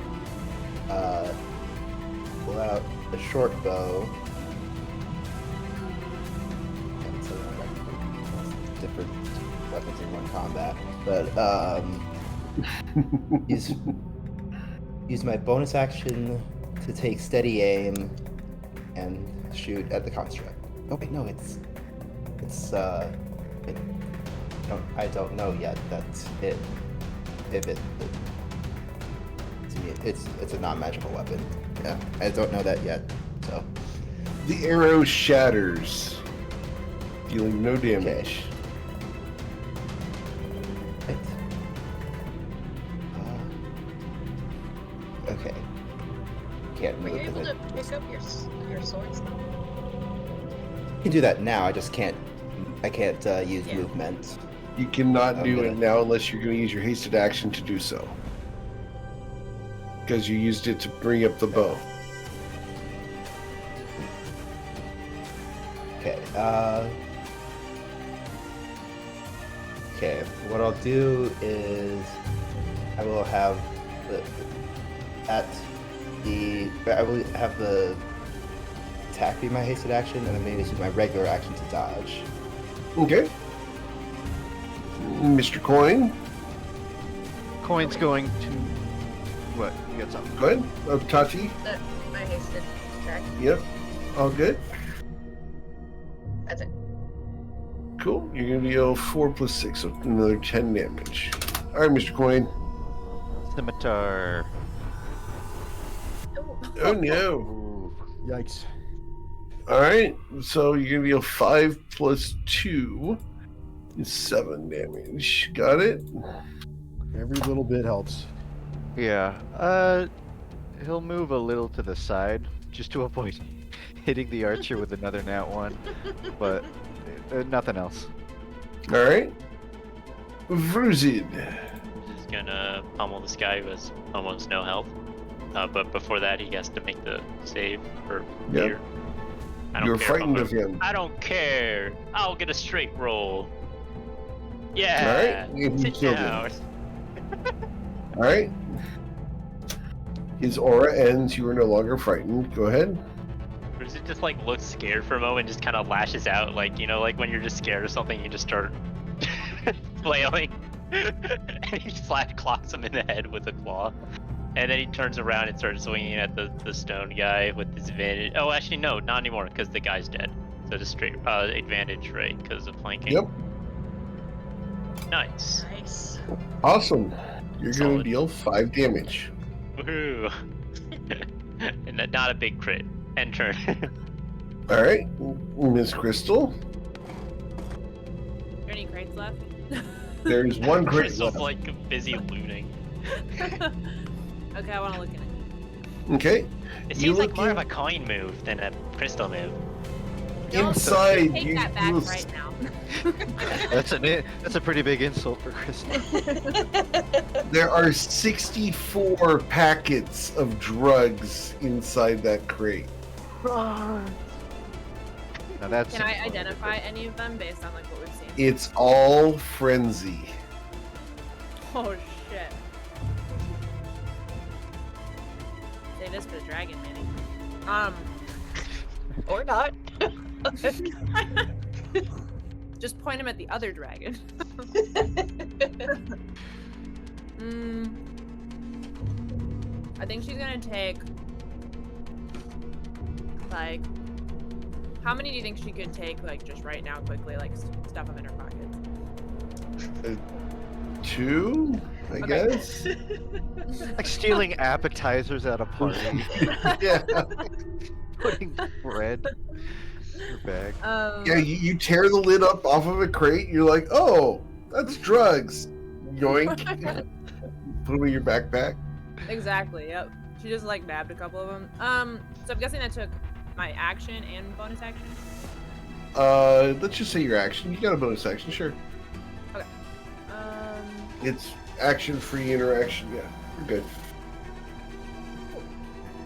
Pull out the short bow. And so for weapons in one combat. But use my bonus action to take steady aim and shoot at the construct. Oh wait, no, I don't know yet. That's it. If it's a non-magical weapon. Yeah, I don't know that yet. So The arrow shatters, dealing no damage. right. Okay. Can't Were you move. able with to it. pick up your swords though? I can do that now. I just can't. I can't use Yeah. movement. You cannot do I'm it gonna- now unless you're going to use your hasted action to do so. Because you used it to bring up the bow. Okay. Okay. What I'll do is I will have I will have the attack be my hasted action, and then maybe use my regular action to dodge. Okay. Mr. Coin, Coin's going to. What? You got something? go ahead. Oh, Tati, My hasted attack. yep. All good. That's it. Cool. You're going to deal 4 plus 6, so another 10 damage. All right, Mr. Coin. Scimitar. Oh, no. Ooh, yikes. All right. So you're going to deal 5 plus 2 is 7 damage. Got it? Every little bit helps. Yeah. He'll move a little to the side just to avoid hitting the archer with another nat one, but nothing else. All right. Vruzid. He's gonna pummel this guy who has almost no health. But before that, he has to make the save for Yep. fear. I don't You're care if I'm frightened a- of him. I don't care. I'll get a straight roll. All Yeah. right. You Sit killed down. him. All right. His aura ends. You are no longer frightened. Go ahead. Or does it just like look scared for a moment, and just kind of lashes out, like like when you're just scared of something, you just start flailing, and he clocks him in the head with a claw, and then he turns around and starts swinging at the stone guy with disadvantage. Oh, actually no, not anymore because the guy's dead. So just straight advantage, right? Because of flanking. Yep. Nice. Nice. Awesome. You're going Solid. to deal 5 damage. Woohoo! And not a big crit. End turn. All right. Miss Crystal. Are there any crates left? There's one crit Crystal's left. like busy looting. Okay, I want to look at it. Okay. It You seems like look more in- of a coin move than a crystal move. Don't Inside, take you that back will right now. That's a pretty big insult for Crystal. There are 64 packets of drugs inside that crate. Now that's. Can I identify any of them based on like what we've seen? It's all frenzy. Oh shit. Say this for the dragon, Manny. Or not. Just point him at the other dragon. I think she's gonna take like. How many do you think she could take, like, just right now, quickly, like, stuff them in her pockets? 2, I Okay. guess. Like stealing appetizers at a party. Yeah. Putting bread in your bag. Yeah, you tear the lid up off of a crate. You're like, oh, that's drugs. Yoink. Put them in your backpack. Exactly. Yep. She just like nabbed a couple of them. So I'm guessing that took my action and bonus action. Let's just say your action. You got a bonus action, sure. Um. It's action-free interaction. Yeah, you're good. I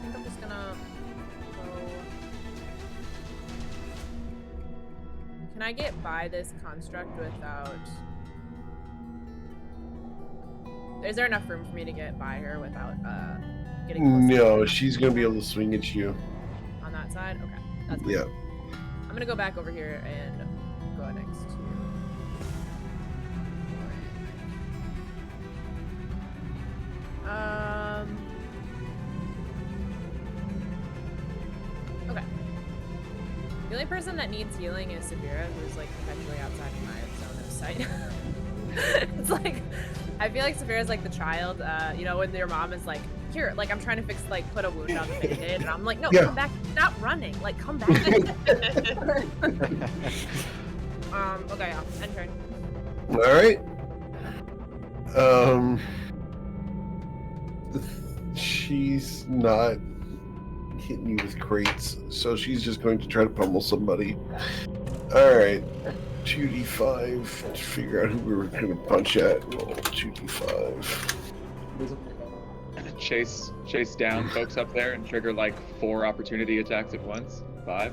think I'm just gonna go. Can I get by this construct without? Is there enough room for me to get by her without getting close to No, her? she's gonna be able to swing at you. On that side? Okay. That's fine. Yeah. I'm gonna go back over here and go next to The only person that needs healing is Severa, who's like perpetually outside of my zone of sight. It's like, I feel like Severa's like the child, you know, when your mom is like, here, like I'm trying to fix, like put a wound on the Band-Aid, and I'm like, no, come back, stop running, like come back. Okay, yeah, end turn. All right. She's not hitting you with crates, so she's just going to try to pummel somebody. All right. 2d5 to figure out who we were going to punch at. Roll 2d5. Chase down folks up there and trigger like 4 opportunity attacks at once. 5.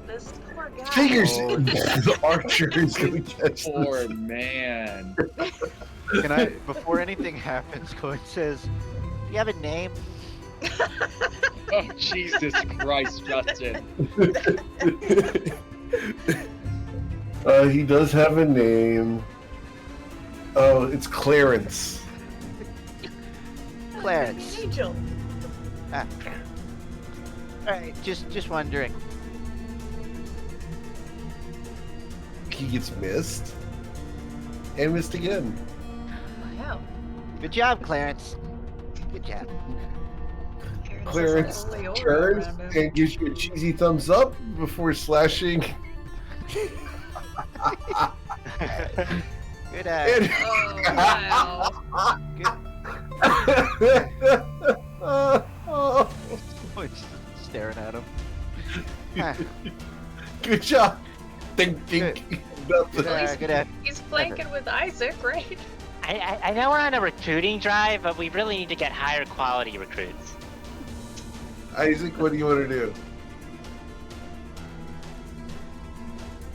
This poor guy. Figures the archer is going to catch Poor this. man. Can I? Before anything happens, Cohen says, "Do you have a name?" Oh Jesus Christ, Justin. He does have a name. Oh, it's Clarence. Clarence. Angel. Ah. All right, just wondering. He gets missed. And missed again. Wow. Good job, Clarence. Good job. Clarence Holy aura turns around him. and gives you a cheesy thumbs up before slashing. Good eye. And- Oh, wow. Cohen's just staring at him. Good job. Ding, ding. Good eye. Good eye. He's flanking with Isaac, right? I know we're on a recruiting drive, but we really need to get higher quality recruits. Isaac, what do you want to do?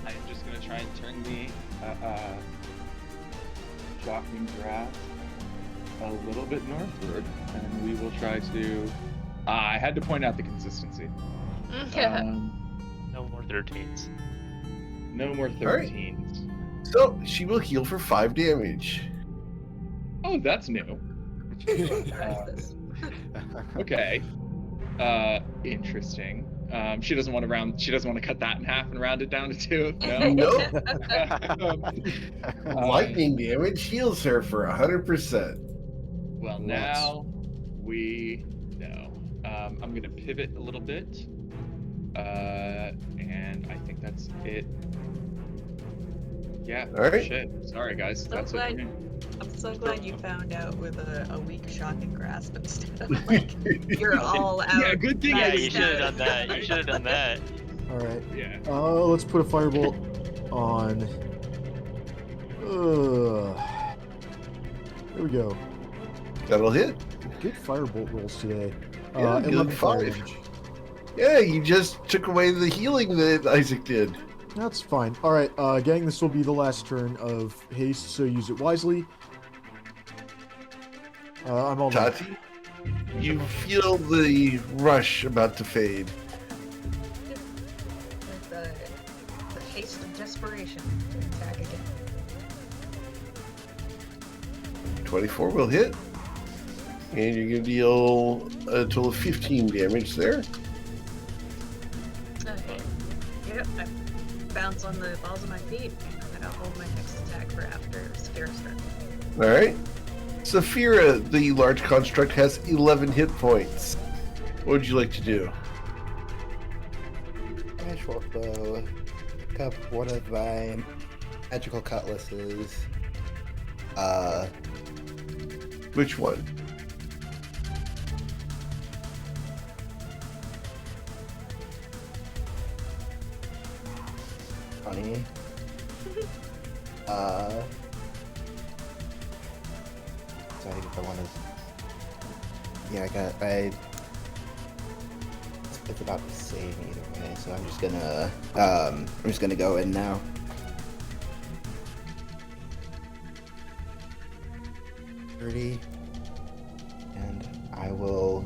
I'm just gonna try and turn the shocking draft a little bit northward, and we will try to. I had to point out the consistency. Yeah. No more 13s. No more right. 13s. So she will heal for 5 damage. Oh, that's new. Okay. Interesting. She doesn't want to round. She doesn't want to cut that in half and round it down to 2. No. Lightning damage heals her for 100%. Well, now we know. I'm gonna pivot a little bit, and I think that's it. Yeah. All right. Shit. Sorry, guys. So That's it for me. I'm so glad you found out with a weak shocking grasp instead of like you're all out. Yeah, good thing. Yeah, I you should have done that. You should have done that. All right. Yeah. Let's put a firebolt on. There we go. That'll hit. Good firebolt rolls today. Yeah, and good 11 fire 5. damage. Yeah, you just took away the healing that Isaac did. That's fine. All right, gang, this will be the last turn of haste, so use it wisely. I'm all done. Tati, you feel the rush about to fade. With the haste of desperation to attack again. 24 will hit. And you're going to deal a total of 15 damage there. Okay. Yep, I bounce on the balls of my feet, and I'll hold my next attack for after Saphira's turn. Alright. Saphira, the large construct, has 11 hit points. What would you like to do? My short bow. Pick up one of my magical cutlasses. Which one? Funny. So I think I want to. Yeah, it's about to save me either way, so I'm just gonna go in now. And I will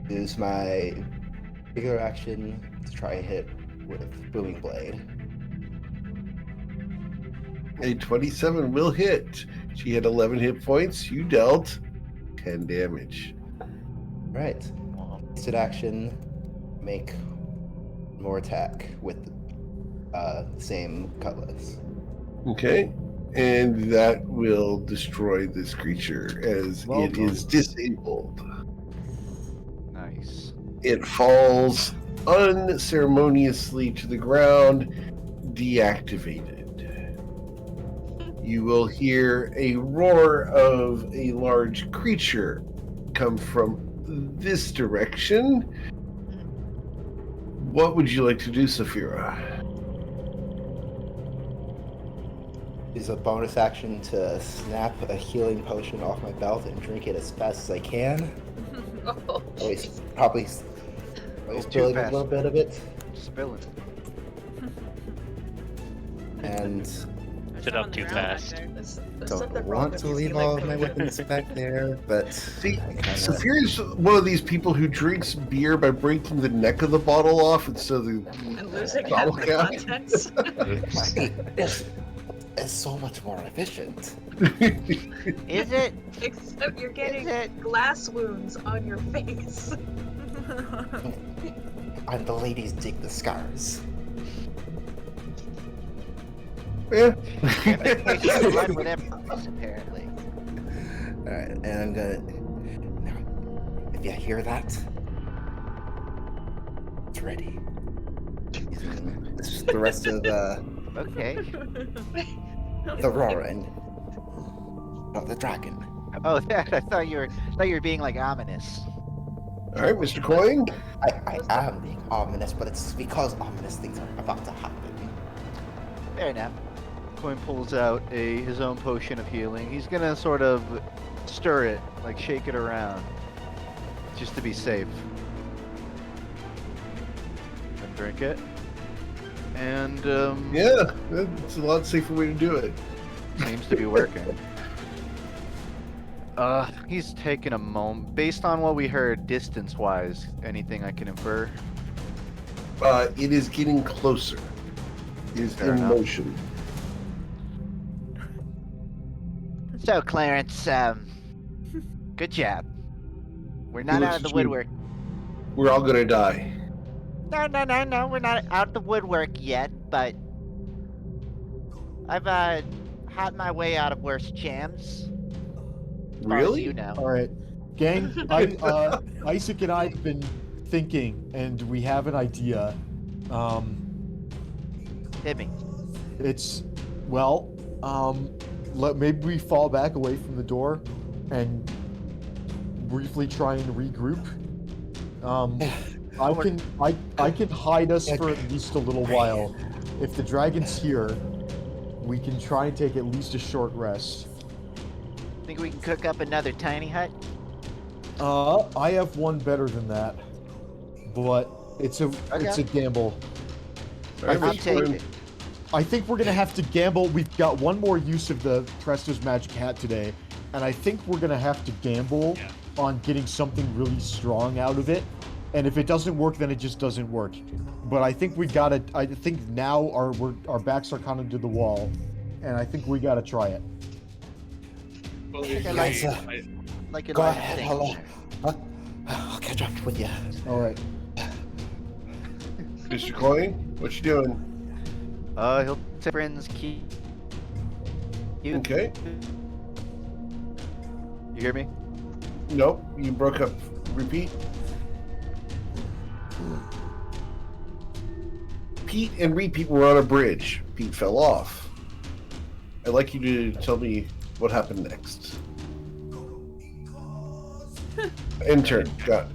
use my regular action to try and hit with Booming Blade. A 27 will hit. She had 11 hit points. You dealt 10 damage. Right. Wasted action. make more attack with the same cutlass. Okay. And that will destroy this creature as Well it is done. disabled. Nice. It falls unceremoniously to the ground, deactivated. You will hear a roar of a large creature come from this direction. What would you like to do, Saphira? Is a bonus action to snap a healing potion off my belt and drink it as fast as I can. Oh, Probably too spilling a fast. little bit of it. Spilling. And Sit up too fast. there's don't something wrong want with to these leave healing all of my potions. weapons back there, but See, I kinda... Saphira's one of these people who drinks beer by breaking the neck of the bottle off instead of the And losing bottle half the cap. contents. It's so much more efficient. Is it? Except you're Is getting it? glass wounds on your face. And the ladies dig the scars. Yeah. Blood with everything, apparently. Alright, and I'm gonna... Now, if you hear that, it's ready. It's the rest of Okay. the roaring. Not the dragon. Oh, that I thought you were being like ominous. All right, Mr. Coin. I am being ominous, but it's because ominous things are about to happen. Fair enough. Coin pulls out his own potion of healing. He's gonna sort of stir it, like shake it around, just to be safe. And drink it. And Yeah, that's a lot safer way to do it. seems to be working. He's taking a moment. Based on what we heard, distance-wise, anything I can infer? It is getting closer. It is Fair in enough. motion. So, Clarence, good job. We're not looks out of the at you. woodwork. We're all gonna die. No, we're not out of the woodwork yet, but I've had my way out of worse jams. As far as Really? you know. All right, gang. Isaac and I have been thinking, and we have an idea. Hit me. It's well, maybe we fall back away from the door and briefly try and regroup. I can hide us for at least a little while. If the dragon's here, we can try and take at least a short rest. Think we can cook up another tiny hut? I have one better than that, but it's a gamble. All right, I'll Mr. take Coin. it. I think we're gonna have to gamble. We've got one more use of the Presto's Magic Hat today, and I think we're gonna have to gamble on getting something really strong out of it. And if it doesn't work, then it just doesn't work. But I think we gotta. I think now our backs are kind of to the wall, and I think we gotta try it. Well, I like I- that. Like Go line of ahead, thinking. I'll catch up with you. All right. Mr. Coin, what you doing? He'll take Bryn's key. Okay. You hear me? Nope, you broke up. Repeat. Pete and Repeat were on a bridge. Pete fell off. I'd like you to tell me what happened next. Intern, got it.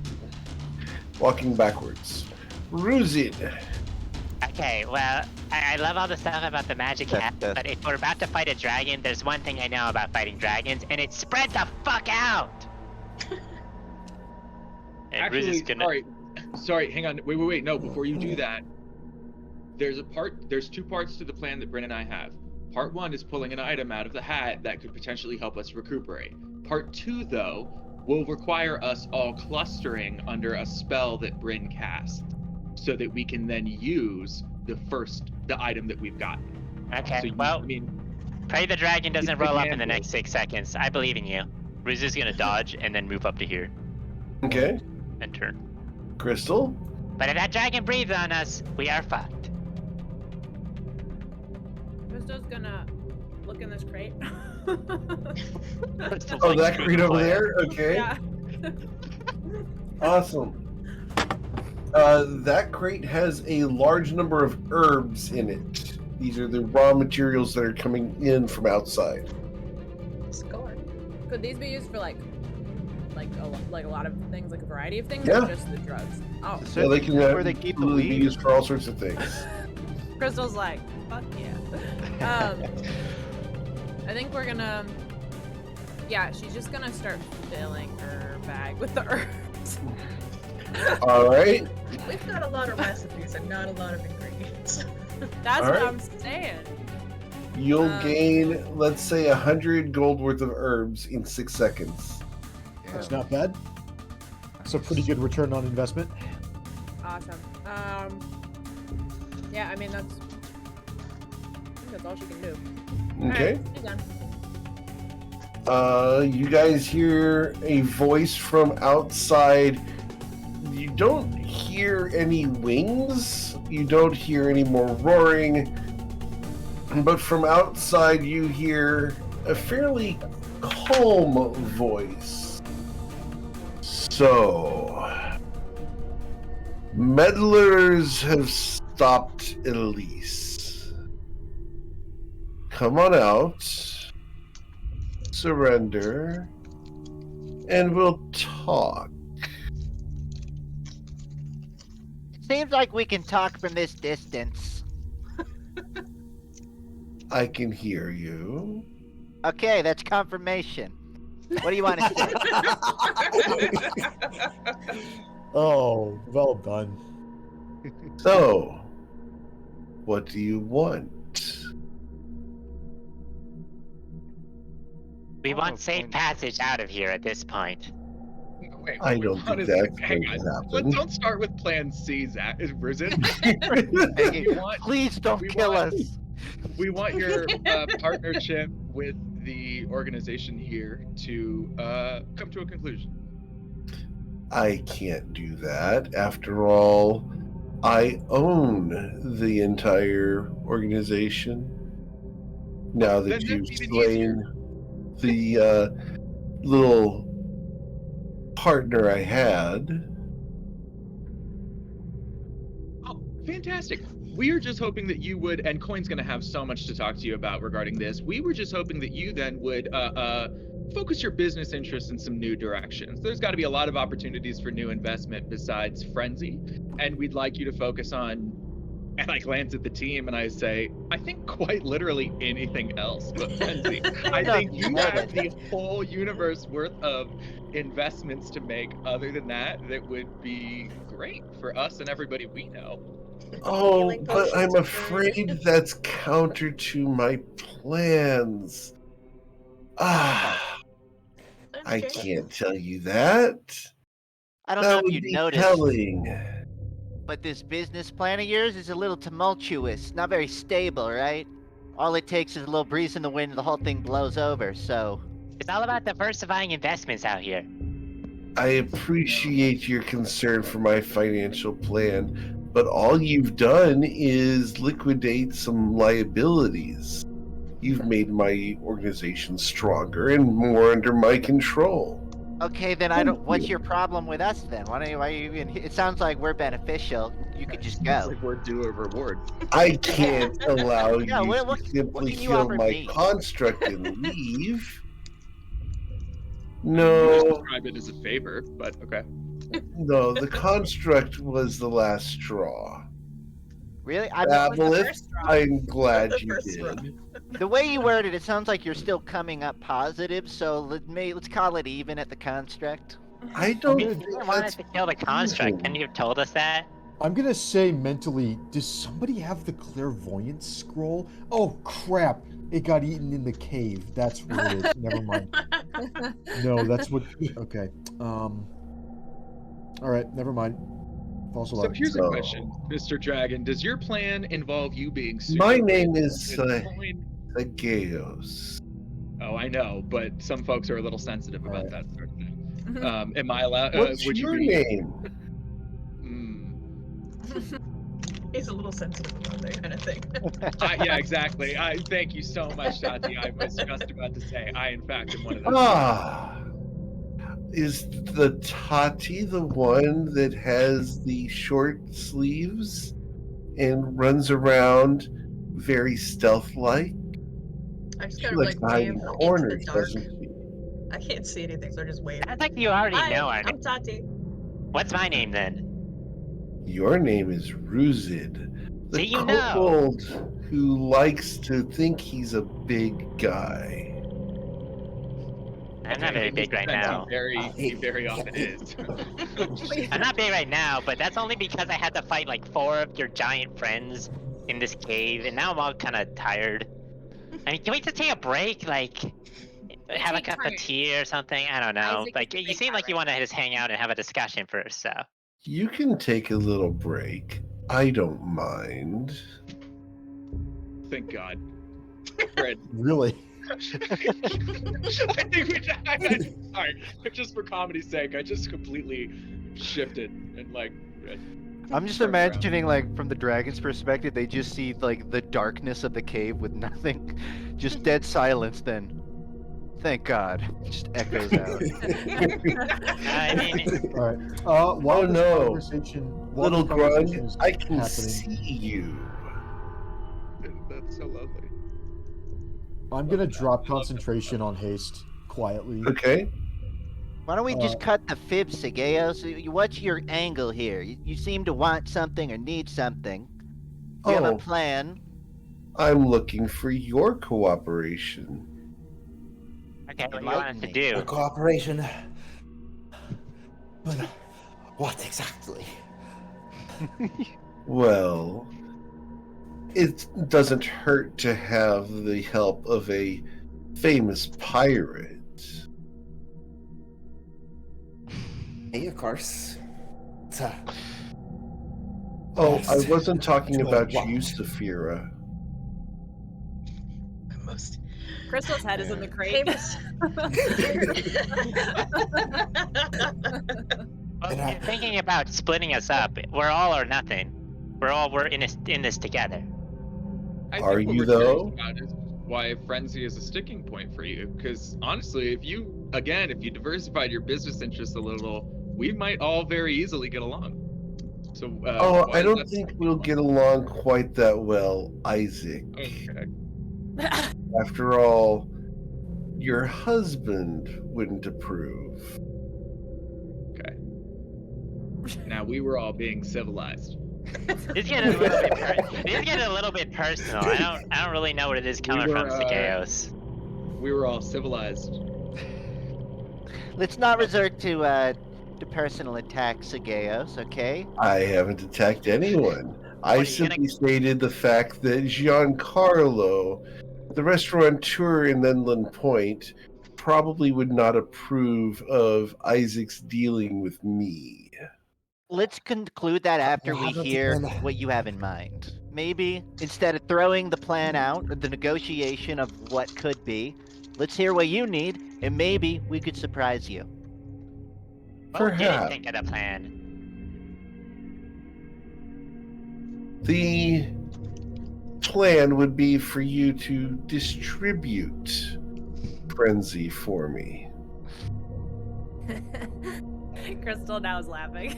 Walking backwards. Ruzid. Okay, well, I love all the stuff about the magic hat, but if we're about to fight a dragon, there's one thing I know about fighting dragons, and it's spread the fuck out! And Riz Actually, is gonna. sorry, hang on. Wait. No, before you do that, there's two parts to the plan that Bryn and I have. Part one is pulling an item out of the hat that could potentially help us recuperate. Part two, though, will require us all clustering under a spell that Bryn cast, so that we can then use the item that we've got. Okay, So well, pray the dragon doesn't roll up in the handle. next 6 seconds. I believe in you. Riz is gonna dodge and then move up to here Okay. and turn. Crystal. But if that dragon breathes on us, we are fucked. Crystal's gonna look in this crate. Oh, that crate over there? Okay. Yeah. Awesome. That crate has a large number of herbs in it. These are the raw materials that are coming in from outside. Score. Could these be used for like a lot of things, like a variety of things, Yeah. or just the drugs? Oh, Yeah, they can where they keep the absolutely be weed. used for all sorts of things. Crystal's like, fuck yeah. I think we're gonna. Yeah, she's just gonna start filling her bag with the herbs. All right. We've got a lot of recipes and not a lot of ingredients. That's All what right. I'm saying. You'll Um, gain, let's say, 100 gold worth of herbs in 6 seconds. That's not bad. It's a pretty good return on investment. Awesome. Yeah, I mean I think that's all she can do. Okay. Alright, she's done. You guys hear a voice from outside. You don't hear any wings. You don't hear any more roaring. But from outside, you hear a fairly calm voice. So, meddlers have stopped Elise. Come on out, surrender, and we'll talk. Seems like we can talk from this distance. I can hear you. Okay, that's confirmation. What do you want to say? Oh, well done. So, what do you want? We Oh, want safe fine. passage out of here at this point. Wait, I what don't we think want is- that's hang going on. to happen. Let's don't start with Plan C, Zach. Risen. Hey, we want please don't we kill want- us. we want your partnership with the organization here to come to a conclusion. I can't do that. After all, I own the entire organization. Now that Then that's you've even slain the little partner I had, Oh, fantastic. We are just hoping that you would, and Coin's going to have so much to talk to you about regarding this. We were just hoping that you then would focus your business interests in some new directions. There's got to be a lot of opportunities for new investment besides Frenzy, and we'd like you to focus on, and I glance at the team and I say, I think quite literally anything else but Frenzy. I think you have the whole universe worth of investments to make other than that would be great for us and everybody we know. oh, Healing but potions I'm are good. afraid that's counter to my plans. Ah, I Okay. can't tell you that. I don't know That if would you be noticed, telling. but this business plan of yours is a little tumultuous, not very stable, right? All it takes is a little breeze in the wind and the whole thing blows over, so... It's all about diversifying investments out here. I appreciate your concern for my financial plan, but all you've done is liquidate some liabilities. You've made my organization stronger and more under my control. Okay, then I don't... What's your problem with us, then? Why are you even... It sounds like we're beneficial. You could just It's go. like we're due a reward. I can't allow Yeah, you what to simply can you kill offer my me? construct and leave. You No, describe it as a favor, but okay. no, the construct was the last straw. Really? Aboleth, first straw. I'm glad The you first did. straw. The way you worded it sounds like you're still coming up positive, so let's call it even at the construct. I don't You think didn't want us that's to kill the construct. Couldn't you have told us that? I'm gonna say mentally, does somebody have the clairvoyance scroll? Oh crap! It got eaten in the cave. That's what it is. Never mind. No, that's what. Okay. All right. Never mind. False So alarm. here's a So- question, Mr. Dragon. Does your plan involve you being super My name rich is with coin? Ageos. Oh, I know, but some folks are a little sensitive about that sort of thing. Am I allowed? What's would your you be? name? He's a little sensitive about that kind of thing. Yeah, exactly. Thank you so much, Tati. I was just about to say, I in fact am one of those. Ah, is the Tati the one that has the short sleeves and runs around very stealth-like? I just She gotta likes like to hide wave in into the corners, dark. doesn't she? I can't see anything, so I just wave. Sounds like you already Hi, know our I'm name. Tati. What's my name then? Your name is Ruzid, the See, you know. kobold who likes to think he's a big guy. I'm not very big right now. He very often is. I'm not big right now, but that's only because I had to fight like 4 of your giant friends in this cave, and now I'm all kind of tired. I mean, can we just take a break? Like, have a take cup of turns. tea or something? I don't know. Isaac Like, is the you big seem guy like you right want to just hang out and have a discussion first, so. You can take a little break. I don't mind. Thank God. Fred. Really? I think sorry, just for comedy's sake, I just completely shifted and like. I'm just turned around. imagining, like, from the dragon's perspective, they just see, like, the darkness of the cave with nothing. Just dead silence, then. Thank God. Just echoes out. I mean, All right. While Oh, this no. conversation, while Little this conversation Grung, is I can happening, see you. That's so lovely. I'm gonna drop concentration on haste quietly. Okay. Why don't we just cut the fib, Sageo? So what's your angle here? You seem to want something or need something. You have a Oh, plan. I'm looking for your cooperation. okay, what do you want us to Enlighten me. A do? cooperation. But what exactly? Well, it doesn't hurt to have the help of a famous pirate. Hey, of course. Oh, I Best wasn't talking to about what? you, Saphira. Most Crystal's head is in the crate. famous. Well, And I- you're thinking about splitting us up. We're all or nothing. We're in this together. I Are think what you, we're curious though? about is why frenzy is a sticking point for you. Because honestly, if you diversified your business interests a little, we might all very easily get along. So Oh, why I is don't that think sticking we'll point? get along quite that well, Isaac. Okay. After all, your husband wouldn't approve. Okay. Now we were all being civilized. This is getting a little bit. This is getting a little bit personal. I don't really know where it is coming were, from, Sagaeos. We were all civilized. Let's not resort to personal attacks, Sageos, okay? I haven't attacked anyone. I What, are you simply stated the fact that Giancarlo, the restaurateur in Inland Point, probably would not approve of Isaac's dealing with me. Let's conclude that after we haven't hear been- what you have in mind. Maybe instead of throwing the plan out or the negotiation of what could be, let's hear what you need, and maybe we could surprise you. What would you Perhaps. think of the plan? The plan would be for you to distribute frenzy for me. Crystal now is laughing.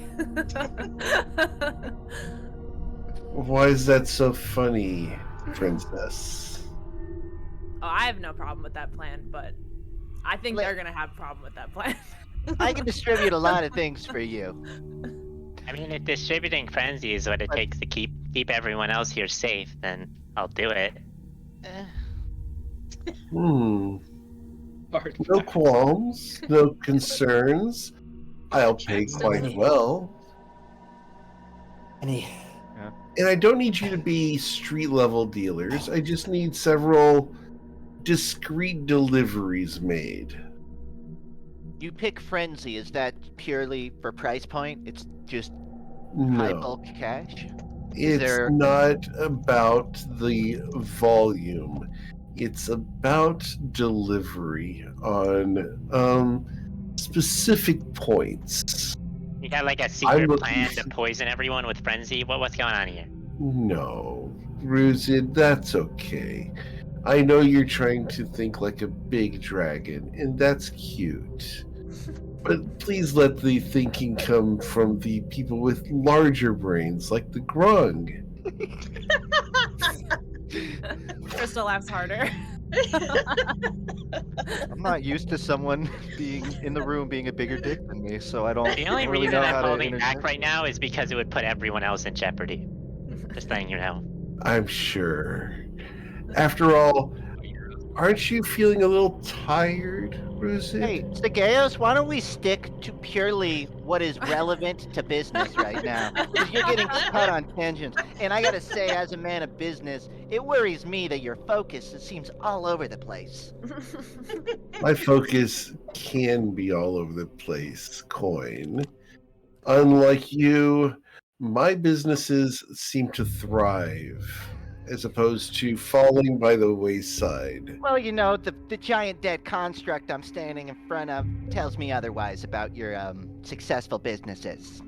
Why is that so funny, princess? Oh, I have no problem with that plan, but I think they're gonna have a problem with that plan. I can distribute a lot of things for you. I mean, if distributing frenzy is what it takes to keep everyone else here safe, then I'll do it. Eh, Hmm. Hard No fact. qualms, no concerns. I'll pay Chance quite to- well. Any And I don't need you to be street level dealers. I just need several discreet deliveries made. You pick Frenzy, is that purely for price point? It's just high No, bulk cash? it's there- not about the volume. It's about delivery on specific points. You got like a secret plan to poison everyone with frenzy? What's going on here? No, Ruzid, that's okay. I know you're trying to think like a big dragon, and that's cute. But please let the thinking come from the people with larger brains, like the grung. Crystal laughs harder. I'm not used to someone being in the room being a bigger dick than me, so I don't. The only really reason know I'm how to holding back interject. right now is because it would put everyone else in jeopardy. Just letting you know. I'm sure. After all, aren't you feeling a little tired, Ruzid? Hey, Stegaios, why don't we stick to purely what is relevant to business right now? Because you're getting caught on tangents. And I gotta say, as a man of business, it worries me that your focus seems all over the place. My focus can be all over the place, Coin. Unlike you, my businesses seem to thrive, as opposed to falling by the wayside. Well, you know, the giant dead construct I'm standing in front of tells me otherwise about your successful businesses.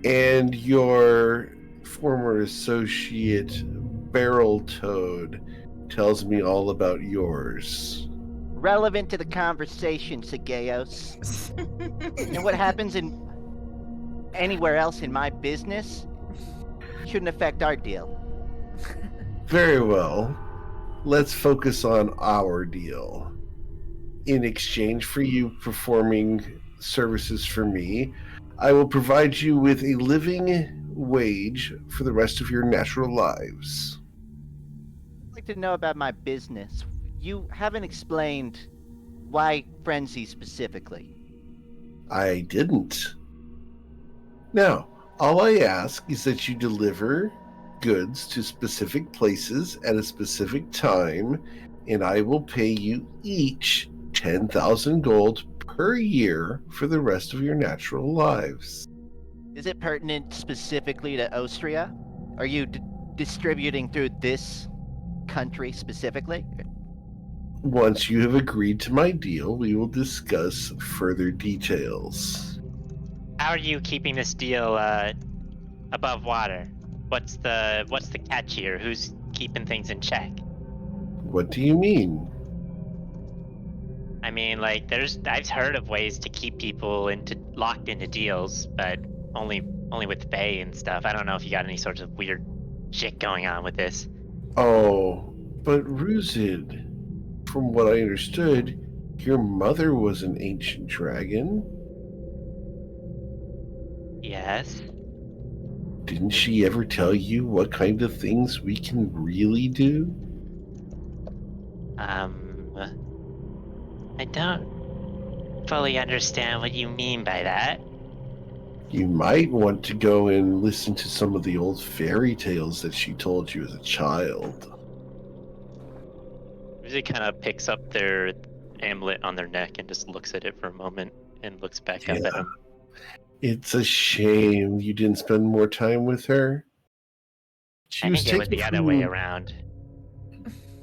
And your former associate, Barrel Toad, tells me all about yours. Relevant to the conversation, Stegaios. And what happens in anywhere else in my business shouldn't affect our deal. Very well. Let's focus on our deal. In exchange for you performing services for me, I will provide you with a living wage for the rest of your natural lives. I'd like to know about my business. You haven't explained why Frenzy specifically. I didn't. Now, all I ask is that you deliver goods to specific places at a specific time, and I will pay you each 10,000 gold per year for the rest of your natural lives. Is it pertinent specifically to Austria? Are you distributing through this country specifically? Once you have agreed to my deal, we will discuss further details. How are you keeping this deal above water? What's the catch here? Who's keeping things in check? What do you mean? I mean, like, I've heard of ways to keep people locked into deals, but only with pay and stuff. I don't know if you got any sorts of weird shit going on with this. Oh, but Ruzid, from what I understood, your mother was an ancient dragon. Yes. Didn't she ever tell you what kind of things we can really do? I don't fully understand what you mean by that. You might want to go and listen to some of the old fairy tales that she told you as a child. Usually kind of picks up their amulet on their neck and just looks at it for a moment and looks back up at him. It's a shame you didn't spend more time with her. I think it was the other way around.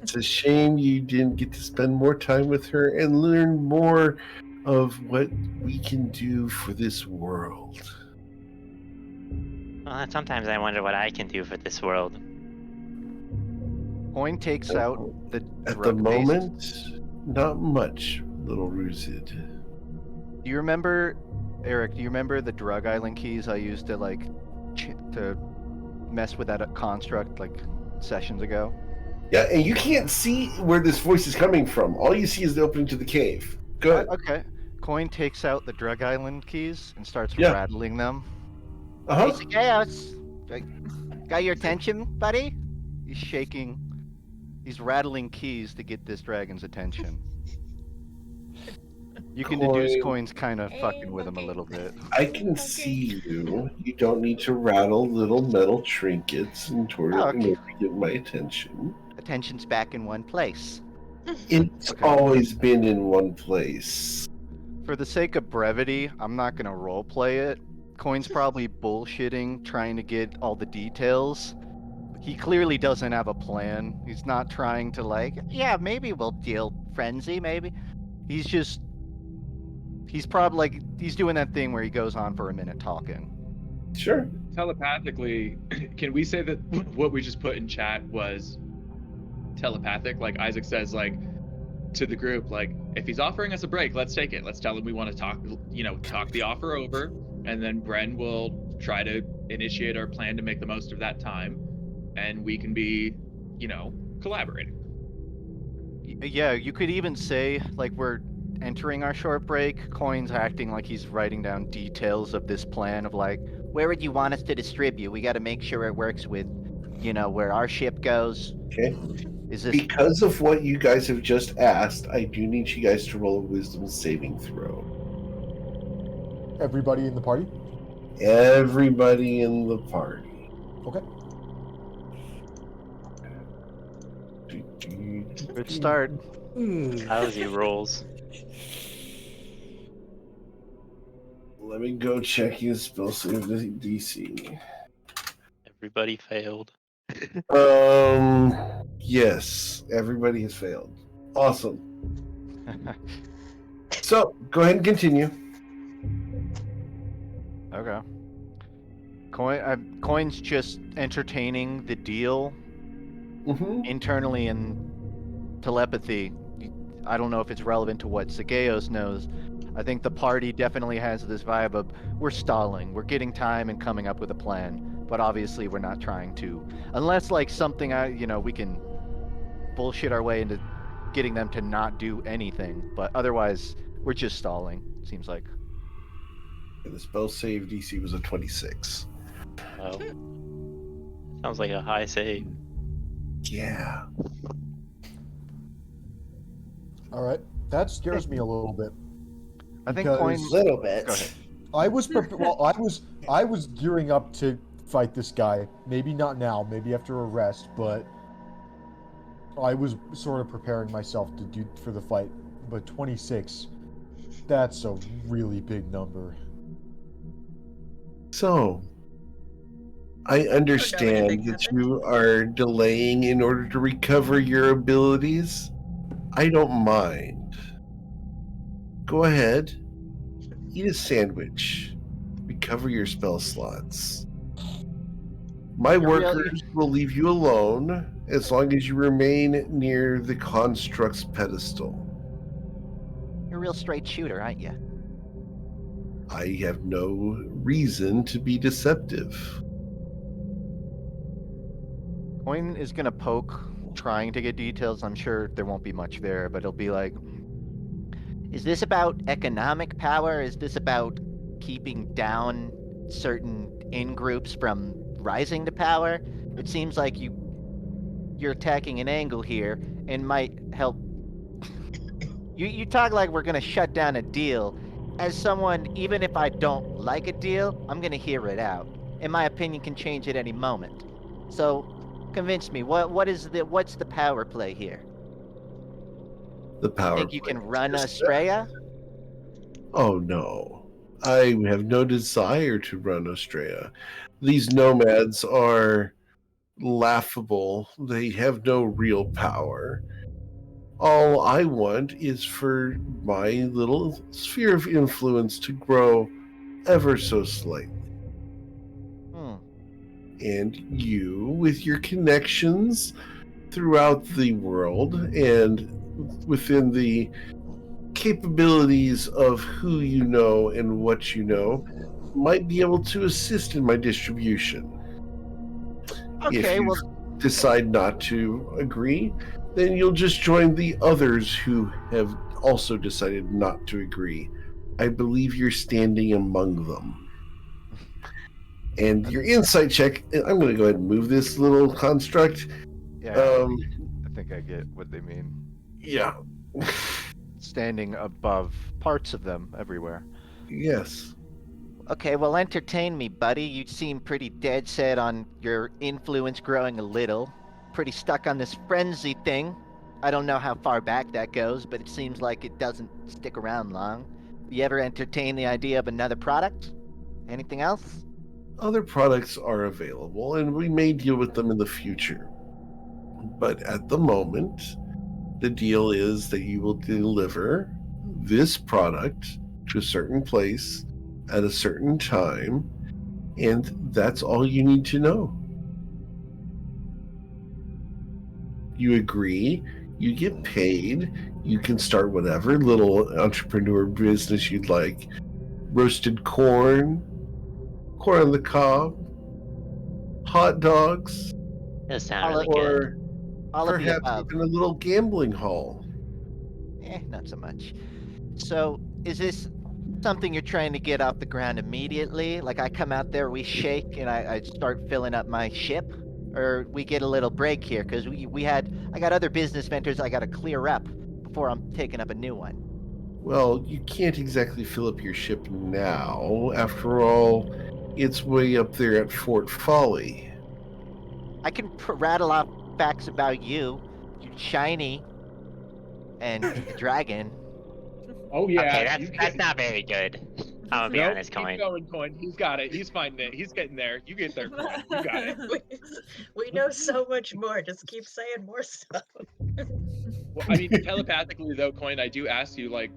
It's a shame you didn't get to spend more time with her and learn more of what we can do for this world. Well, sometimes I wonder what I can do for this world. Coin takes out the At the drug-based- moment, not much, little Ruzid. Do you remember, Eric? Do you remember the drug island keys I used to to mess with that construct like sessions ago? Yeah, and you can't see where this voice is coming from. All you see is the opening to the cave. Good. Okay. Coin takes out the drug island keys and starts Yeah. rattling them. Uh-huh. Hey, Chaos, got your attention, buddy? He's shaking. He's rattling keys to get this dragon's attention. You can deduce Coin. Coin's kind of Hey, fucking with him a monkey. little bit. I can see you. You don't need to rattle little metal trinkets in order to get my attention. Attention's back in one place. It's Okay. always been in one place. For the sake of brevity, I'm not gonna roleplay it. Coin's probably bullshitting, trying to get all the details. He clearly doesn't have a plan. He's not trying to Yeah, maybe we'll deal frenzy, maybe. He's He's probably like he's doing that thing where he goes on for a minute talking. Sure. Telepathically, can we say that what we just put in chat was telepathic? Like Isaac says, like to the group, like if he's offering us a break, let's take it. Let's tell him we want to talk, talk the offer over, and then Bren will try to initiate our plan to make the most of that time, and we can be, collaborating. Yeah, you could even say like we're entering our short break. Coin's acting like he's writing down details of this plan of like, Where would you want us to distribute? We got to make sure it works with, where our ship goes. Okay. Is this Because of what you guys have just asked, I do need you guys to roll a wisdom saving throw. Everybody in the party? Everybody in the party. Okay. good start. Lousy rolls. Let me go check his spell save DC. Everybody failed. Yes, everybody has failed. Awesome. So, go ahead and continue. Okay. Coin's just entertaining the deal internally in telepathy. I don't know if it's relevant to what Sageos knows. I think the party definitely has this vibe of we're stalling, we're getting time and coming up with a plan, but obviously we're not trying to, unless like something we can bullshit our way into getting them to not do anything. But otherwise, we're just stalling. Seems like. The spell save DC was a 26. Oh. Sounds like a high save. Yeah. All right. That scares me a little bit. I think Because- Coin. A little bit. Go ahead. I was I was gearing up to fight this guy. Maybe not now, maybe after a rest, but I was sort of preparing myself to do for the fight. But 26, that's a really big number. So, I understand thing that happened. you are delaying in order to recover your abilities. I don't mind. Go ahead, eat a sandwich, recover your spell slots. My workers will leave you alone as long as you remain near the construct's pedestal. You're a real straight shooter, aren't you? I have no reason to be deceptive. Coin is gonna poke, trying to get details. I'm sure there won't be much there, but it'll be like, Is this about economic power? Is this about keeping down certain in-groups from rising to power? It seems like you're attacking an angle here and might help. You talk like we're gonna shut down a deal. As someone, even if I don't like a deal, I'm gonna hear it out. And my opinion can change at any moment. So, convince me. What's the power play here? The power. Think you play can is run just Estrella? Oh no. I have no desire to run Estrella. These nomads are laughable. They have no real power. All I want is for my little sphere of influence to grow ever so slightly. Hmm. And you, with your connections throughout the world and within the capabilities of who you know and what you know, might be able to assist in my distribution. If Okay, you well, decide not to agree, then you'll just join the others who have also decided not to agree. I believe you're standing among them. And your insight check, I'm going to go ahead and move this little construct. yeah, I think I get what they mean. Yeah. Standing above parts of them everywhere. Yes. okay, well, entertain me, buddy. You seem pretty dead set on your influence growing a little. Pretty stuck on this frenzy thing. I don't know how far back that goes, but it seems like it doesn't stick around long. You ever entertain the idea of another product? Anything else? Other products are available, and we may deal with them in the future. But at the moment, the deal is that you will deliver this product to a certain place at a certain time, and that's all you need to know. You agree, you get paid, you can start whatever little entrepreneur business you'd like. Roasted corn, corn on the cob, hot dogs, Does sound All really of- good. or All of the perhaps above. even a little gambling hall. Not so much. So, is this something you're trying to get off the ground immediately? Like I come out there, we shake, and I start filling up my ship? Or we get a little break here? Because I got other business ventures I got to clear up before I'm taking up a new one. Well, you can't exactly fill up your ship now. After all, it's way up there at Fort Folly. I can rattle off facts about you. You're shiny. And the dragon. Oh yeah. Okay, he's that's getting- not very good. I'm gonna be Nope, honest, keep Coin. going, Coin. He's got it. He's finding it. He's getting there. You get there, Coin. You got it. We know so much more. Just keep saying more stuff. Well, I mean, telepathically though, Coin, I do ask you, like,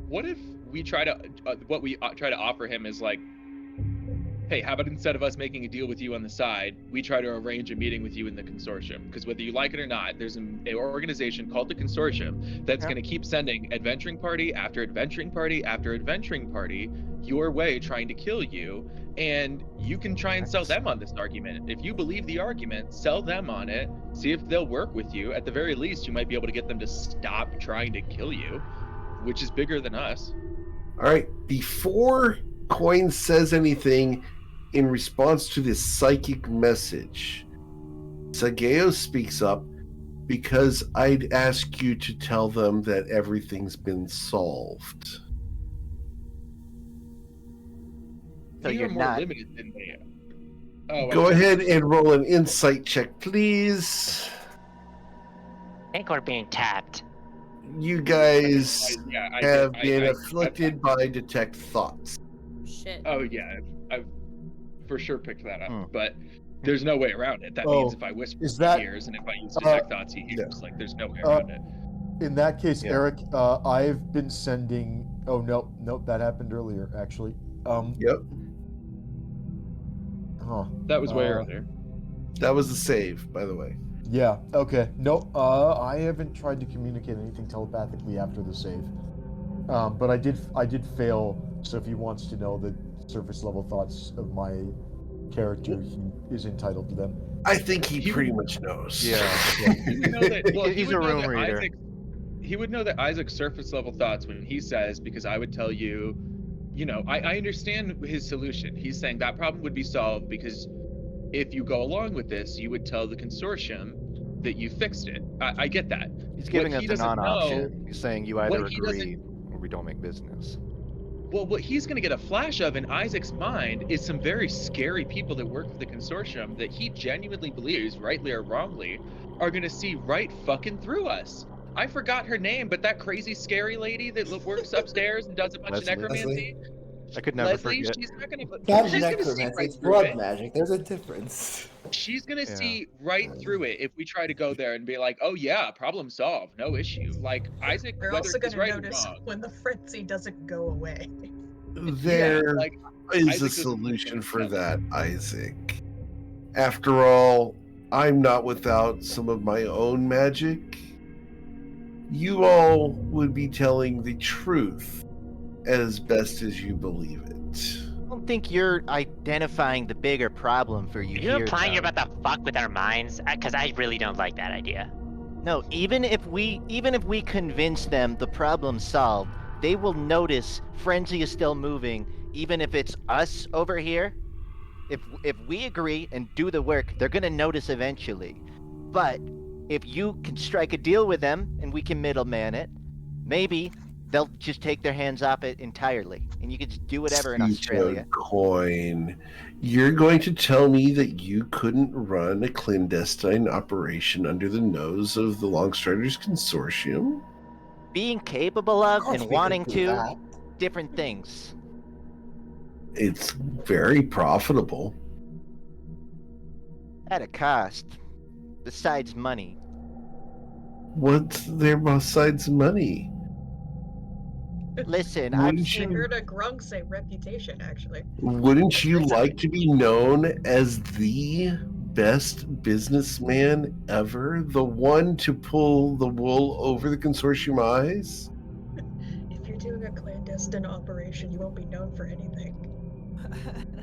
what if we try to, what we try to offer him is like, hey, how about instead of us making a deal with you on the side, we try to arrange a meeting with you in the consortium? Because whether you like it or not, there's an organization called the consortium that's going to keep sending adventuring party after adventuring party after adventuring party your way, trying to kill you. And you can try and sell them on this argument. If you believe the argument, sell them on it, see if they'll work with you. At the very least, you might be able to get them to stop trying to kill you, which is bigger than us. All right, before Coin says anything in response to this psychic message, Sageo speaks up because I'd ask you to tell them that everything's been solved. So We you're are more not. limited than they are. Oh, Go okay. ahead and roll an insight check, please. I think we're being tapped. You guys Yeah, have I- been I- afflicted by detect thoughts. Shit. Oh yeah, I've for sure picked that up, Hmm. but there's no way around it. That Oh, means if I whisper, is he that- hears, and if I use detect thoughts, he hears. Like, there's no way around it. In that case, Yeah. Eric, I've been sending. Oh no, nope, that happened earlier actually. Yep, Huh. That was way earlier. that was the save, by the way. Yeah. Okay. No. I haven't tried to communicate anything telepathically after the save. But I did fail. So if he wants to know the surface level thoughts of my character, he is entitled to them. I think he He pretty would- much knows. He would know that, well, he He's would a know room that reader. He would know that Isaac's surface level thoughts when he says, because I would tell you, I understand his solution. He's saying that problem would be solved because if you go along with this, you would tell the consortium that you fixed it. I get that. He's giving What us he a doesn't non-option. He's saying you either what he agree or we don't make business. Well, what he's going to get a flash of in Isaac's mind is some very scary people that work for the consortium that he genuinely believes, rightly or wrongly, are going to see right fucking through us. I forgot her name, but that crazy scary lady that works upstairs and does a bunch Leslie. of necromancy. I could never Leslie, forget. she's not gonna. Not She's gonna see necromancy, right it's through blood it. magic. There's a difference. She's gonna Yeah. see right through it if we try to go there and be like, "Oh yeah, problem solved, no issue." Like Isaac, They're whether also he's gonna right or notice wrong, when the frenzy doesn't go away. There yeah, like is Isaac a doesn't solution know for nothing. that, Isaac. After all, I'm not without some of my own magic. You all would be telling the truth as best as you believe it. I don't think you're identifying the bigger problem for you Are you here. implying you're Tom. about to fuck with our minds? Because I really don't like that idea. No, even if we convince them the problem's solved, they will notice frenzy is still moving, even if it's us over here. If we agree and do the work, they're gonna notice eventually. But if you can strike a deal with them and we can middleman it, maybe they'll just take their hands off it entirely, and you can just do whatever in Australia. Coin. You're going to tell me that you couldn't run a clandestine operation under the nose of the Longstriders Consortium? Being capable of course and we could wanting do to, that. different things. It's very profitable. At a cost. Besides money. What's there besides money? Listen, I've Wouldn't I seen. heard a grung say reputation, actually. Wouldn't you That's like to be known as the best businessman ever? The one to pull the wool over the consortium eyes? If you're doing a clandestine operation, you won't be known for anything.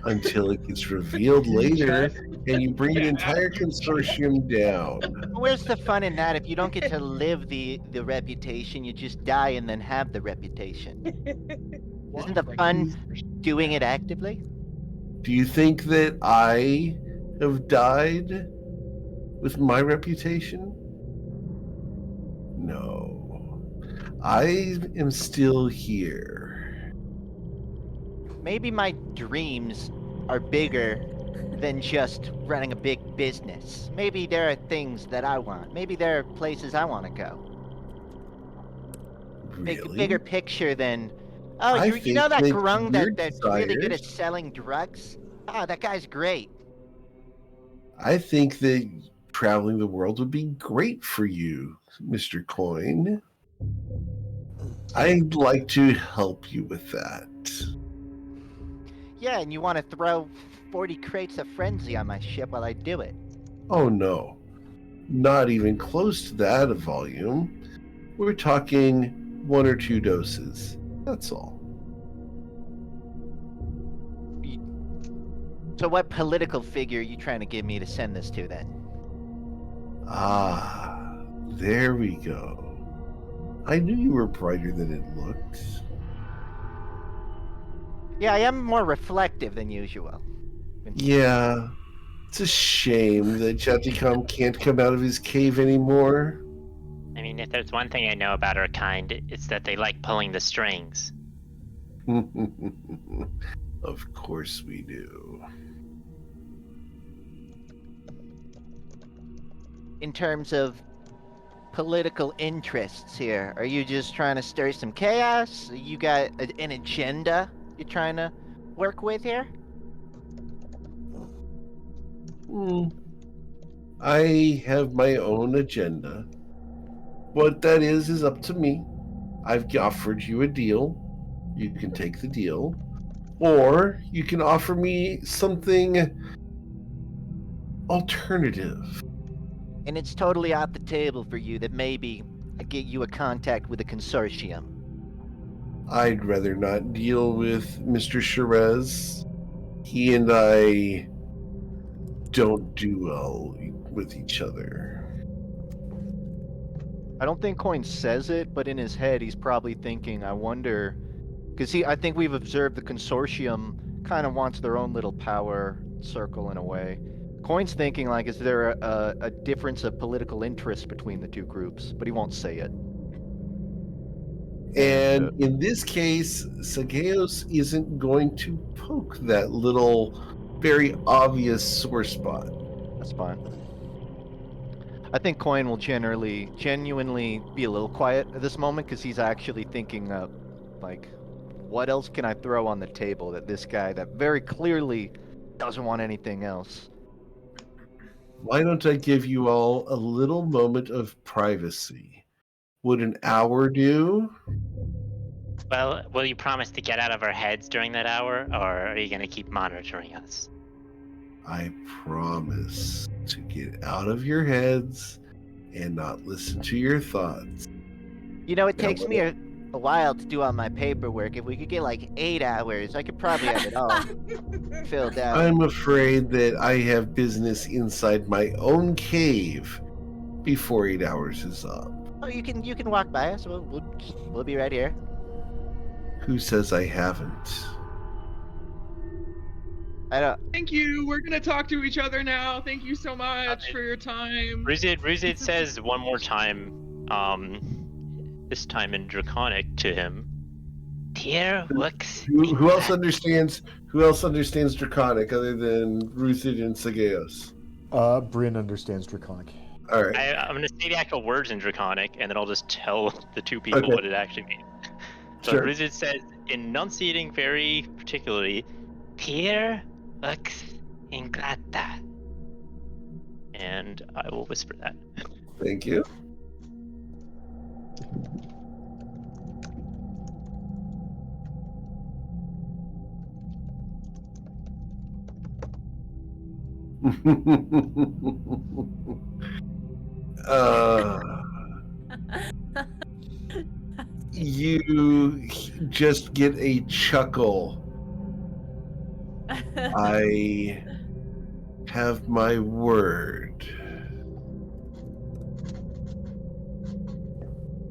Until it gets revealed later and you bring the Yeah, entire you consortium down. Where's the fun in that? If you don't get to live the reputation, you just die and then have the reputation. Isn't the fun doing it actively? Do you think that I have died with my reputation? No. I am still here. Maybe my dreams are bigger than just running a big business. Maybe there are things that I want. Maybe there are places I want to go. Really? Bigger picture than. Oh, I you know think that that grung your that's really good at desires- selling drugs? Oh, that guy's great. I think that traveling the world would be great for you, Mr. Coin. I'd like to help you with that. Yeah, and you want to throw 40 crates of frenzy on my ship while I do it. Oh no, not even close to that volume. We're talking 1 or 2 doses. That's all. So what political figure are you trying to give me to send this to then? Ah, there we go. I knew you were brighter than it looked. Yeah, I am more reflective than usual. Yeah, it's a shame that Jaticom can't come out of his cave anymore. I mean, if there's one thing I know about our kind, it's that they like pulling the strings. Of course we do. In terms of political interests here, are you just trying to stir some chaos? You got an agenda you're trying to work with here? I have my own agenda. What that is up to me. I've offered you a deal. You can take the deal. Or you can offer me something alternative. And it's totally off the table for you that maybe I get you a contact with a consortium. I'd rather not deal with Mr. Sherez. He and I don't do well with each other. I don't think Coin says it, but in his head he's probably thinking, I wonder, because I think we've observed the consortium kind of wants their own little power circle in a way. Coin's thinking like, is there a difference of political interest between the two groups? But he won't say it. And in this case, Sageos isn't going to poke that little, very obvious sore spot. That's fine. I think Coin will genuinely be a little quiet at this moment because he's actually thinking of, like, what else can I throw on the table that this guy that very clearly doesn't want anything else? Why don't I give you all a little moment of privacy? Would an hour do? Well, will you promise to get out of our heads during that hour, or are you going to keep monitoring us? I promise to get out of your heads and not listen to your thoughts. You know, it Now, takes me a while to do all my paperwork. If we could get like 8 hours, I could probably have it all filled out. I'm afraid that I have business inside my own cave before 8 hours is up. Oh, you can walk by us. We'll be right here. Who says I haven't? I don't. Thank you. We're gonna talk to each other now. Thank you so much for your time. Ruzid says one more time, this time in Draconic to him. Dear Wux. Who else understands? Who else understands Draconic other than Ruthid and Sageos? Bryn understands Draconic. All right. I'm going to say the actual words in Draconic, and then I'll just tell the two people Okay. what it actually means. So Sure. Ruzid says, enunciating very particularly, Dear Wux Ingrata. And I will whisper that. Thank you. uh, you just get a chuckle. I have my word.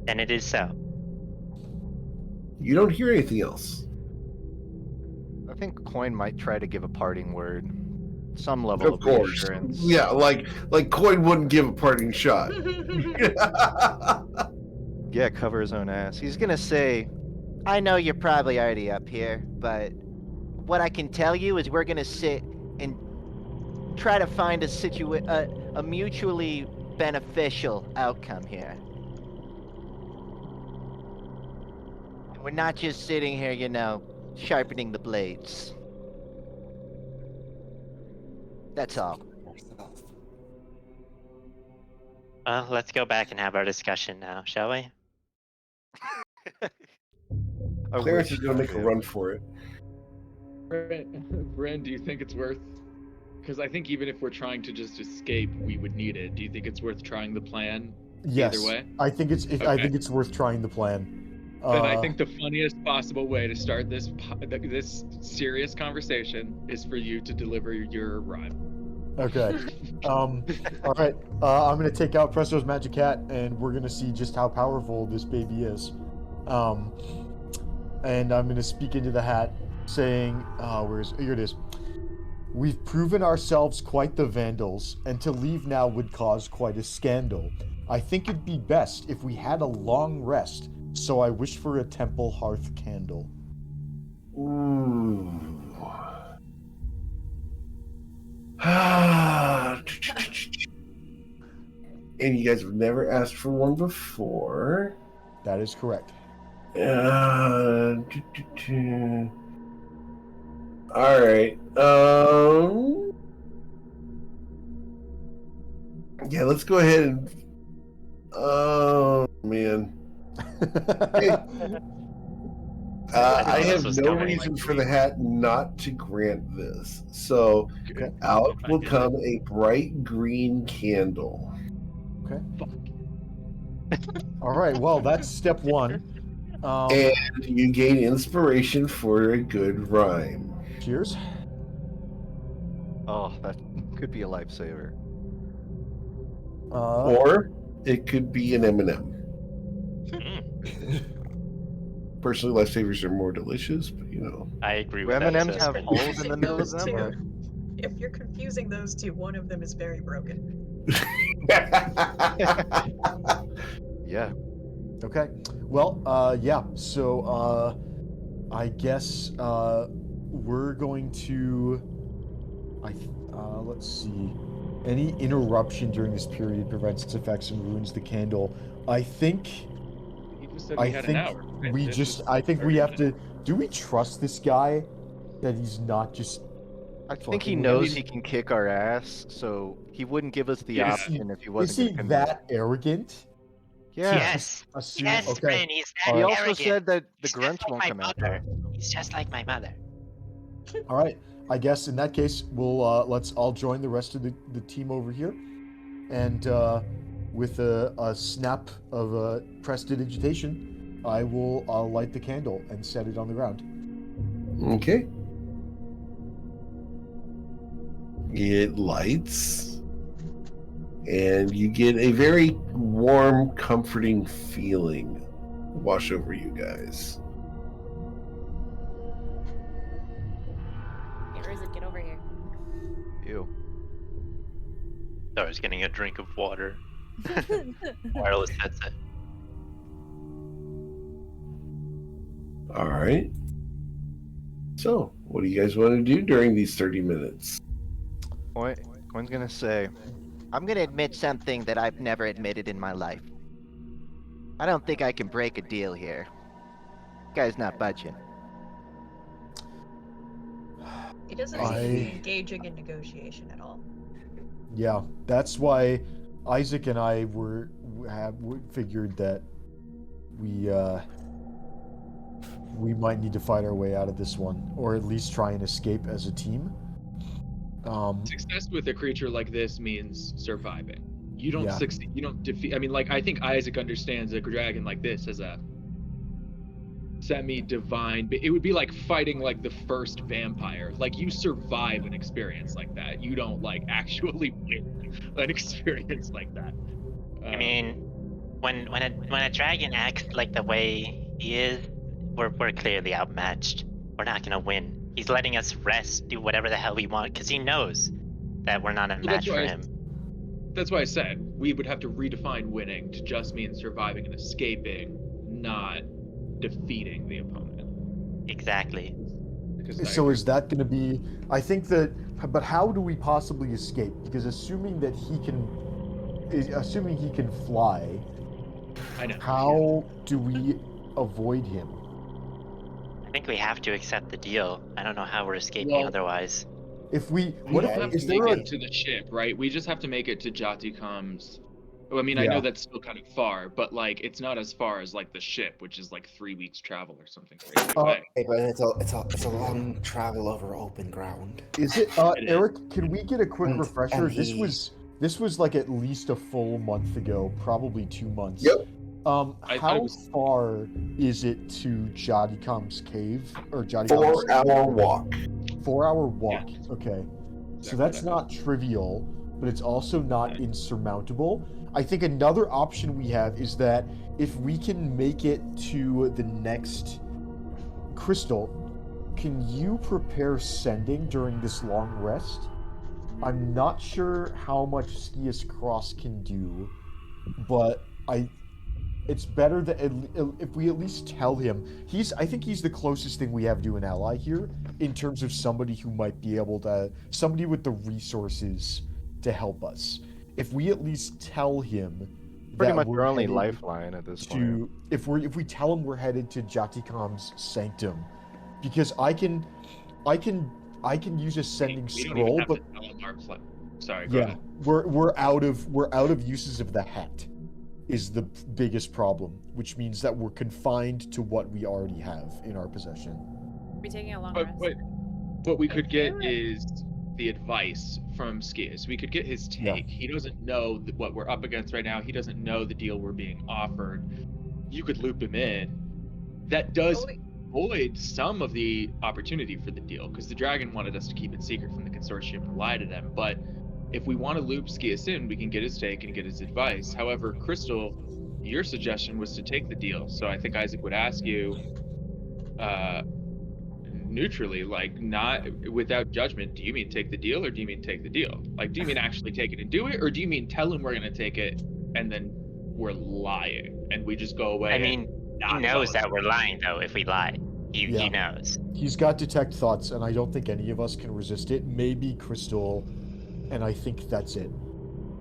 And it is so. You don't hear anything else. I think Coin might try to give a parting word. Some level Of course. reassurance. Yeah, like Coin wouldn't give a parting shot. Yeah, cover his own ass. He's gonna say, I know you're probably already up here, but what I can tell you is we're gonna sit and try to find a mutually beneficial outcome here. And we're not just sitting here, sharpening the blades. That's all. Let's go back and have our discussion now, shall we? I Clarence wish is going to make a I run for it. Bryn, do you think it's worth? Because I think even if we're trying to just escape, we would need it. Do you think it's worth trying the plan? Yes. Either way. I think it's Okay. worth trying the plan. Then I think the funniest possible way to start this serious conversation is for you to deliver your rhyme. Okay. All right. I'm gonna take out Presto's magic hat, and we're gonna see just how powerful this baby is. And I'm gonna speak into the hat, saying, here it is. We've proven ourselves quite the vandals, and to leave now would cause quite a scandal. I think it'd be best if we had a long rest, so I wish for a temple hearth candle. Ooh. And you guys have never asked for one before. That is correct. All right. Yeah, let's go ahead and. Oh man. I have no reason for the hat not to grant this. So Okay. out will come a bright green candle. Okay. All right. Well, that's step one. And you gain inspiration for a good rhyme. Cheers. Oh, that could be a lifesaver. Or it could be an M&M. Personally, lifesavers are more delicious, but I agree Do with that. M&Ms have assessment. holes in the middle of Those them? two. Or? If you're confusing those two, one of them is very broken. Yeah. Okay. Well, yeah. So, I guess we're going to. Let's see. Any interruption during this period prevents its effects and ruins the candle. I think. You just said I we had think an hour. right? we This just. is I think we 30 have to. minutes. Do we trust this guy? That he's not just. I think he fucking with knows us? he can kick our ass, so he wouldn't give us the Yeah. option if he Is wasn't he gonna that arrogant? Yeah. Yes. Assume, Yes, okay. Bryn, he's that He Alright. also arrogant. said that the He's just grunts like won't my come out. mother. He's just like my mother. All right. I guess in that case, we'll let's all join the rest of the team over here, and with a snap of prestidigitation, I'll light the candle and set it on the ground. Okay. It lights, and you get a very warm, comforting feeling wash over you guys. Hey, Rizit, get over here. Ew. I was getting a drink of water. Wireless headset. All right. So, what do you guys want to do during these 30 minutes? Coin's gonna say, I'm gonna admit something that I've never admitted in my life. I don't think I can break a deal here. Guy's not budging. He doesn't seem to be engaging in negotiation at all. Yeah, that's why Isaac and I figured that we might need to fight our way out of this one, or at least try and escape as a team. Success with a creature like this means surviving. You don't Yeah. succeed. You don't defeat. I mean, like I think Isaac understands a dragon like this as a semi-divine. But it would be like fighting like the first vampire. Like you survive an experience like that. You don't like actually win an experience like that. I mean, when a dragon acts like the way he is, we're clearly outmatched. We're not gonna win. He's letting us rest, do whatever the hell we want, because he knows that we're not a match for him. That's why I said we would have to redefine winning to just mean surviving and escaping, not defeating the opponent. Exactly. So is that going to be? I think that. But how do we possibly escape? Because assuming he can fly, I know. how do we avoid him? I think we have to accept the deal. I don't know how we're escaping otherwise. If we, What if is there it to the ship, right? We just have to make it to Jatikam's. I mean, I know that's still kind of far, but like it's not as far as like the ship, which is like 3 weeks travel or something crazy. Hey, but it's a long travel over open ground. Is it, Eric? Can we get a quick refresher? This was like at least a full month ago, probably 2 months. Yep. How far is it to Jadikam's cave or Jadikam's? 4-hour walk. 4-hour walk. Yeah. Okay. So that's not trivial, but it's also not insurmountable. I think another option we have is that if we can make it to the next Crystal, can you prepare sending during this long rest? I'm not sure how much Skius Cross can do, but it's better that if we at least tell him I think he's the closest thing we have to an ally here in terms of somebody who might be able to, somebody with the resources to help us. If we at least tell him Pretty that much we're our only headed lifeline at this point. if we tell him we're headed to Jatikam's sanctum, because I can use a sending We don't scroll, even have but to tell him our plan. Sorry. Go ahead. we're out of uses of the hat is the biggest problem, which means that we're confined to what we already have in our possession. Are we taking a long But rest? what we could get is the advice from Skius. We could get his take. Yeah. He doesn't know what we're up against right now. He doesn't know the deal we're being offered. You could loop him in. That does void some of the opportunity for the deal, because the dragon wanted us to keep it secret from the consortium and lie to them. But if we want to loop Skius in, we can get his take and get his advice. However, Crystal, your suggestion was to take the deal. So I think Isaac would ask you, neutrally, like not without judgment, do you mean take the deal or do you mean take the deal? Like, do you mean actually take it and do it, or do you mean tell him we're going to take it and then we're lying and we just go away? I mean, he knows that we're lying though if we lie. He knows. He's got detect thoughts, and I don't think any of us can resist it. Maybe Crystal, and I think that's it.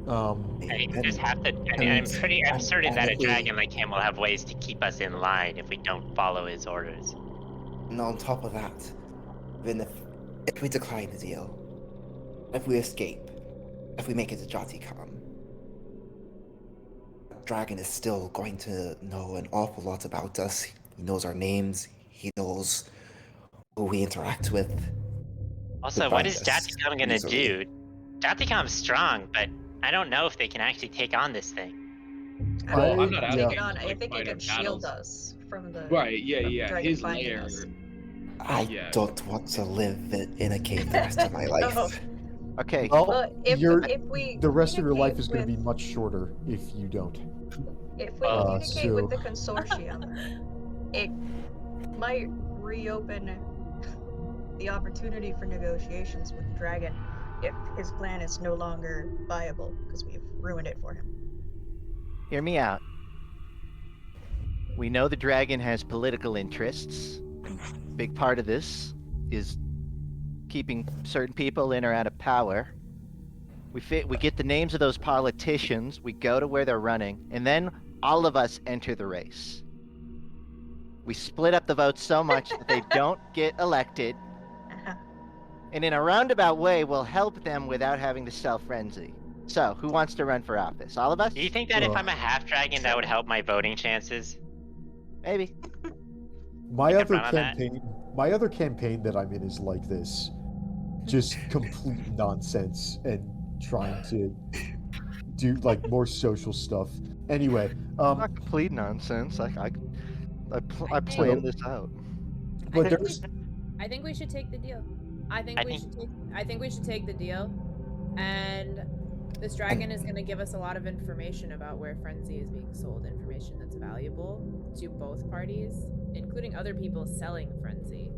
I mean, we just have to. I mean, I'm certain that a dragon like him will have ways to keep us in line if we don't follow his orders. And on top of that, even if we decline the deal, if we escape, if we make it to Jatikam, Dragon is still going to know an awful lot about us. He knows our names. He knows who we interact with. Also, what is Jatikam gonna do? Jatikam's strong, but I don't know if they can actually take on this thing. I'm not asking. Take it on. I like, think it fight can in shield battles. us from the Right? Yeah. dragon His finding lair. us. I don't want to live in a cave the rest of my life. No. Okay. Well, But if we the rest of your life communicate is going to with- be much shorter if you don't. If we communicate with the consortium, it might reopen the opportunity for negotiations with the dragon if his plan is no longer viable because we've ruined it for him. Hear me out. We know the dragon has political interests. A big part of this is keeping certain people in or out of power. We get the names of those politicians, we go to where they're running, and then all of us enter the race. We split up the votes so much that they don't get elected, and in a roundabout way, we'll help them without having to sell frenzy. So, who wants to run for office? All of us? Do you think that if I'm a half dragon, that would help my voting chances? Maybe. My can other run on that. campaign that I'm in is like this. just complete nonsense and trying to do like more social stuff. Anyway, Not complete nonsense. I planned this out. but there's I think we should take the deal. I think we should take the deal, and this dragon is going to give us a lot of information about where Frenzy is being sold, information that's valuable to both parties, including other people selling Frenzy.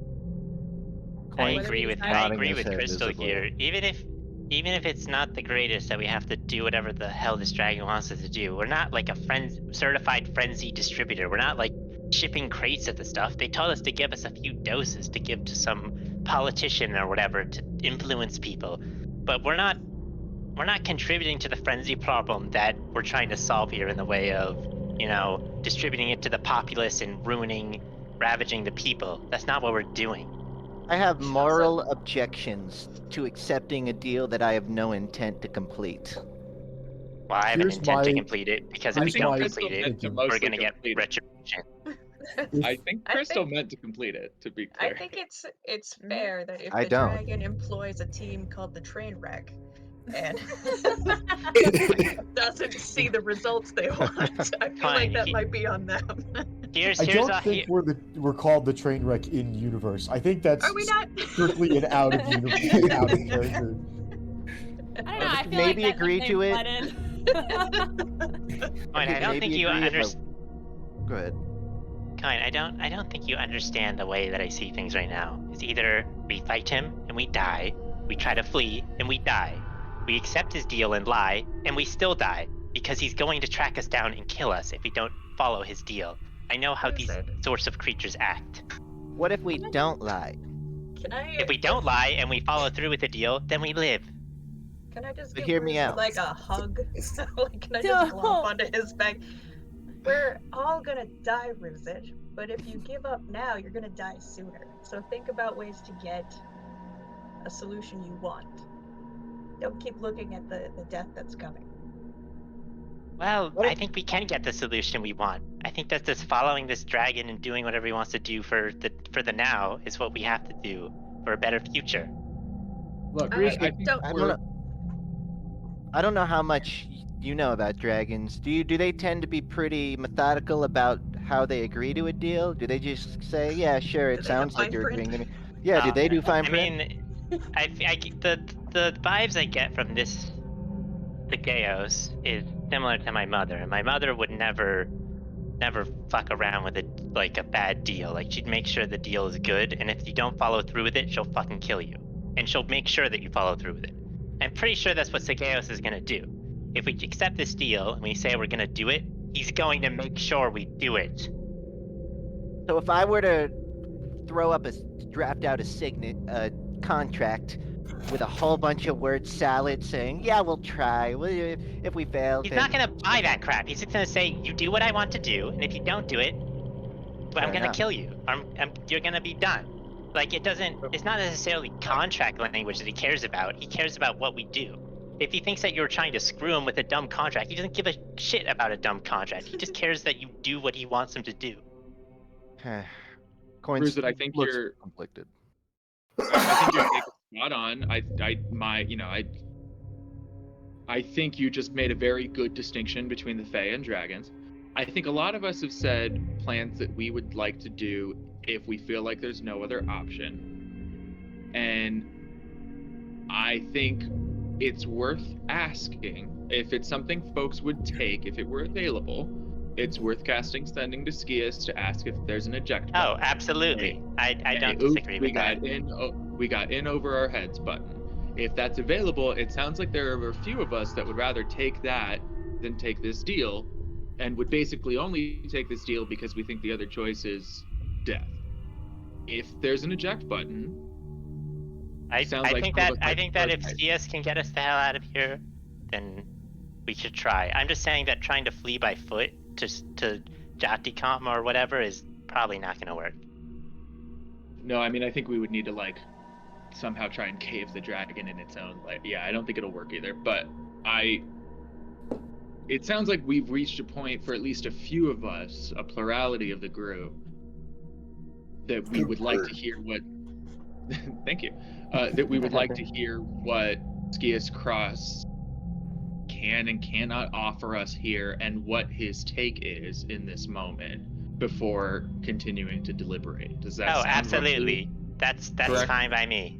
I Whether agree we with decide- Crystal here. Even if it's not the greatest that we have to do whatever the hell this dragon wants us to do, we're not like a certified Frenzy distributor. We're not like shipping crates of the stuff. They told us to give us a few doses to give to some politician or whatever to influence people, but we're not contributing to the frenzy problem that we're trying to solve here in the way of, distributing it to the populace and ravaging the people. That's not what we're doing. I have moral objections to accepting a deal that I have no intent to complete. Well, I have an Here's intent to my- complete it, because I if we think don't Crystal complete it, meant to we're mostly gonna get complete it. retribution. I think I Crystal think- meant to complete it, to be I clear. think it's fair that if I the don't. dragon employs a team called the Trainwreck and doesn't see the results they want, I feel Fine, like that might be on them. I don't think we're called the train wreck in universe. I think that's Are we not? strictly an out of universe, out of character. I don't know. I feel Maybe like that agree to it. Fine, I don't think you understand. Go ahead. Kind, I don't think you understand the way that I see things right now. It's either we fight him and we die, we try to flee and we die, we accept his deal and lie, and we still die because he's going to track us down and kill us if we don't follow his deal. I know how these sorts of creatures act. What if we don't lie? Can I? If we don't lie and we follow through with the deal, then we live. Can I just But give hear me Bruce, out. like a hug? Like, can I just glomp onto his back? We're all gonna die, Ruzit, but if you give up now, you're gonna die sooner. So think about ways to get a solution you want. Don't keep looking at the death that's coming. Well, I think we can get the solution we want. I think that just following this dragon and doing whatever he wants to do for the now is what we have to do for a better future. Look, I I think don't- we're... I don't know how much you know about dragons. Do they tend to be pretty methodical about how they agree to a deal? Do they just say, "Yeah, sure, Do it they have sounds like fine you're print? agreeing"? Yeah, do they do fine I print? mean, the vibes I get from the Geos is similar to my mother, and my mother would never fuck around with a bad deal. Like, she'd make sure the deal is good, and if you don't follow through with it, she'll fucking kill you, and she'll make sure that you follow through with it. I'm pretty sure that's what Sageos is gonna do. If we accept this deal and we say we're gonna do it, he's going to make sure we do it. So if I were to draft out a contract with a whole bunch of word salad saying, "Yeah, we'll try. If we fail, He's then..." not gonna buy that crap. He's just gonna say, you do what I want to do, and if you don't do it, I'm gonna enough. kill you. You're gonna be done. Like, it's not necessarily contract language that he cares about. He cares about what we do. If he thinks that you're trying to screw him with a dumb contract, he doesn't give a shit about a dumb contract. He just cares that you do what he wants him to do. Coins Bruce, I think looks you're... conflicted. I think you're spot on. I think you just made a very good distinction between the Fae and dragons. I think a lot of us have said plans that we would like to do if we feel like there's no other option. And I think it's worth asking if it's something folks would take if it were available. It's worth sending to Skias to ask if there's an eject button. Oh, absolutely. I don't Oops, disagree with that. We got in over our heads button. If that's available, it sounds like there are a few of us that would rather take that than take this deal, and would basically only take this deal because we think the other choice is death. If there's an eject button, I think that if prioritize. CS can get us the hell out of here, then we should try. I'm just saying that trying to flee by foot to Jaticom or whatever is probably not gonna work. No, I mean, I think we would need to somehow try and cave the dragon in its own yeah, I don't think it'll work either, but it sounds like we've reached a point for at least a few of us, a plurality of the group, that we would like to hear what thank you. That we would like to hear what Skius Cross can and cannot offer us here, and what his take is in this moment before continuing to deliberate. Does that Oh, sound absolutely. That's correct? fine by me.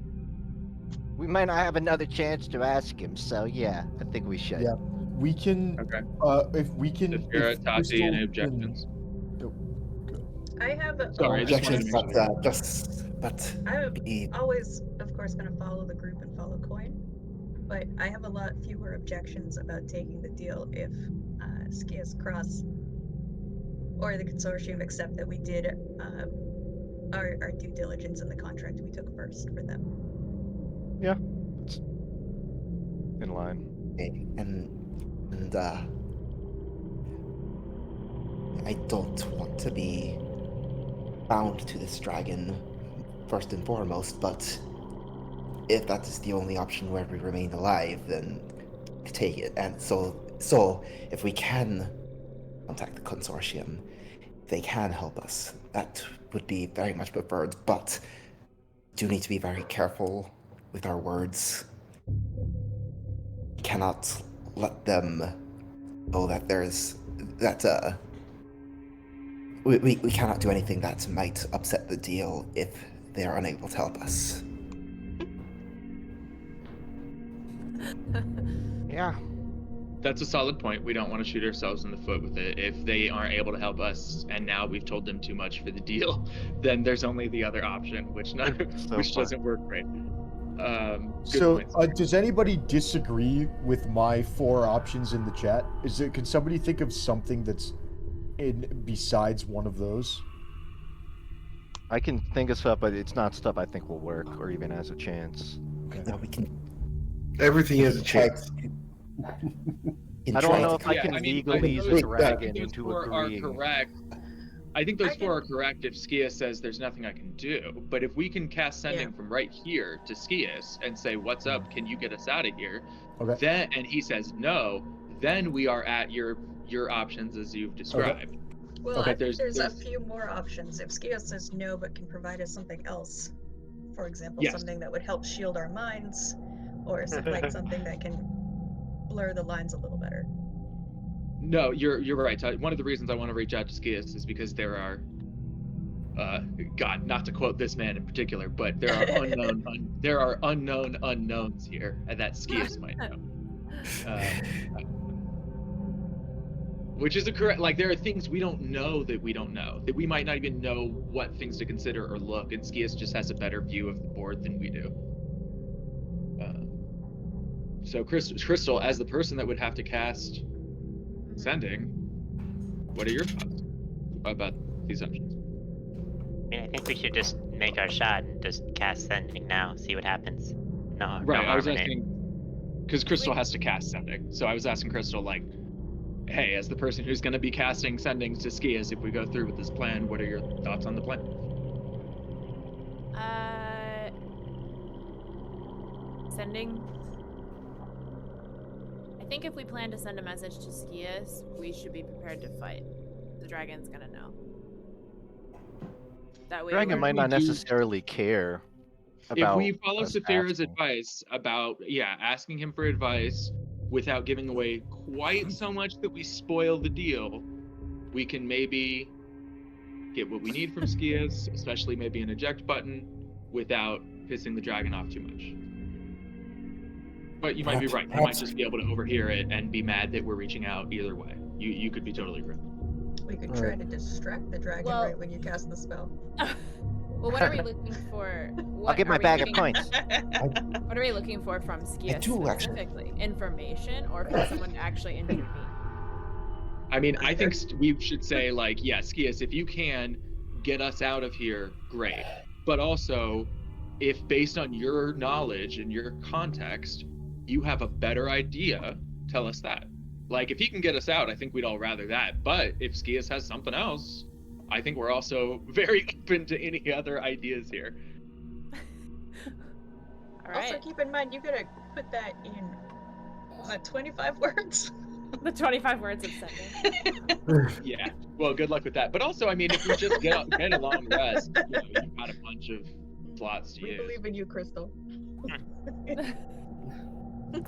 We might not have another chance to ask him, so yeah. I think we should. Yeah. We can. Okay. If we can. Safira, if Tati, Crystal any can- objections? I have a Sorry, I just wanted Objections, to make but I'm be always, of course, going to follow the group and follow Coin, but I have a lot fewer objections about taking the deal if Skias Cross or the consortium accept that we did our due diligence in the contract we took first for them. Yeah, it's in line. and I don't want to be bound to this dragon first and foremost, but if that is the only option where we remain alive, then take it. And so if we can contact the consortium, they can help us. That would be very much preferred, but do need to be very careful with our words. Cannot let them know that we cannot do anything that might upset the deal if they are unable to help us. Yeah. That's a solid point. We don't want to shoot ourselves in the foot with it. If they aren't able to help us, and now we've told them too much for the deal, then there's only the other option, which doesn't work great. Good So, point. does anybody disagree with my 4 options in the chat? Can somebody think of something that's besides one of those? I can think of stuff, but it's not stuff I think will work or even has a chance. Yeah, we can. Everything has a chance. I don't know if I Yeah, can I mean, legally use a those dragon those into 4 are agreeing. correct. I think those 4 are correct if Skias says there's nothing I can do. But if we can cast sending from right here to Skias and say, "What's up? Can you get us out of here?" Okay. And he says no, then we are at your options as you've described. Well, Okay, I think there's a there's- few more options. If Skios says no but can provide us something else, for example, Yes. something that would help shield our minds, or like something that can blur the lines a little better. No, you're right. One of the reasons I want to reach out to Skias is because there are, God, not to quote this man in particular, but there are unknown unknowns here, and that Skias might know. Which is a correct. Like, there are things we don't know that we might not even know what things to consider or look, and Skias just has a better view of the board than we do. So, Crystal, as the person that would have to cast sending, what are your thoughts about these options? I mean, I think we should just make our shot and just cast sending now, see what happens. No, Right, no I was harm in it. asking because Crystal has to cast sending, so I was asking Crystal, like, hey, as the person who's going to be casting sendings to Skias, if we go through with this plan, what are your thoughts on the plan? Sending. I think if we plan to send a message to Skias, we should be prepared to fight. The dragon's gonna know. That way. Dragon might not we do- necessarily care If about we follow us Saphira's asking. advice about, asking him for advice without giving away quite so much that we spoil the deal, we can maybe get what we need from Skias, especially maybe an eject button, without pissing the dragon off too much. But you might be right. You might just be able to overhear it and be mad that we're reaching out either way. You could be totally correct. We could try to distract the dragon Well- right when you cast the spell. Well, what are we looking for? What I'll get are my we bag of looking- coins. What are we looking for from Skias do actually. specifically? Information or for someone to actually intervene? I mean, I think we should say, like, Skias, if you can get us out of here, great. But also, if based on your knowledge and your context, you have a better idea, tell us that. Like, if he can get us out, I think we'd all rather that. But if Skias has something else, I think we're also very open to any other ideas here. All Also, right. keep in mind, you gotta put that in 25 words. The 25 words of sending. Yeah. Well, good luck with that. But also, I mean, if we just get a long rest, you've got a bunch of slots to We use. believe in you, Crystal.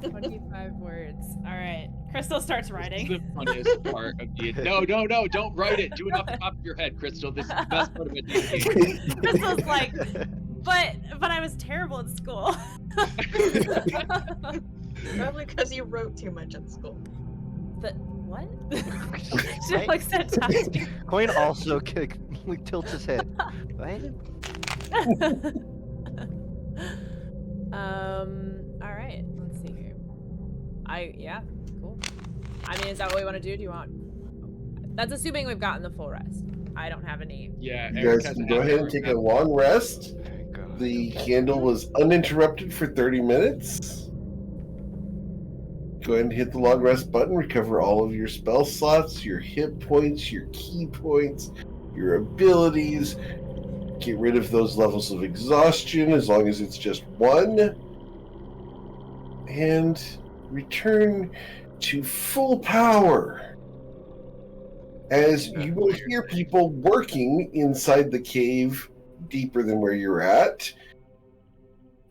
25 words. All right. Crystal starts This is writing. the funniest part of the. No, don't write it. Do it off the top of your head, Crystal. This is the best part of a D&D. Crystal's like, but I was terrible at school. Probably because you wrote too much at school. But what? She like said tasking. Coin also tilts his head. What? All right. Let's see here. Yeah, cool. I mean, is that what we want to do? Do you want? That's assuming we've gotten the full rest. I don't have any. Yeah, You Eric guys has can an go ahead hour. and take a long rest. The candle was uninterrupted for 30 minutes. Go ahead and hit the long rest button. Recover all of your spell slots, your hit points, your key points, your abilities. Get rid of those levels of exhaustion as long as it's just one. And return to full power. As you will hear people working inside the cave deeper than where you're at.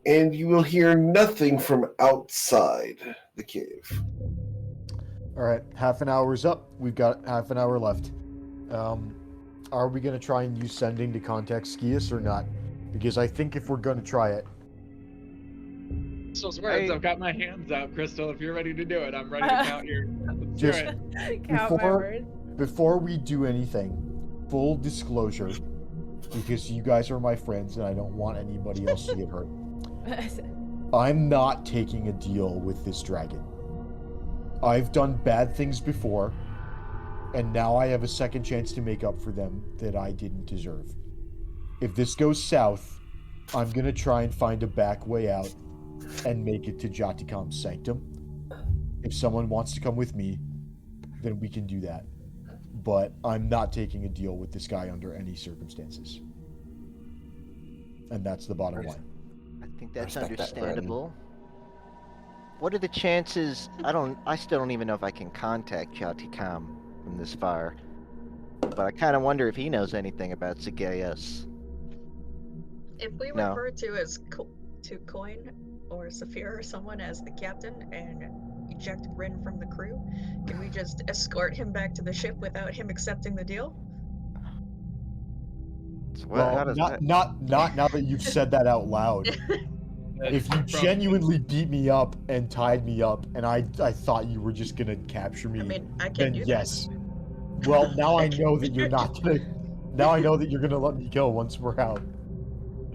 And you will hear nothing from outside the cave. All right, half an hour is up. We've got half an hour left. Are we going to try and use sending to contact Skius or not? Because I think if we're going to try it... Crystal's words. I've got my hands out, Crystal. If you're ready to do it, I'm ready to count your... Let's do it. Count my words. Before we do anything, full disclosure, because you guys are my friends and I don't want anybody else to get hurt. I'm not taking a deal with this dragon. I've done bad things before, and now I have a second chance to make up for them that I didn't deserve. If this goes south, I'm gonna try and find a back way out and make it to Jatikam's sanctum. If someone wants to come with me, then we can do that. But I'm not taking a deal with this guy under any circumstances. And that's the bottom line. I think that's Respect that, understandable. What are the chances? I still don't even know if I can contact Jatikam from this far. But I kind of wonder if he knows anything about Zygaeus. If we No. refer to Coin or Saphira or someone as the captain and eject Bryn from the crew, can we just escort him back to the ship without him accepting the deal? Well, how Well, does not now that you've said that out loud. If you genuinely beat me up and tied me up, and I thought you were just gonna capture me, I mean, I can then do yes. Well, now I know that you're not gonna. Now I know that you're gonna let me go once we're out.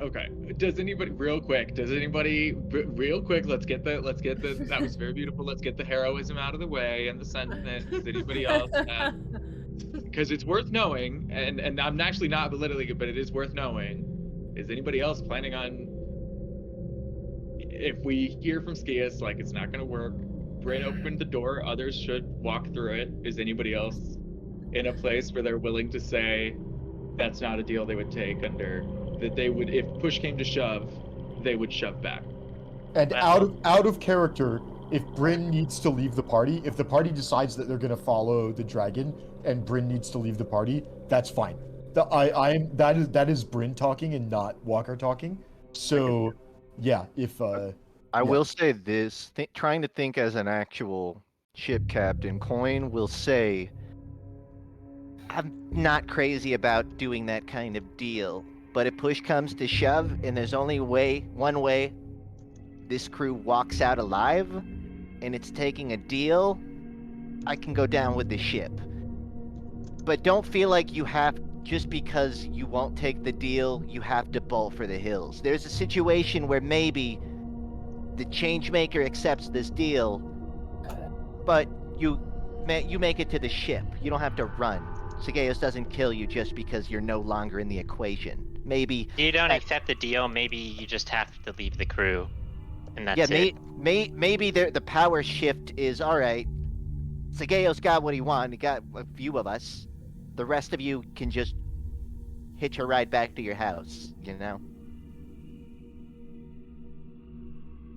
Okay. Does anybody real quick? Let's get the. That was very beautiful. Let's get the heroism out of the way and the sentiment. Does anybody else? Because it's worth knowing, and I'm actually not belittling it, but it is worth knowing. Is anybody else planning on? If we hear from Skius, like it's not going to work, Bryn opened the door. Others should walk through it. Is anybody else in a place where they're willing to say that's not a deal they would take under? That they would, if push came to shove, they would shove back. And out of character, if Bryn needs to leave the party, if the party decides that they're gonna follow the dragon, and Bryn needs to leave the party, that's fine. That is Bryn talking and not Walker talking. So, yeah, if I will say this, trying to think as an actual ship captain, Coin will say, I'm not crazy about doing that kind of deal. But if push comes to shove and there's only one way this crew walks out alive and it's taking a deal, I can go down with the ship. But don't feel like you have, just because you won't take the deal, you have to bolt for the hills. There's a situation where maybe the Changemaker accepts this deal, but you make it to the ship. You don't have to run. Zygaeus doesn't kill you just because you're no longer in the equation. Maybe You don't accept the deal, maybe you just have to leave the crew. And that's it. maybe the power shift is, alright, Zygaeus got what he wanted, he got a few of us. The rest of you can just hitch a ride back to your house, you know?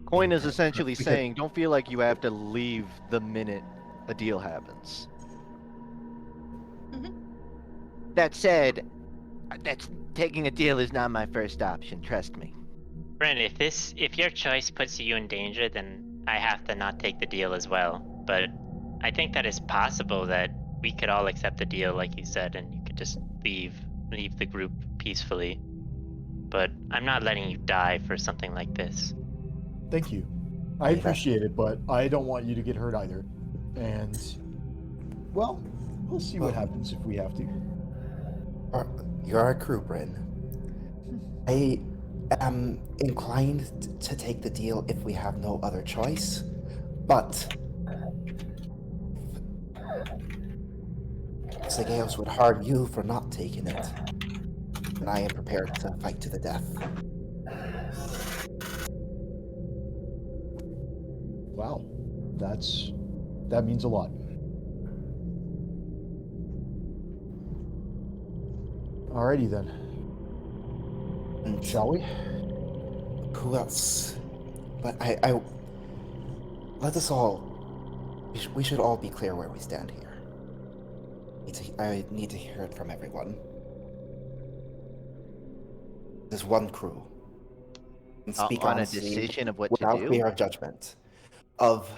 Coin is essentially saying, don't feel like you have to leave the minute a deal happens. That said, taking a deal is not my first option, trust me. Bren, if your choice puts you in danger, then I have to not take the deal as well. But I think that it's possible that we could all accept the deal, like you said, and you could just leave the group peacefully. But I'm not letting you die for something like this. Thank you. I appreciate it, but I don't want you to get hurt either. And, well, we'll see what happens if we have to. You're our crew, Bryn. I am inclined to take the deal if we have no other choice, but Zegeos would harm you for not taking it, and I am prepared to fight to the death. Wow, that means a lot. Alrighty then. And shall we? Who else? But I let us all. We should all be clear where we stand here. I need to hear it from everyone. There's one crew. And speak on a honestly, decision of what to without do? fear of judgment. Of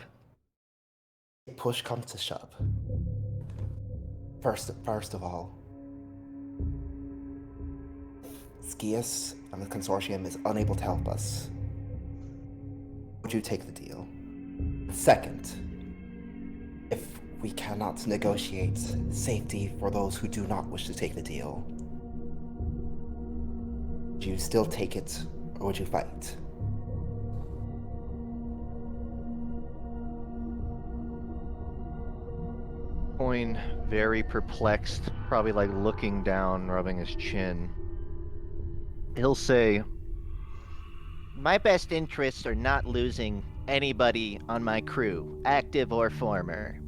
push comes to shove. First of all, Skias and the consortium is unable to help us. Would you take the deal? Second, if we cannot negotiate safety for those who do not wish to take the deal, would you still take it, or would you fight? Coin, very perplexed, probably like looking down, rubbing his chin. He'll say, My best interests are not losing anybody on my crew, active or former.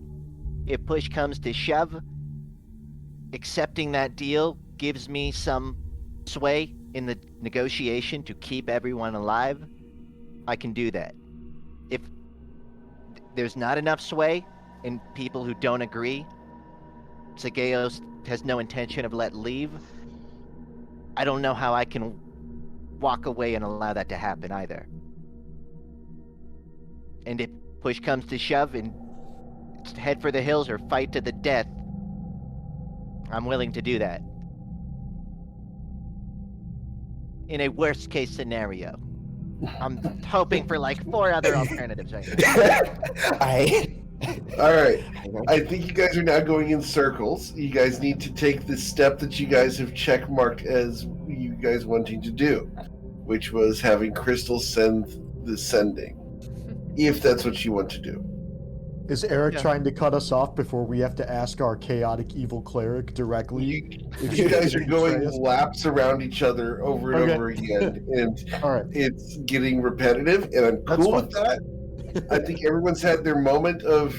If push comes to shove, accepting that deal gives me some sway in the negotiation to keep everyone alive. I can do that. If there's not enough sway and people who don't agree, Zegeos has no intention of letting leave, I don't know how I can walk away and allow that to happen either. And if push comes to shove and head for the hills or fight to the death, I'm willing to do that. In a worst case scenario. I'm hoping for like 4 other alternatives right now. All right. I think you guys are now going in circles. You guys need to take the step that you guys have check marked as you guys wanting to do, which was having Crystal send the sending, if that's what you want to do. Is Eric trying to cut us off before we have to ask our chaotic evil cleric directly? You guys are going laps around each other over and over again, and it's getting repetitive, and I'm cool with that. I think everyone's had their moment of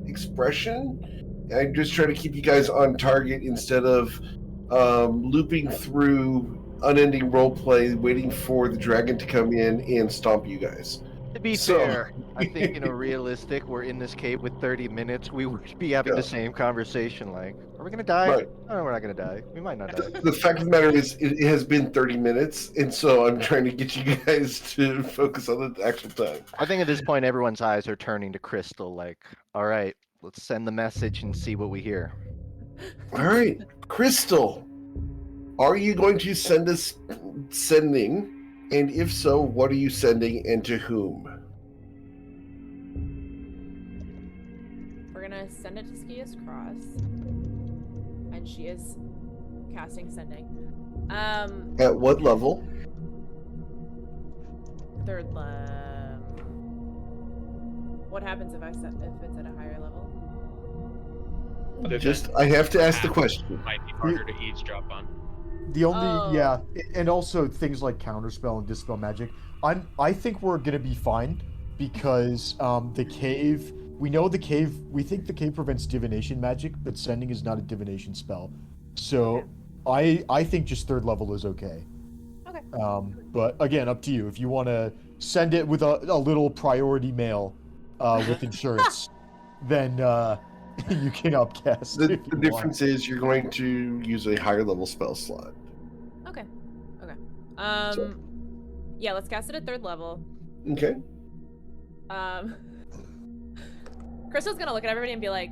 expression. I'm just trying to keep you guys on target instead of looping through unending roleplay, waiting for the dragon to come in and stomp you guys. To be fair, I think realistic, we're in this cave with 30 minutes, we would be having the same conversation like, are we going to die? Right. No, we're not going to die. We might not die. The fact of the matter is, it has been 30 minutes, and so I'm trying to get you guys to focus on the actual time. I think at this point, everyone's eyes are turning to Crystal like, all right, let's send the message and see what we hear. All right, Crystal, are you going to send us sending? And if so, what are you sending and to whom? We're gonna send it to Skia's Cross. And she is casting sending. At what level? 3rd level. What happens if if it's at a higher level? I have to ask the question. Might be harder to eavesdrop on. The only and also things like counterspell and dispel magic. I think we're gonna be fine because the cave. We know the cave. We think the cave prevents divination magic, but sending is not a divination spell. So I think just 3rd level is okay. Okay. But again, up to you. If you want to send it with a little priority mail with insurance, then you can upcast. The difference is you're going to use a higher level spell slot. Okay. Yeah, let's cast it at 3rd level. Okay. Crystal's gonna look at everybody and be like,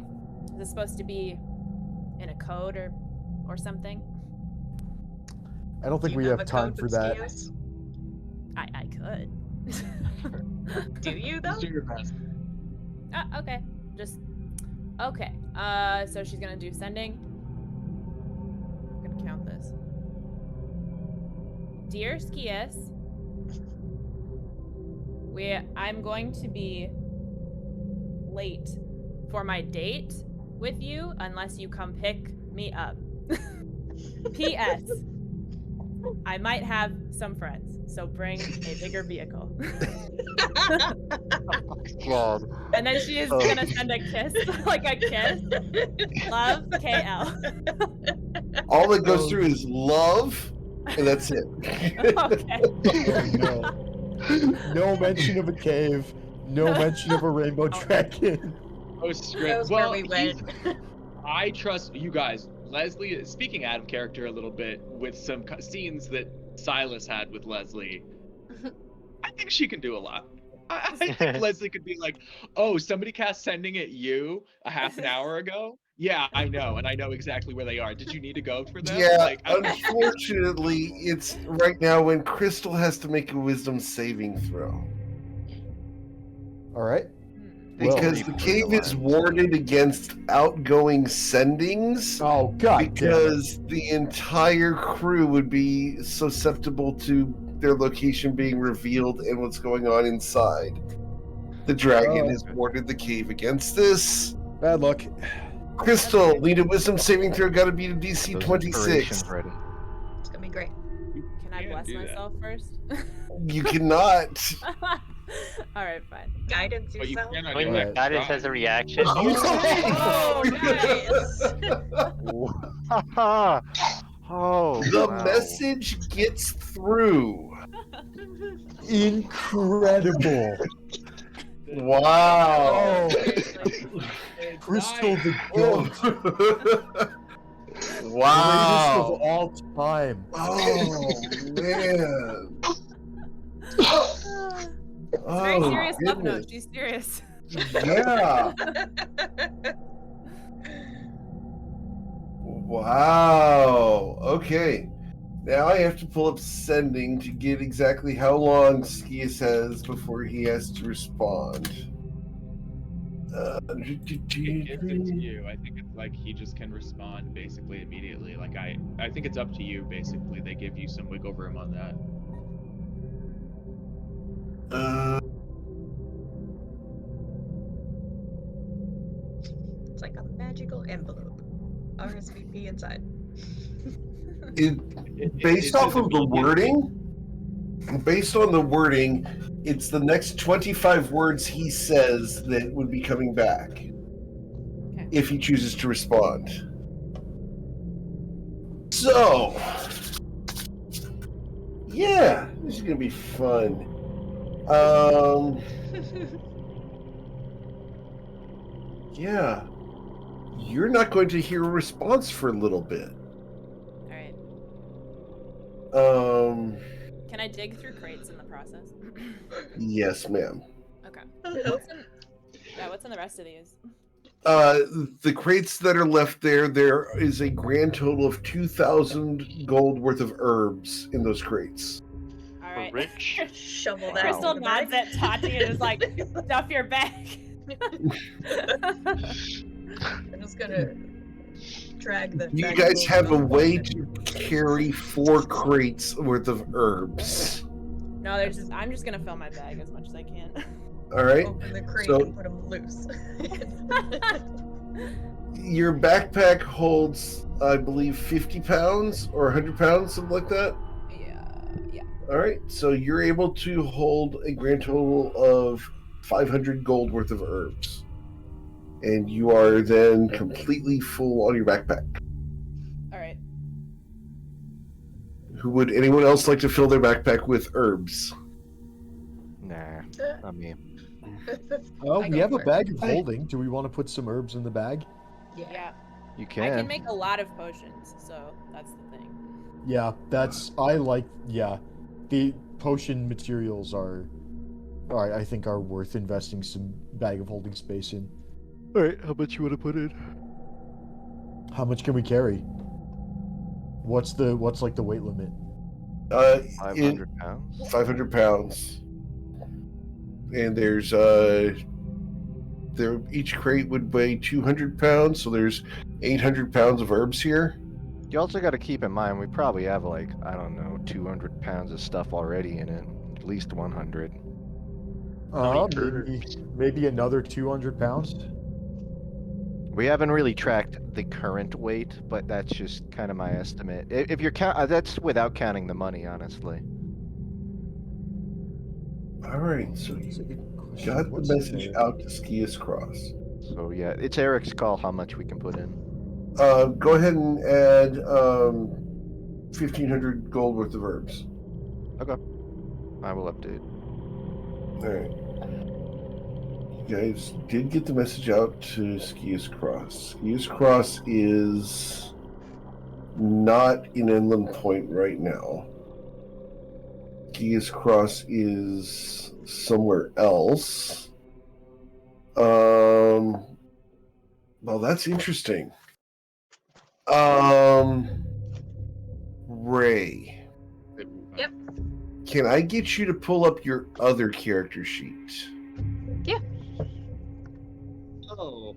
"Is this supposed to be in a code or something?" I don't think we have time for that. I could. Do you though? Just do your best. Okay. Just okay. So she's gonna do sending. I'm gonna count this. Dear Skias, I'm going to be late for my date with you unless you come pick me up. P.S. I might have some friends, so bring a bigger vehicle. God. And then she is gonna send a kiss, like a kiss. Love, KL. All that goes through is love, and that's it. Okay. No. No mention of a cave. No mention of a rainbow dragon. Oh, script. Knows where Well, we went. I trust you guys. Leslie is speaking out of character a little bit with some scenes that Silas had with Leslie. I think she can do a lot. I think Leslie could be like, "Oh, somebody cast sending at you a half an hour ago. Yeah, I know, and I know exactly where they are. Did you need to go for them?" Yeah, Like, unfortunately, it's right now when Crystal has to make a wisdom saving throw. All right. Because the cave is warded against outgoing sendings. Oh, God because the entire crew would be susceptible to their location being revealed and what's going on inside. The dragon has warded the cave against this. Bad luck. Crystal, need a wisdom saving throw, gotta be to DC 26. It's gonna be great. Can I bless myself first? You cannot. Alright, fine. Guidance But you yourself. can on When your your goddess has a reaction. Oh, nice. Oh, The wow. message gets through. Incredible. Wow. Crystal the goat. Wow. Greatest of all time. Oh, man. It's a very Oh, serious love note. goodness. She's serious. Yeah. Wow. Okay. Now I have to pull up sending to get exactly how long Skias has before he has to respond. It's to you. I think it's like he just can respond basically immediately. Like I think it's up to you basically. They give you some wiggle room on that. It's like a magical envelope. RSVP inside. Based off of the wording, based on the wording, it's the next 25 words he says that would be coming back if he chooses to respond. So, yeah, this is gonna be fun. Yeah, you're not going to hear a response for a little bit. Alright. Can I dig through crates in the process? Yes, ma'am. Okay. What's in the rest of these? The crates that are left there is a grand total of 2,000 gold worth of herbs in those crates. Alright. Rich. Shovel that. Crystal in the nods bag. at Tati and is like, stuff your bag. I'm just gonna drag the. You bag guys of have a gold way and- to carry 4 crates worth of herbs. No, I'm just gonna fill my bag as much as I can. All right. Open the crate So- and put them loose. Your backpack holds, I believe, 50 pounds or 100 pounds, something like that. Yeah. All right. So you're able to hold a grand total of 500 gold worth of herbs. And you are then completely full on your backpack. Alright. Would anyone else like to fill their backpack with herbs? Nah, not me. Oh, I we go have a for it. bag of holding. Do we want to put some herbs in the bag? Yeah. You I can. can make a lot of potions, so that's the thing. Yeah, that's I like. Yeah, the potion materials are I think are worth investing some bag of holding space in. All right, how much you want to put in? How much can we carry? What's like the weight limit? 500 pounds. 500 pounds. And there's each crate would weigh 200 pounds, so there's 800 pounds of herbs here. You also got to keep in mind we probably have like, I don't know, 200 pounds of stuff already in it, at least 100. Maybe another 200 pounds. We haven't really tracked the current weight, but that's just kind of my estimate. If you're that's without counting the money, honestly. All right, so you got the message out to Skius Cross. So yeah, it's Eric's call how much we can put in. Go ahead and add 1,500 gold worth of herbs. Okay. I will update. All right. You guys did get the message out to Skius Cross. Skius Cross is not in Inland Point right now. Skius Cross is somewhere else. Well, that's interesting. Ray. Yep. Can I get you to pull up your other character sheet? Yeah. Oh.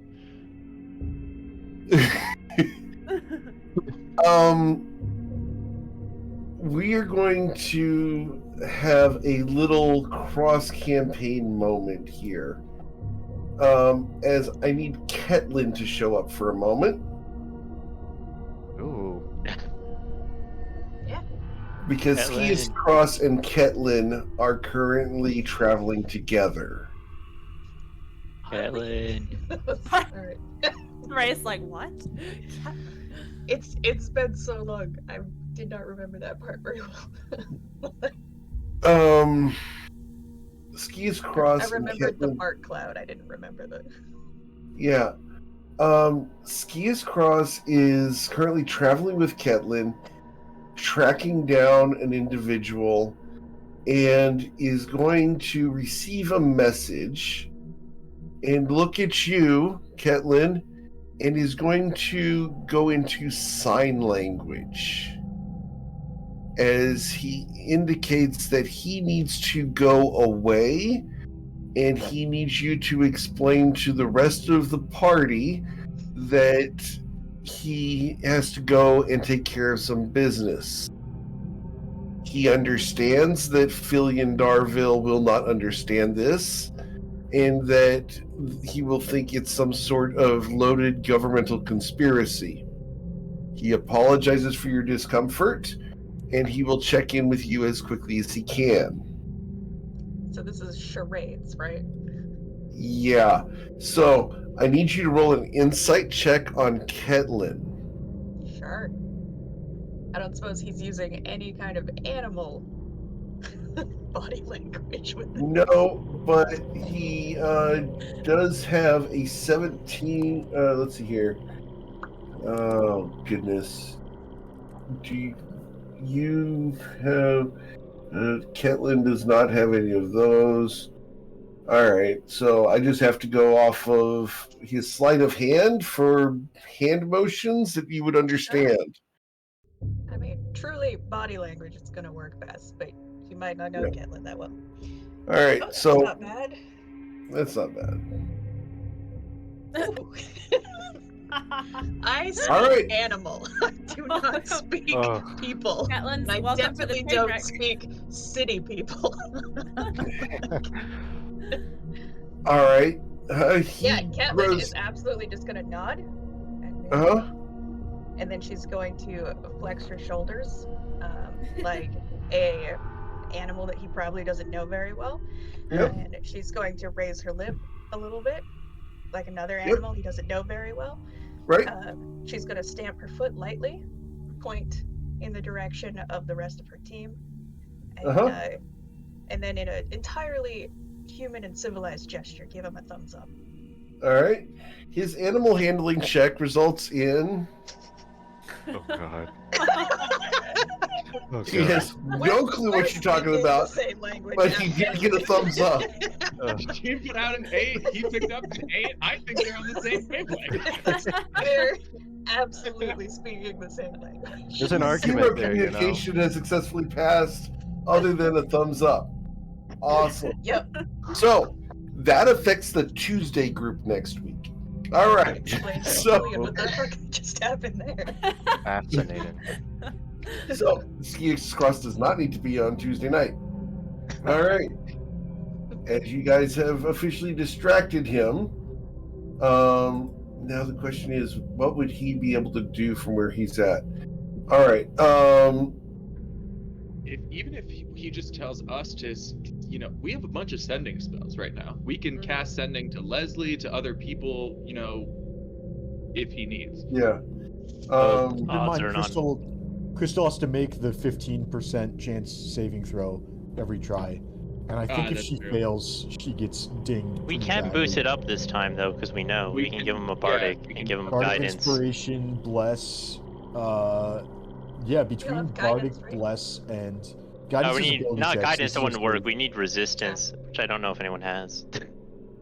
We are going to have a little cross-campaign moment here. As I need Ketlin to show up for a moment. Ooh. Yeah. Because Skius Cross and Ketlin are currently traveling together. Ketlin. Alright. Ray's like, what? It's been so long. I did not remember that part very well. Skius Cross. I remembered the Ketlin... Bart Cloud. I didn't remember the. Yeah. Skius Cross is currently traveling with Ketlin, tracking down an individual, and is going to receive a message and look at you, Ketlin, and is going to go into sign language as he indicates that he needs to go away and he needs you to explain to the rest of the party that he has to go and take care of some business. He understands that Filion Darville will not understand this, and that he will think it's some sort of loaded governmental conspiracy. He apologizes for your discomfort, and he will check in with you as quickly as he can. So this is charades, right? Yeah. So I need you to roll an insight check on Ketlin. Sure. I don't suppose he's using any kind of animal body language with him. No, but he does have a 17. Let's see here. Oh, goodness. Do you have... Ketlin does not have any of those. Alright, so I just have to go off of his sleight of hand for hand motions that you would understand. I mean, truly, body language is going to work best, but you might not know Ketlin that well. Alright, Oh, so... That's not bad. That's not bad. I speak Alright. animal. I do not speak people. Catlin's And I welcome for the definitely don't Trainwreck. speak city people. Alright. Yeah, Ketlin is absolutely just going to nod. And Uh-huh. and then she's going to flex her shoulders like a animal that he probably doesn't know very well. Yep. And she's going to raise her lip a little bit like another animal he doesn't know very well. Right. She's going to stamp her foot lightly, point in the direction of the rest of her team, and, and then in an entirely human and civilized gesture, give him a thumbs up. Alright. His animal handling check results in... Oh, God. Oh, He God. has no clue what you're talking about, Same language. but he did get a thumbs up. She put out an 8. He picked up an 8. I think they're on the same wavelength. They're absolutely speaking the same language. There's an Zero argument there, you know. communication has successfully passed, other than a thumbs up. Awesome. Yep. So that affects the Tuesday group next week. All right. Explains So, what the fuck just happened there. Fascinating. so Ski Cross does not need to be on Tuesday night. All right. As you guys have officially distracted him, now the question is, what would he be able to do from where he's at? All right. Even if he just tells us to, we have a bunch of sending spells right now. We can cast sending to Leslie, to other people, if he needs. Yeah. Keep in Odds mind, are Crystal has to make the 15% chance saving throw every try. And I think if that's she true. fails, she gets dinged. We pretty can boost badly. it up this time though, because we know we can give him a bardic, we can give him Bardic guidance. Inspiration, Bless. Between have Bardic, guidance, right? Bless, and guidance. We is need ability not checks, guidance. so That wouldn't it's work. We need resistance, which I don't know if anyone has.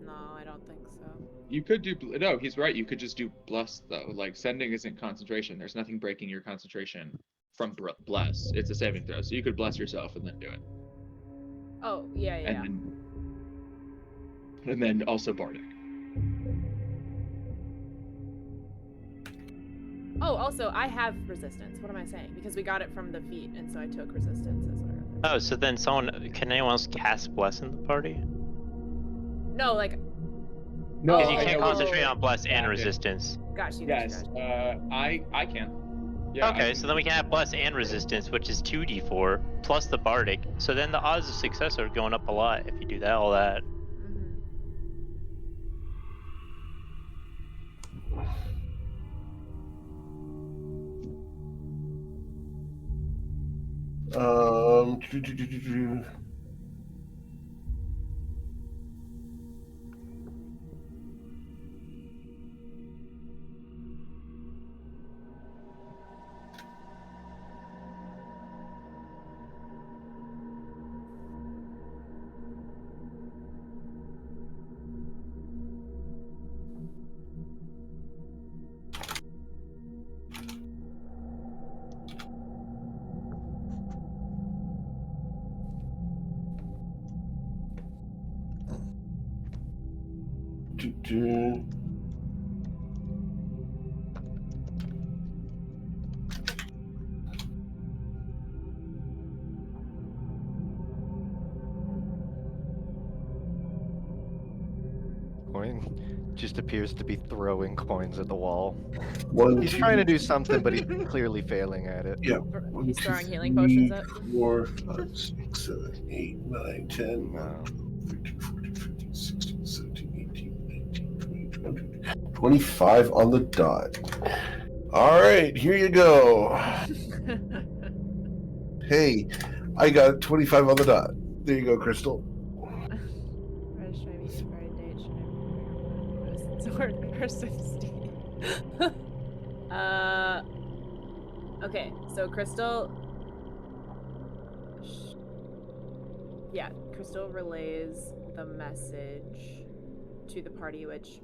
No, I don't think so. You could do no. He's right. You could just do bless though. Like sending isn't concentration. There's nothing breaking your concentration from bless. It's a saving throw. So you could bless yourself and then do it. Oh, yeah. And then also bardic. Oh, also, I have resistance. What am I saying? Because we got it from the feat, and so I took resistance as well. Oh, so then can anyone else cast bless in the party? No, like, No, Because you I can't know. concentrate on bless and Yeah. resistance. got you. Yes, I can. Yeah, Okay, so then we can have bless and resistance, which is 2d4 plus the bardic. So then the odds of success are going up a lot if you do that, all that. Coin just appears to be throwing coins at the wall. One, He's two, trying to do something, but he's clearly failing at it. Yeah. He's throwing healing potions up. 4, 5, 6, 7, 8, 9, 10, No. 13, 14, 15, 16, 17, 18, 19, 20, 21, 25 on the dot. All right, here you go. Hey, I got 25 on the dot. There you go, Crystal. Okay, so Crystal. Yeah, Crystal relays the message to the party, which.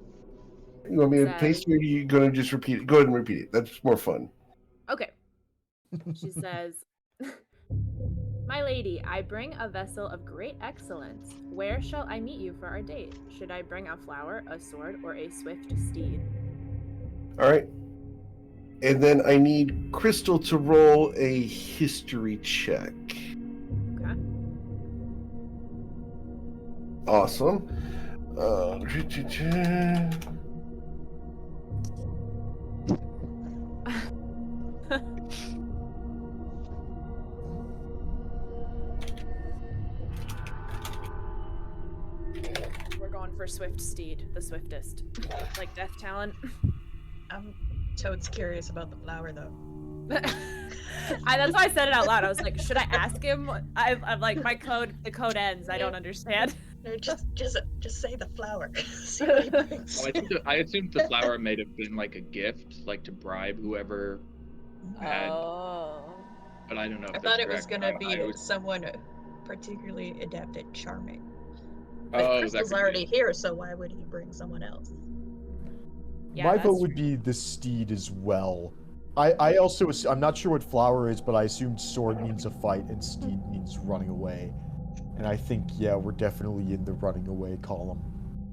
You want me to says- paste it, or are you going to just repeat it? Go ahead and repeat it. That's more fun. Okay. She says, "My lady, I bring a vessel of great excellence. Where shall I meet you for our date? Should I bring a flower, a sword, or a swift steed?" All right. And then I need Crystal to roll a history check. Okay. Awesome. We're going for swift steed, the swiftest, like Death Talon. I'm totes curious about the flower though. That's why I said it out loud. I was like, should I ask him? I'm like, the code ends. I don't understand. No, just say the flower. See what he brings. I assumed the flower may have been like a gift, like to bribe whoever had. Oh. but I don't know if I that's thought it was correct. gonna I be would- someone particularly adept at charming. But Oh, that Crystal's could be already it. here, so why would he bring someone else? Yeah, My that's vote would true. be the steed as well. I also I'm not sure what flower is, but I assumed sword means a fight and steed means running away. And I think we're definitely in the running away column.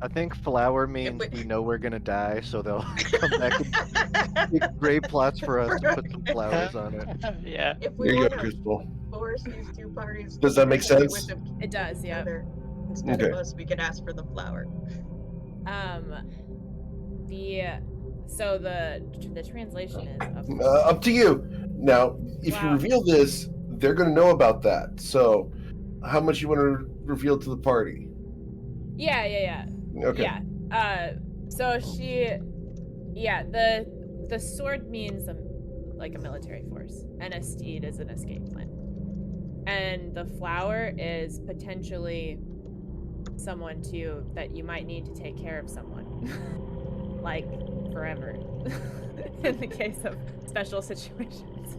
I think flower means we know we're gonna die, so they'll come back and make grave plots for us to put some flowers on it. Yeah. If There we you want go, to Crystal. force these two parties, Does that make to be sense? with them It does, yeah. together instead Okay. of us, we could ask for the flower. So the translation is Up to you. Now, if you Wow. reveal this, they're going to know about that. So, how much you want to reveal to the party? Yeah. Okay. Yeah. So the sword means like a military force, and a steed is an escape plan. And the flower is potentially someone that you might need to take care of someone. Like forever. In the case of special situations.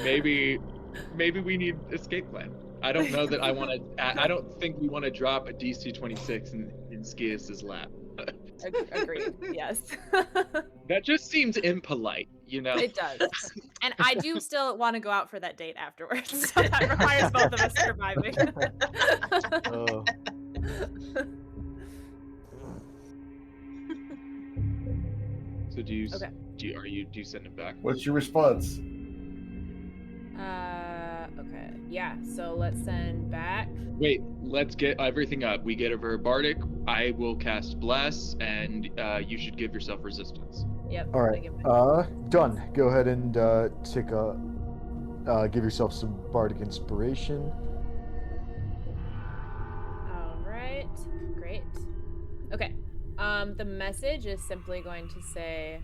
Maybe we need escape plan. I don't know that I want to. I don't think we want to drop a DC 26 in Skias's lap. Agreed. Yes. That just seems impolite, you know. It does. And I do still want to go out for that date afterwards. So that requires both of us surviving. Oh. So do you Okay. do you send it back? What's your response? Okay. Yeah, so let's send back. Wait, let's get everything up. We get over bardic. I will cast bless, and you should give yourself resistance. Yep. All I right. give it- Done. Go ahead and give yourself some bardic inspiration. All right. Great. Okay. The message is simply going to say,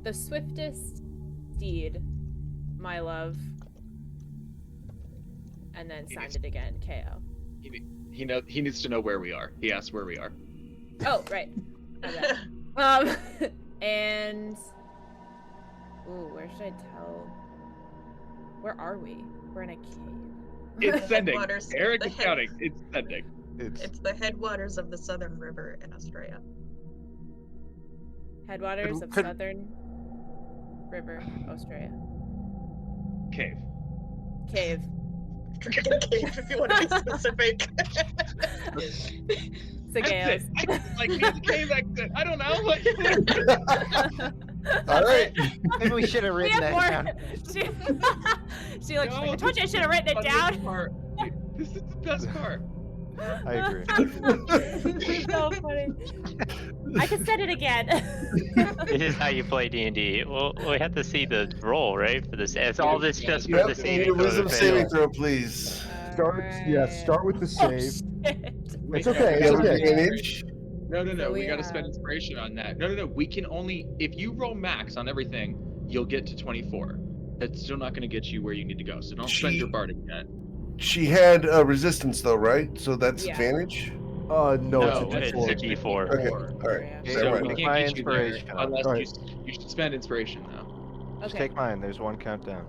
the swiftest steed, my love, and then signed it again, KO. He needs to know where we are. He asked where we are. Oh, right. Okay. And where should I tell? Where are we? We're in a cave. It's sending. Headwaters- Eric the is head- counting. It's sending. It's the headwaters of the Southern River in Australia. Headwaters of Could- Southern River, Australia. Cave. Cave. Dragon cave, if you want to be specific. Sagales. Like the cave exit. I don't know. Like, All right. Maybe we should have We written have that more. down. She like, No, I told you I should have written it this down. part- This is the best part. I agree. So funny. I can send it again. This is how you play D&D. Well, we have to see the roll, right? For this, it's all this just for Yep, the need saving a throw. wisdom to saving fail. throw, please. Start with the Oh, save. shit. It's okay. You It's have okay. advantage. No. So We we got to spend have- inspiration on that. No. We can only if you roll max on everything, you'll get to 24. That's still not going to get you where you need to go. So don't spend your bardic yet. She had resistance though, right? So that's Yeah. advantage. No, No, it's a it's a D4. D4. Okay. Or- All right. Yeah. Is So that we right? Take can't my get you there inspiration. unless Alright. you should spend inspiration though. Just Okay. take mine. There's one countdown.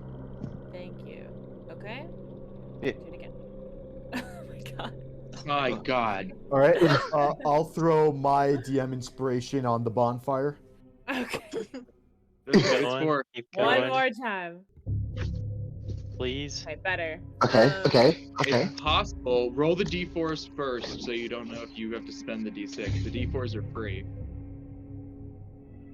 Thank you. Okay. Yeah. Do it again. Oh my god. My God. All right. I'll throw my DM inspiration on the bonfire. Okay. It's Going, for keep One going, more time. please. Okay, better. Okay. if possible, roll the d4s first, so you don't know if you have to spend the d6. The d4s are free.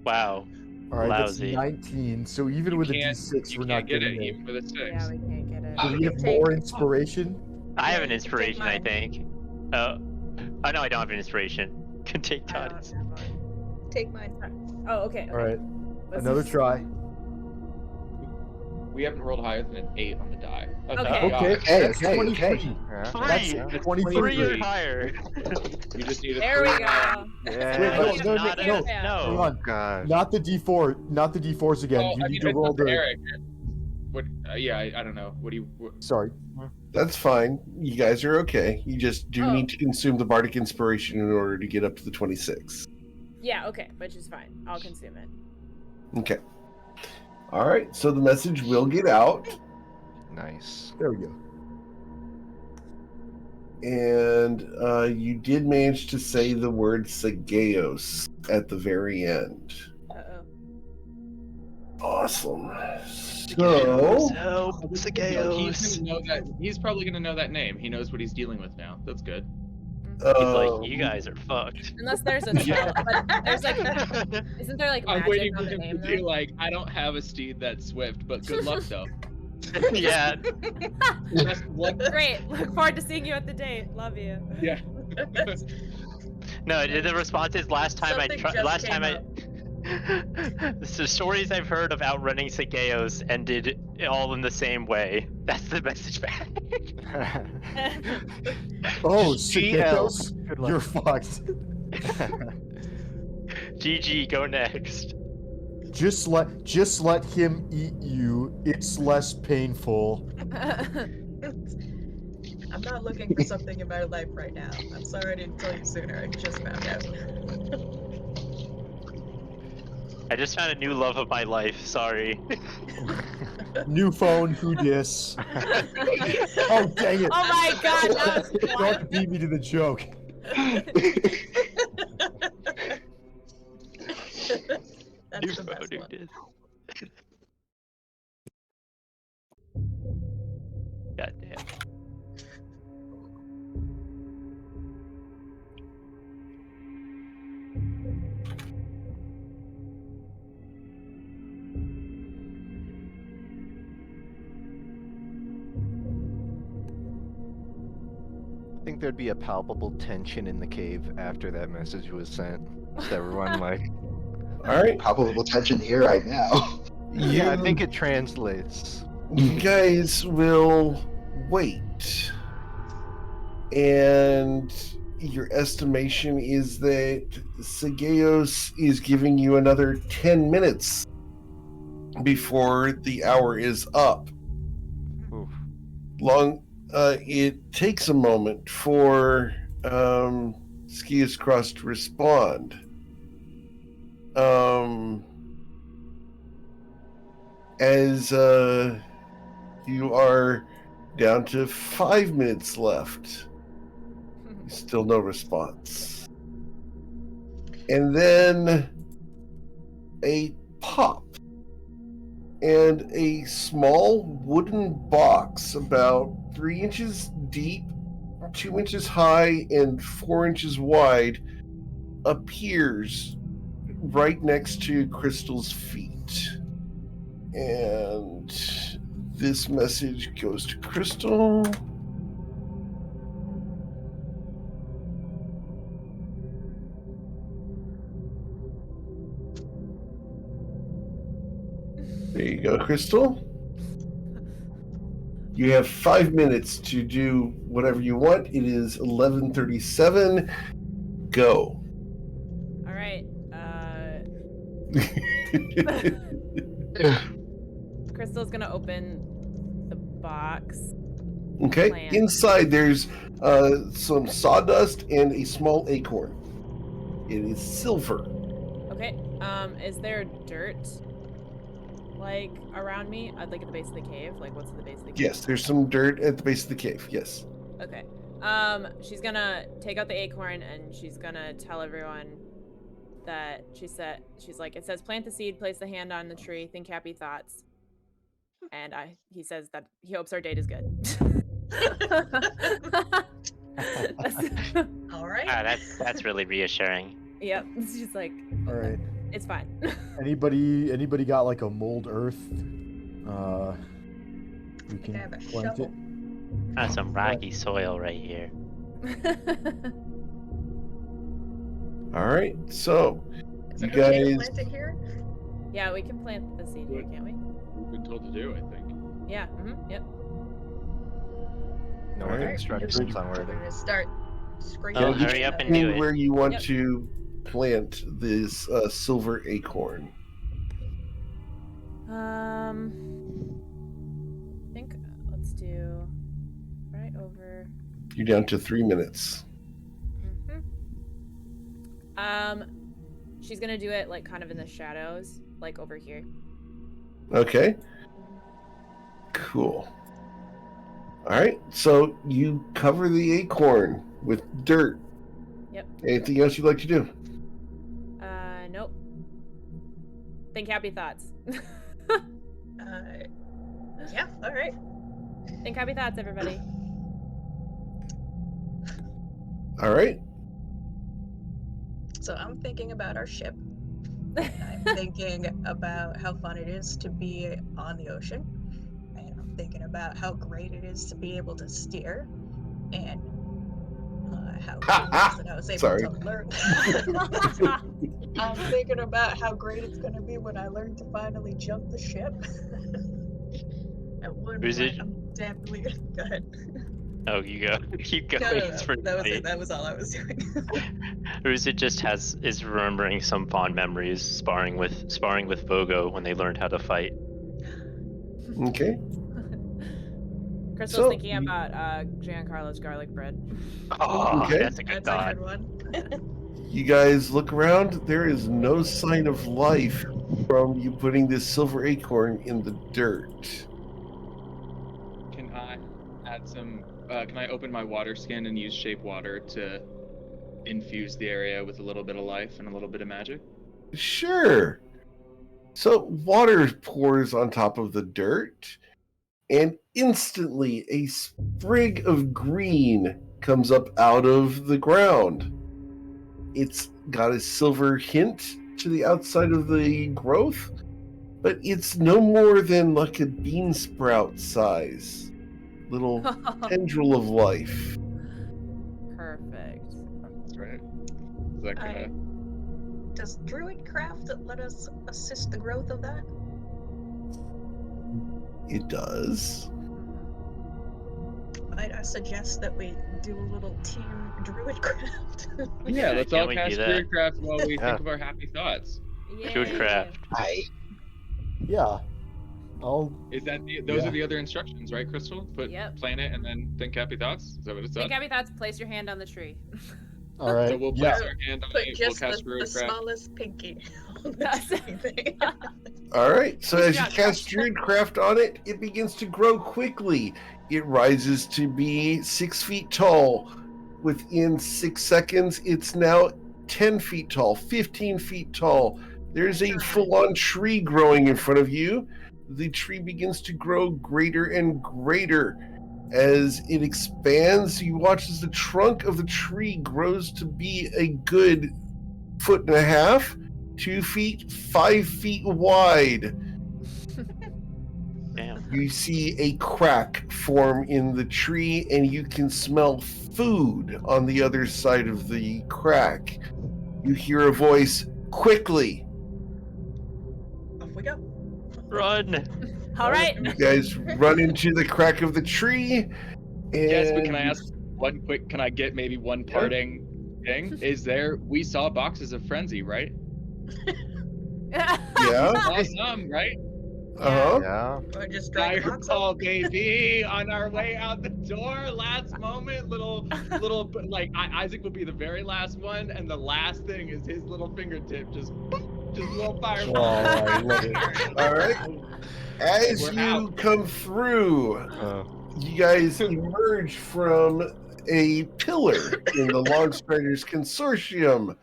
Wow. All right, Lousy. that's 19. So even You with a can't- D6, You we're can't not get getting it it. even with a 6. Yeah, we can't get it. Do You we have can take- more inspiration? I have an you can take inspiration, I mine. think. Oh no, I don't have an inspiration. Can take I don't Todd's. have one. Take mine. Oh, okay. All right, Let's another just- try. We haven't rolled higher than an 8 on the die. Okay. God. Okay, that's okay. 23. Yeah. Three! That's 23. 3 or higher. You just need a There we 3. go. Yeah. Wait, no, Not no, a- no. no. Hold on. God. Not the D4, not the D4s again. Oh, you I need mean, to it's roll up to the. Eric. What? Yeah, I don't know. What do you? What, Sorry. That's fine. You guys are okay. You just do Oh. need to consume the bardic inspiration in order to get up to the 26. Yeah, okay, which is fine. I'll consume it. Okay. All right. So the message will get out, Nice. There we go. and you did manage to say the word Sageos at the very end. Uh-oh. Awesome. Sageos, So, help, He's Sageos. gonna know that. He's probably gonna know that name. He knows what he's dealing with now. That's good. He's like, you guys are fucked. Unless there's a spell, but there's like, isn't there like I'm magic waiting on for the him name to be though? like, I don't have a steed that's swift, but good luck though. Yeah. That's one. Great. Look forward to seeing you at the date. Love you. Yeah. No, the response is last time Something just last came time the stories I've heard of outrunning Sageos ended all in the same way. That's the message back. Oh, GL. Sageos, Good luck. you're fucked. GG, go next. Just let him eat you. It's less painful. I'm not looking for something in my life right now. I'm sorry I didn't tell you sooner. I just found out. I just found a new love of my life. Sorry. New phone, who dis? Oh dang it! Oh my god, that was Don't beat me to the joke. That's New the best phone, one. dude. God damn. I think there'd be a palpable tension in the cave after that message was sent. Just everyone like, all right. Palpable tension here right now. yeah, I You- think it translates. You guys will wait. And your estimation is that Sageos is giving you another 10 minutes before the hour is up. Oof. It takes a moment for Skius Cross to respond. As you are down to 5 minutes left. Still no response. And then a pop. And a small wooden box about 3 inches deep, 2 inches high, and 4 inches wide appears right next to Crystal's feet. And this message goes to Crystal. There you go, Crystal. You have 5 minutes to do whatever you want. It is 11:37. Go. All right. Crystal's gonna open the box. Okay. Plant. Inside, there's some sawdust and a small acorn. It is silver. Okay. Is there dirt like around me? Like at the base of the cave? Like what's at the base of the cave? Yes, there's some dirt at the base of the cave. Yes. Okay. She's gonna take out the acorn and she's gonna tell everyone that she's like, it says plant the seed, place the hand on the tree, think happy thoughts. And he says that he hopes our date is good. All right. That's really reassuring. Yep. She's like, All right. it's fine. Anybody got like a mold earth? We I can have a plant shovel. That's some rocky soil right here. All right. So, Is you it okay to guys. plant it here? Yeah, we can plant the seed here, can't we? We've been told to do, I think. Yeah. Yep. No Alright. other instructions on where We're to. gonna start scraping. Oh, it hurry in up the- and do it. Where you want Yep. to plant this silver acorn. I think let's do right over. You're down to 3 minutes. She's gonna do it like kind of in the shadows, like over here. Okay. Cool. All right. So you cover the acorn with dirt. Yep. Anything else you'd like to do? Nope. Think happy thoughts. Yeah, all right. Think happy thoughts, everybody. All right. So I'm thinking about our ship. I'm thinking about how fun it is to be on the ocean. And I'm thinking about how great it is to be able to steer. And how cool it is that I was able Sorry. to learn. I'm thinking about how great it's going to be when I learn to finally jump the ship. At one Is point, it- I'm definitely going to go ahead. Oh, you go. Keep going. No, It's pretty that was funny. it. That was all I was doing. Ruzit just is remembering some fond memories sparring with Vogo when they learned how to fight. Okay. Crystal's So, thinking about Giancarlo's garlic bread. Oh, Okay. that's a good That's a thought. good one. You guys look around. There is no sign of life from you putting this silver acorn in the dirt. Can I add some? Can I open my water skin and use shape water to infuse the area with a little bit of life and a little bit of magic? Sure. So water pours on top of the dirt, and instantly a sprig of green comes up out of the ground. It's got a silver hint to the outside of the growth, but it's no more than like a bean sprout size. Little tendril of life. Perfect. That's right. Is that gonna? Does Druidcraft let us assist the growth of that? It does. Might I suggest that we do a little team Druidcraft? Yeah, let's Can't all we do cast that? Druidcraft while we Yeah. think of our happy thoughts. Druidcraft. Yeah. I'll. Is that those Yeah. are the other instructions, right, Crystal? Put Yep. planet and then think happy thoughts. Is that what it said? Think happy thoughts. Place your hand on the tree. All right. So we'll place Yeah. our hand on But it. We'll just cast the Druidcraft. smallest pinky. That's- All right, so Good as you job, cast Josh. Druidcraft on it, it begins to grow quickly. It rises to be 6 feet tall. Within 6 seconds, it's now 10 feet tall, 15 feet tall. There's a full-on tree growing in front of you. The tree begins to grow greater and greater. As it expands, you watch as the trunk of the tree grows to be a good 1.5 feet, 2 feet, 5 feet wide. Damn. You see a crack form in the tree, and you can smell food on the other side of the crack. You hear a voice, "Quickly!" Off we go. Run! All right. You guys run into the crack of the tree. And Yes, but can I ask one quick? Can I get maybe one parting thing? Is there? We saw boxes of frenzy, right? Yeah. Saw some, right? Uh-huh. Yeah. Or just I drag the box recall, up. baby, on our way out the door, last moment, little, like Isaac will be the very last one, and the last thing is his little fingertip, just a little fireball. Oh, I love it. All right. As We're you out. come through, you guys emerge from a pillar in the Longstriders Consortium.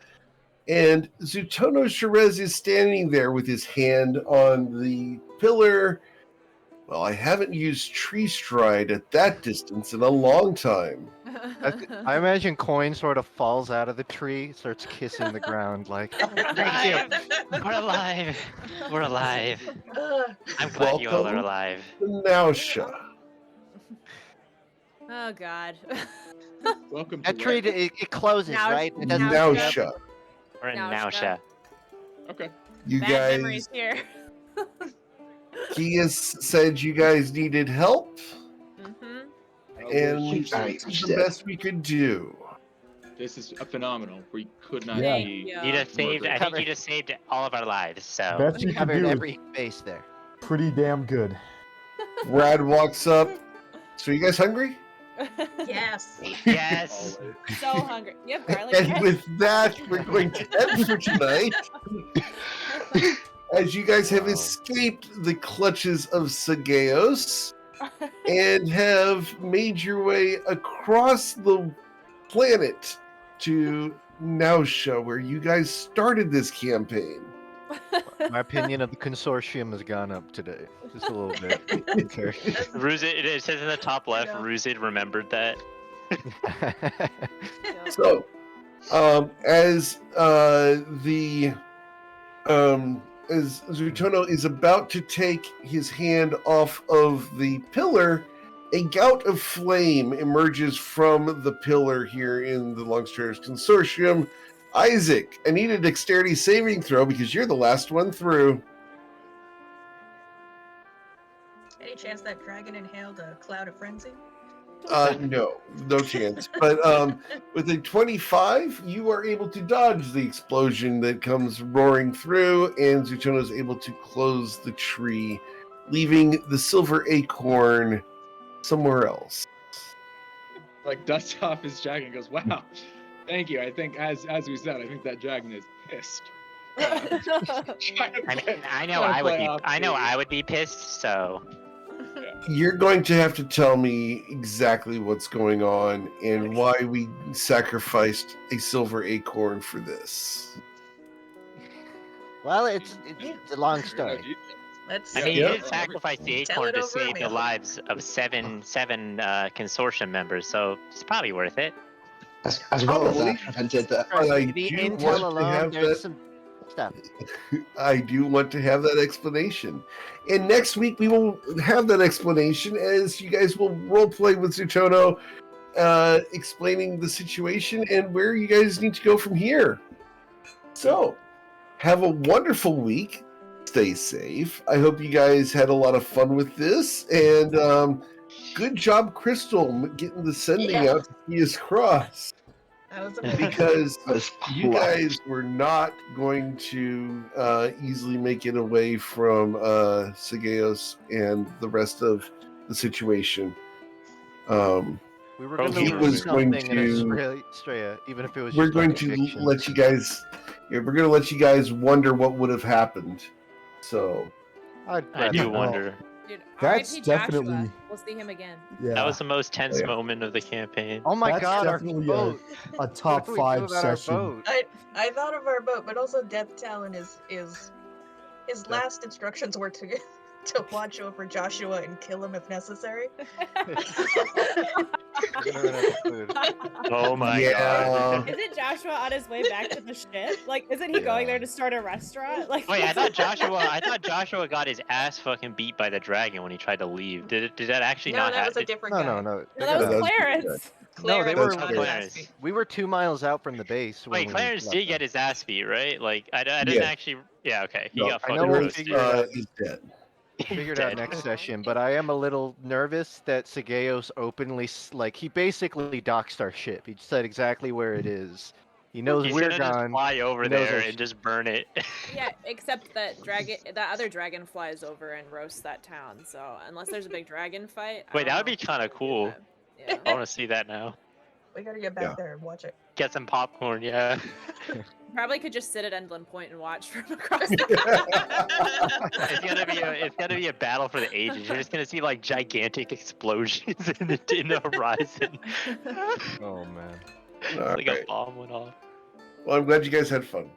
And Zutono Shirez is standing there with his hand on the pillar. Well, I haven't used tree stride at that distance in a long time. I imagine Coin sort of falls out of the tree, starts kissing the ground like, thank you. We're alive. We're alive. I'm glad Welcome you all are alive. to Nausha. Oh God. Welcome to That tree, where? it closes, Now- right? It doesn't. now- Nausha. We're in Nausea. Nausea. Okay. You Bad guys, memories here. Kias said you guys needed help, Mm-hmm. and We're- this is the best we could do. This is a phenomenal. We could not Yeah. be. Yeah. You just saved. I think Covered. you just saved all of our lives. So Best you can Covered do is every base there. pretty damn good. Brad walks up. So, you guys hungry? Yes. yes. So hungry. You have garlic And bread? with that, we're going to end for tonight. as you guys have escaped the clutches of Sagaeos and have made your way across the planet to Nausha, where you guys started this campaign. My opinion of the consortium has gone up today, just a little bit. Okay. Ruzid, it says in the top left, Ruzid remembered that. So, as Zutono is about to take his hand off of the pillar, a gout of flame emerges from the pillar here in the Longstreeters Consortium. Isaac, I need a dexterity saving throw because you're the last one through. Any chance that dragon inhaled a cloud of frenzy? No chance. But with a 25, you are able to dodge the explosion that comes roaring through, and Zutono is able to close the tree, leaving the silver acorn somewhere else. Like dusts off his jacket and goes, "Wow, thank you." I think, as we said, I think that dragon is pissed. I mean, I know I would be pissed. So You're going to have to tell me exactly what's going on and why we sacrificed a silver acorn for this. Well, it's a long story. Let's. I mean, Yeah. you did sacrifice the Tell acorn it to over, save the Emil. lives of seven consortium members, so it's probably worth it. As well as Probably. that prevented that. But I The do intel want to alone, have there's that. some stuff. I do want to have that explanation. And next week we will have that explanation as you guys will roleplay with Zutono, explaining the situation and where you guys need to go from here. So, have a wonderful week. Stay safe. I hope you guys had a lot of fun with this. And good job, Crystal, getting the sending out to see us cross. That was amazing. Because Was you quite- guys were not going to easily make it away from Sagaeos and the rest of the situation. We were going he to was do going something in Australia, even if it was we're just going like to eviction. let you guys. Yeah, we're going to let you guys wonder what would have happened. So I'd I rather do not. wonder. Dude, That's RIP definitely- Joshua. We'll see him again. Yeah, That was the most tense Yeah. moment of the campaign. Oh my That's god, our definitely boat. a top What do we do 5 about our session. boat? I thought of our boat, but also Death Talon is his last instructions were to watch over Joshua and kill him if necessary. We're gonna run out of food. Oh my yeah, god. Isn't Joshua on his way back to the ship? Like, isn't he going there to start a restaurant? Like, Wait, I thought Joshua got his ass fucking beat by the dragon when he tried to leave. Did that actually No, not that happen? was a different No, guy. no. no, they that was got- was Clarence. No, they Clarence were- got his Clarence. ass beat. We were 2 miles out from the base. when Wait, we Clarence left did them. get his ass beat, right? Like, I didn't Yeah. actually. Yeah, okay. He No, got I fucking know we'll roasted. figure it out. he's dead. Figured out Dead. next session, but I am a little nervous that Sagaeos openly, he basically doxed our ship. He said exactly where it is. He knows He's we're gonna just gone. fly over He knows there our and sh- just burn it. Yeah, except that other dragon flies over and roasts that town. So unless there's a big dragon fight. I Wait, don't that would know be if kind of we do cool. that. Yeah. I want to see that now. We gotta get back Yeah. there and watch it. Get some popcorn, yeah. Probably could just sit at Endland Point and watch from across the It's gonna be a battle for the ages. You're just gonna see like gigantic explosions in the horizon. Oh man. All Like a right. bomb went off. Well, I'm glad you guys had fun.